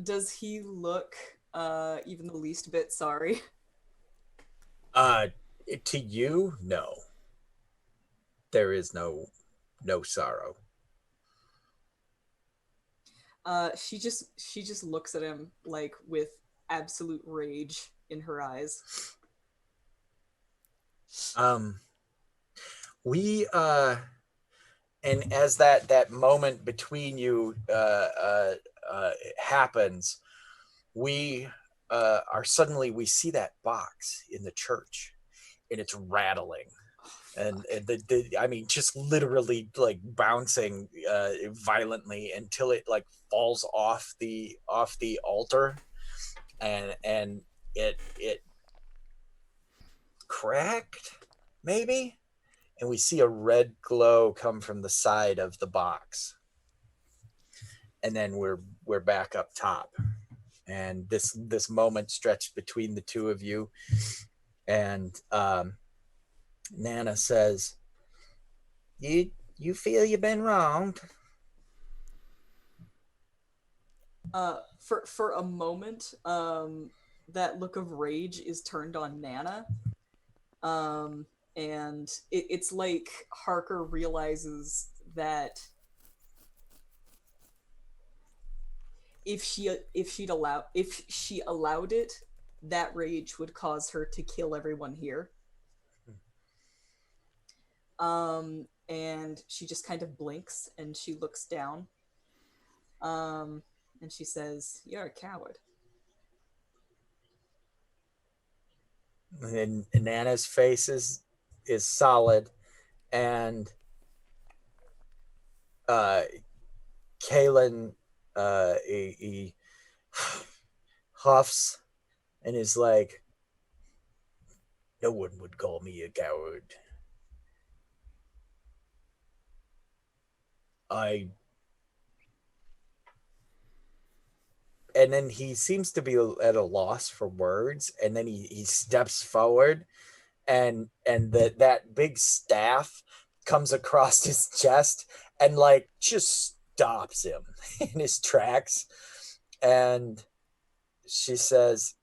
Does he look even the least bit sorry? To you, no. There is no sorrow. She just looks at him like with absolute rage in her eyes. We and as that moment between you happens, we we see that box in the church, and it's rattling, and I mean, just literally like bouncing violently until it like falls off the altar, and it cracked maybe, and we see a red glow come from the side of the box, and then we're back up top, and this moment stretched between the two of you, and Nana says, you feel you've been wronged? For a moment, that look of rage is turned on Nana. And it's like Harker realizes that if she allowed it, that rage would cause her to kill everyone here. And she just kind of blinks and she looks down. And she says, "You're a coward." And Nana's face is solid, and Kalen he huffs and is like, no one would call me a coward. And then he seems to be at a loss for words, and then he steps forward, and that big staff comes across his chest and like just stops him in his tracks, And she says,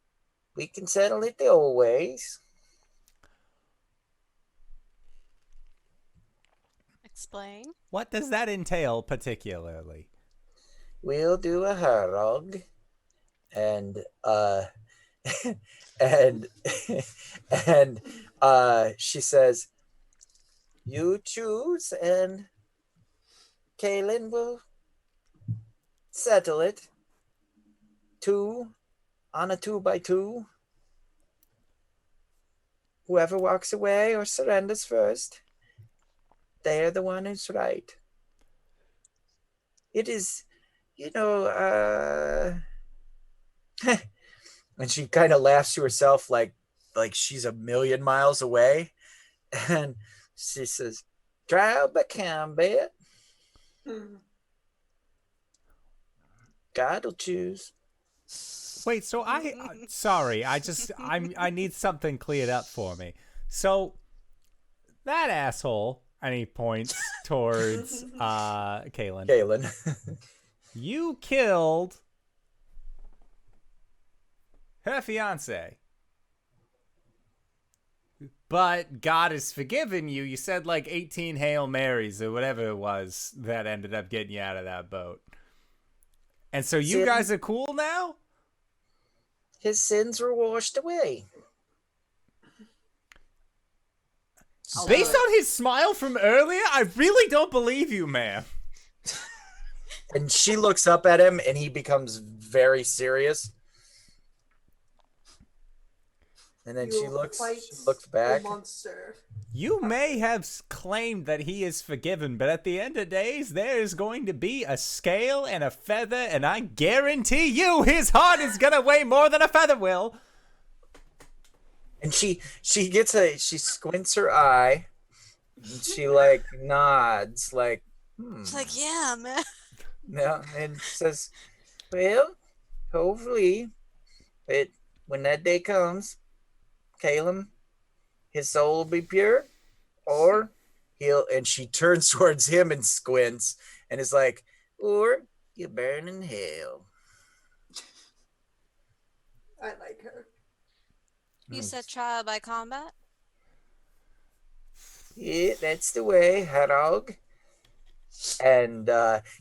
"We can settle it the old ways. Explain. What does that entail particularly? We'll do a harrog." And and and she says, "You choose, and Kaylin will settle it. 2 on a 2x2. Whoever walks away or surrenders first, they're the one who's right. It is, you know, and she kind of laughs to herself like she's a million miles away. And she says, "Trial by combat. God will choose." Wait, so sorry, I need something cleared up for me. So that asshole, and he points towards Kaylin. You killed her fiance. But God has forgiven you. You said like 18 Hail Marys or whatever it was that ended up getting you out of that boat. And so you guys are cool now? His sins were washed away. Based on his smile from earlier, I really don't believe you, ma'am. And she looks up at him, and he becomes very serious. And then she looks back. Monster. You may have claimed that he is forgiven, but at the end of days, there is going to be a scale and a feather, and I guarantee you his heart is going to weigh more than a feather will. And she squints her eye, and she like nods like, It's like, yeah, man. Yeah, and says, "Well, hopefully, when that day comes, Caleb, his soul will be pure, or he'll," and she turns towards him and squints and is like, "or you burn in hell." I like her. You said trial by combat? Yeah, that's the way, hot dog. And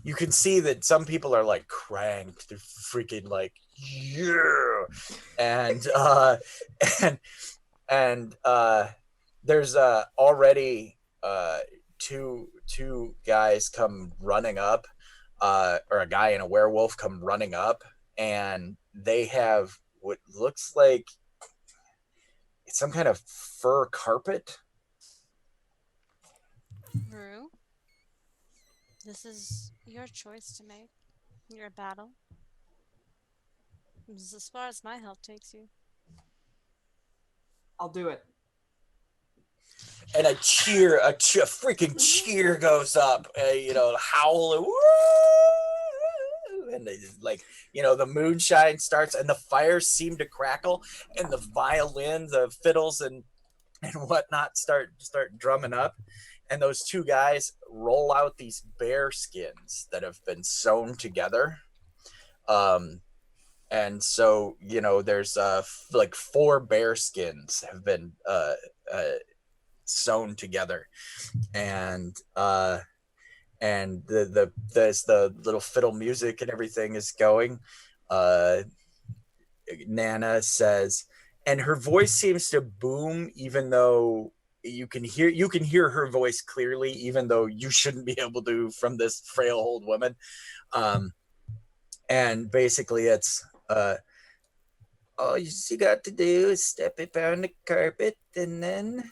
you can see that some people are like cranked. They're freaking like, yeah. And there's already two guys come running up, or a guy and a werewolf come running up, and they have what looks like some kind of fur carpet. Rue, this is your choice to make. Your battle. This is as far as my help takes you. I'll do it. And a freaking cheer goes up, howl, woo! And they, like, the moonshine starts, and the fires seem to crackle, and the violin, the fiddles, and whatnot start drumming up, and those two guys roll out these bear skins that have been sewn together. And so there's like 4 bear skins have been sewn together, and the little fiddle music and everything is going. Nana says, and her voice seems to boom, even though you can hear her voice clearly, even though you shouldn't be able to from this frail old woman. And basically it's all you got to do is step it on the carpet, and then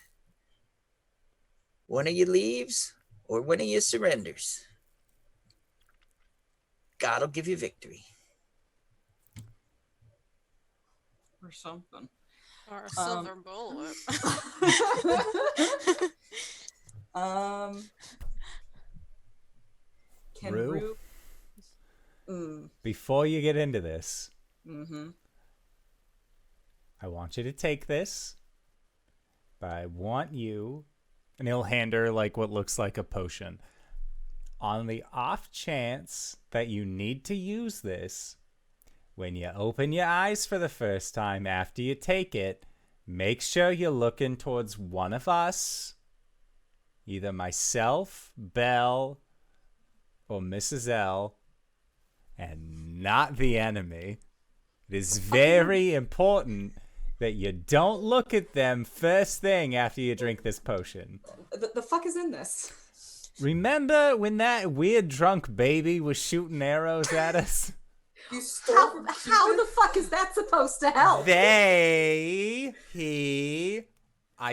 one of you leaves or one of you surrenders. God will give you victory. Or something. Or a silver bullet. Can Rue? Rue... Before you get into this, Mm-hmm. I want you to take this, but I want you, and he'll hand her like what looks like a potion. On the off chance that you need to use this, when you open your eyes for the first time after you take it, make sure you're looking towards one of us, either myself, Belle, or Mrs. L, and not the enemy. It is very important that you don't look at them first thing after you drink this potion. The fuck is in this? Remember when that weird drunk baby was shooting arrows at us? You stole from How Cupid? the fuck is that supposed to help? I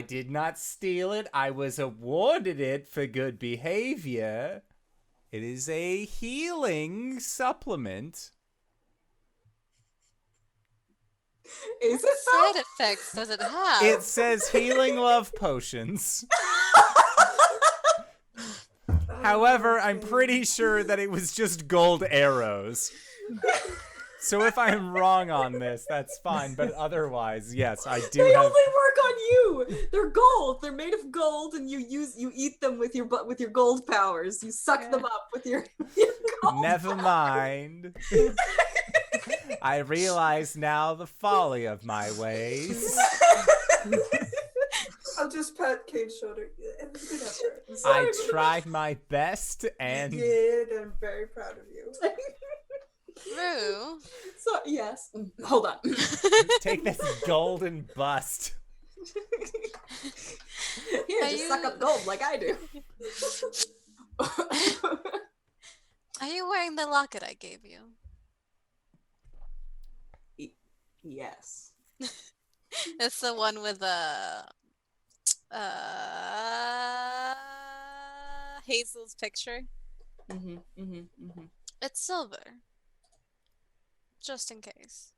did not steal it. I was awarded it for good behavior. It is a healing supplement. Is it What though? side effects does it have? It says healing love potions. However, I'm pretty sure that it was just gold arrows. So if I'm wrong on this, that's fine. But otherwise, yes, I do They have. only work on you. They're gold. They're made of gold, and you eat them with your gold powers. You suck them up with your gold. Never mind. I realize now the folly of my ways. I'll just pat Kate's shoulder. It was a good effort. I tried my best, and You did, and I'm very proud of you. Rue, So yes. Hold on. take this golden bust. Here, Are just suck you- up gold like I do. are you wearing the locket I gave you? Yes. It's the one with Hazel's picture. It's silver. Just in case.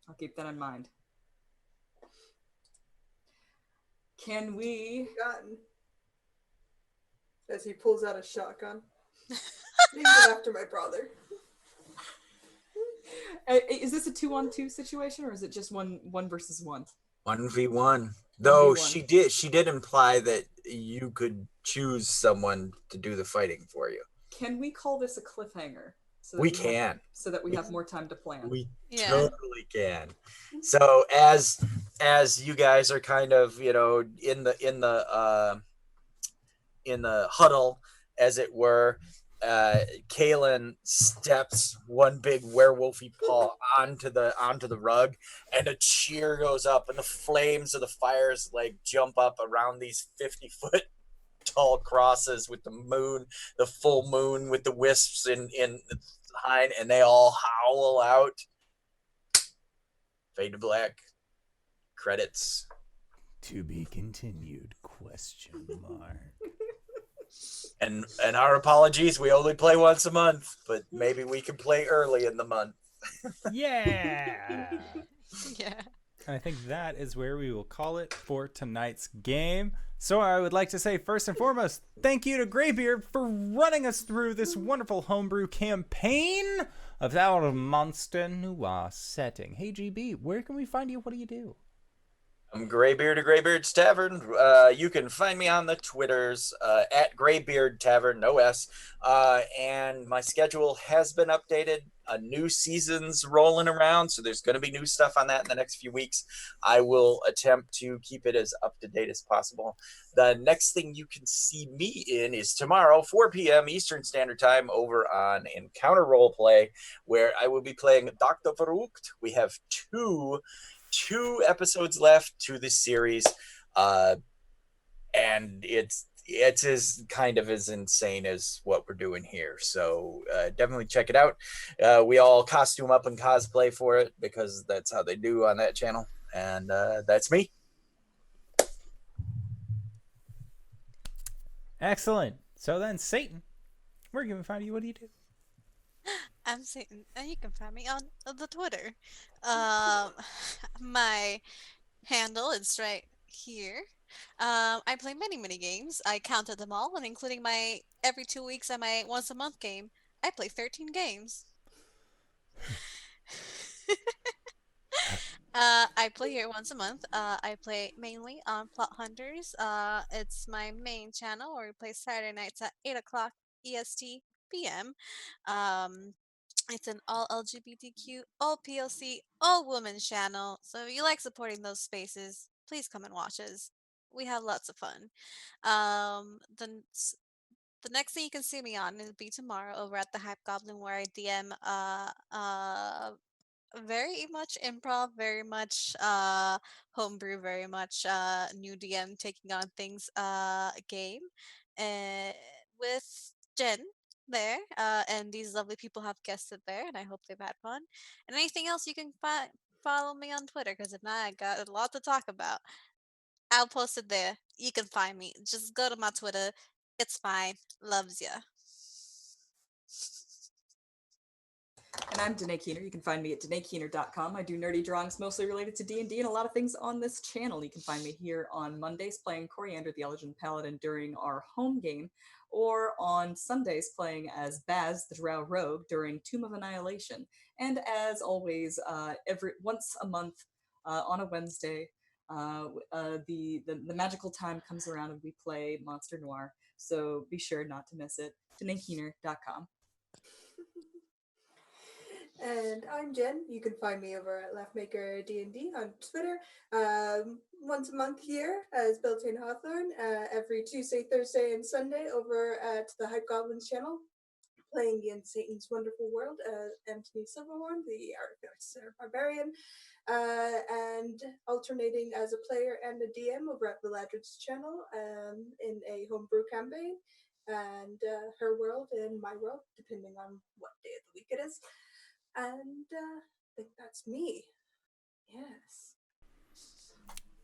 I'll keep that in mind. Can we? Gotten. As he pulls out a shotgun. Named it after my brother. Is this a 2-on-2 situation, or is it just one versus one? 1v1. Though 1v1. she did imply that you could choose someone to do the fighting for you. Can we call this a cliffhanger? So that We have- can. so that we have more time to plan. We Yeah. totally can. So as you guys are kind of, you know, in the huddle, as it were, Kaylin steps one big werewolfy paw onto the rug, and a cheer goes up, and the flames of the fires like jump up around these 50-foot tall crosses with the moon, the full moon with the wisps in behind, and they all howl out. Fade to black. Credits. To be continued, question mark. And our apologies, we only play once a month, but maybe we can play early in the month. Yeah! Yeah. And I think that is where we will call it for tonight's game. So I would like to say, first and foremost, thank you to Greybeard for running us through this wonderful homebrew campaign of our Monster Noir setting. Hey, GB, where can we find you? What do you do? I'm Greybeard of Greybeard's Tavern. You can find me on the Twitters at Greybeard Tavern, no S. And my schedule has been updated. A new season's rolling around, so there's going to be new stuff on that in the next few weeks. I will attempt to keep it as up to date as possible. The next thing you can see me in is tomorrow, 4 p.m. Eastern Standard Time, over on Encounter Roleplay, where I will be playing Dr. Verrucht. We have two episodes left to this series, and it's as kind of as insane as what we're doing here, so definitely check it out. We all costume up and cosplay for it because that's how they do on that channel, and that's me. Excellent. So then, Satan, where can we find you? What do you do? I'm Satan, and you can find me on the Twitter. My handle is right here. I play many games. I counted them all, and including my every 2 weeks and my once a month game. I play 13 games. I play here once a month. I play mainly on Plot Hunters. It's my main channel where we play Saturday nights at 8 o'clock EST PM. It's an all LGBTQ, all POC, all women channel. So if you like supporting those spaces, please come and watch us. We have lots of fun. The next thing you can see me on will be tomorrow over at the Hype Goblin, where I DM very much improv, very much homebrew, very much new DM taking on things game, uh, with Jen there, and these lovely people have guested there, and I hope they've had fun. And anything else, you can follow me on Twitter, because if not, I got a lot to talk about. I'll post it there. You can find me. Just go to my Twitter. It's fine. Loves ya. And I'm Danae Keener. You can find me at DanaeKeener.com. I do nerdy drawings mostly related to D&D and a lot of things on this channel. You can find me here on Mondays playing Coriander the Elegant Paladin during our home game, or on Sundays playing as Baz the Drow Rogue during Tomb of Annihilation. And as always, every once a month on a Wednesday, the magical time comes around and we play Monster Noire. So be sure not to miss it. DanaeKeener.com. And I'm Jen. You can find me over at Laughmaker D&D on Twitter. Once a month here as Beltane Hawthorne. Every Tuesday, Thursday, and Sunday over at the Hype Goblins channel, playing in Satan's Wonderful World as Anthony Silverhorn, the Artificer Barbarian, and alternating as a player and a DM over at Beladrid's channel in a homebrew campaign, and her world and my world, depending on what day of the week it is. And I think that's me. Yes.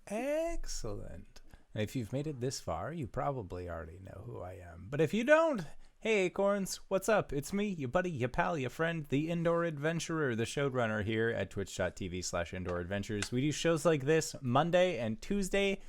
Excellent. And if you've made it this far, you probably already know who I am. But if you don't, hey Acorns, what's up? It's me, your buddy, your pal, your friend, the Indoor Adventurer, the showrunner here at twitch.tv/Indoor Adventures. We do shows like this Monday and Thursday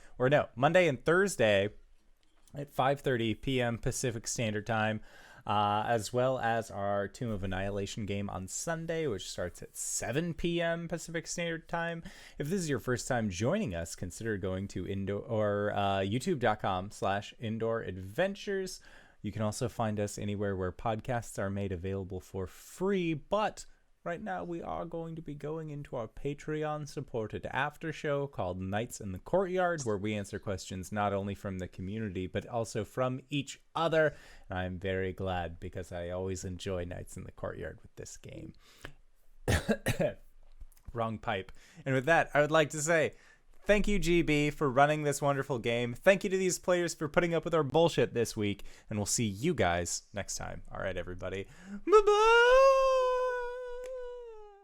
at 5:30 p.m. Pacific Standard Time. As well as our Tomb of Annihilation game on Sunday, which starts at 7 p.m. Pacific Standard Time. If this is your first time joining us, consider going to youtube.com/Indoor Adventures. You can also find us anywhere where podcasts are made available for free, but right now we are going to be going into our Patreon-supported after show called Nights in the Courtyard, where we answer questions not only from the community, but also from each other. And I'm very glad, because I always enjoy Nights in the Courtyard with this game. Wrong pipe. And with that, I would like to say thank you, GB, for running this wonderful game. Thank you to these players for putting up with our bullshit this week. And we'll see you guys next time. All right, everybody. Bye-bye!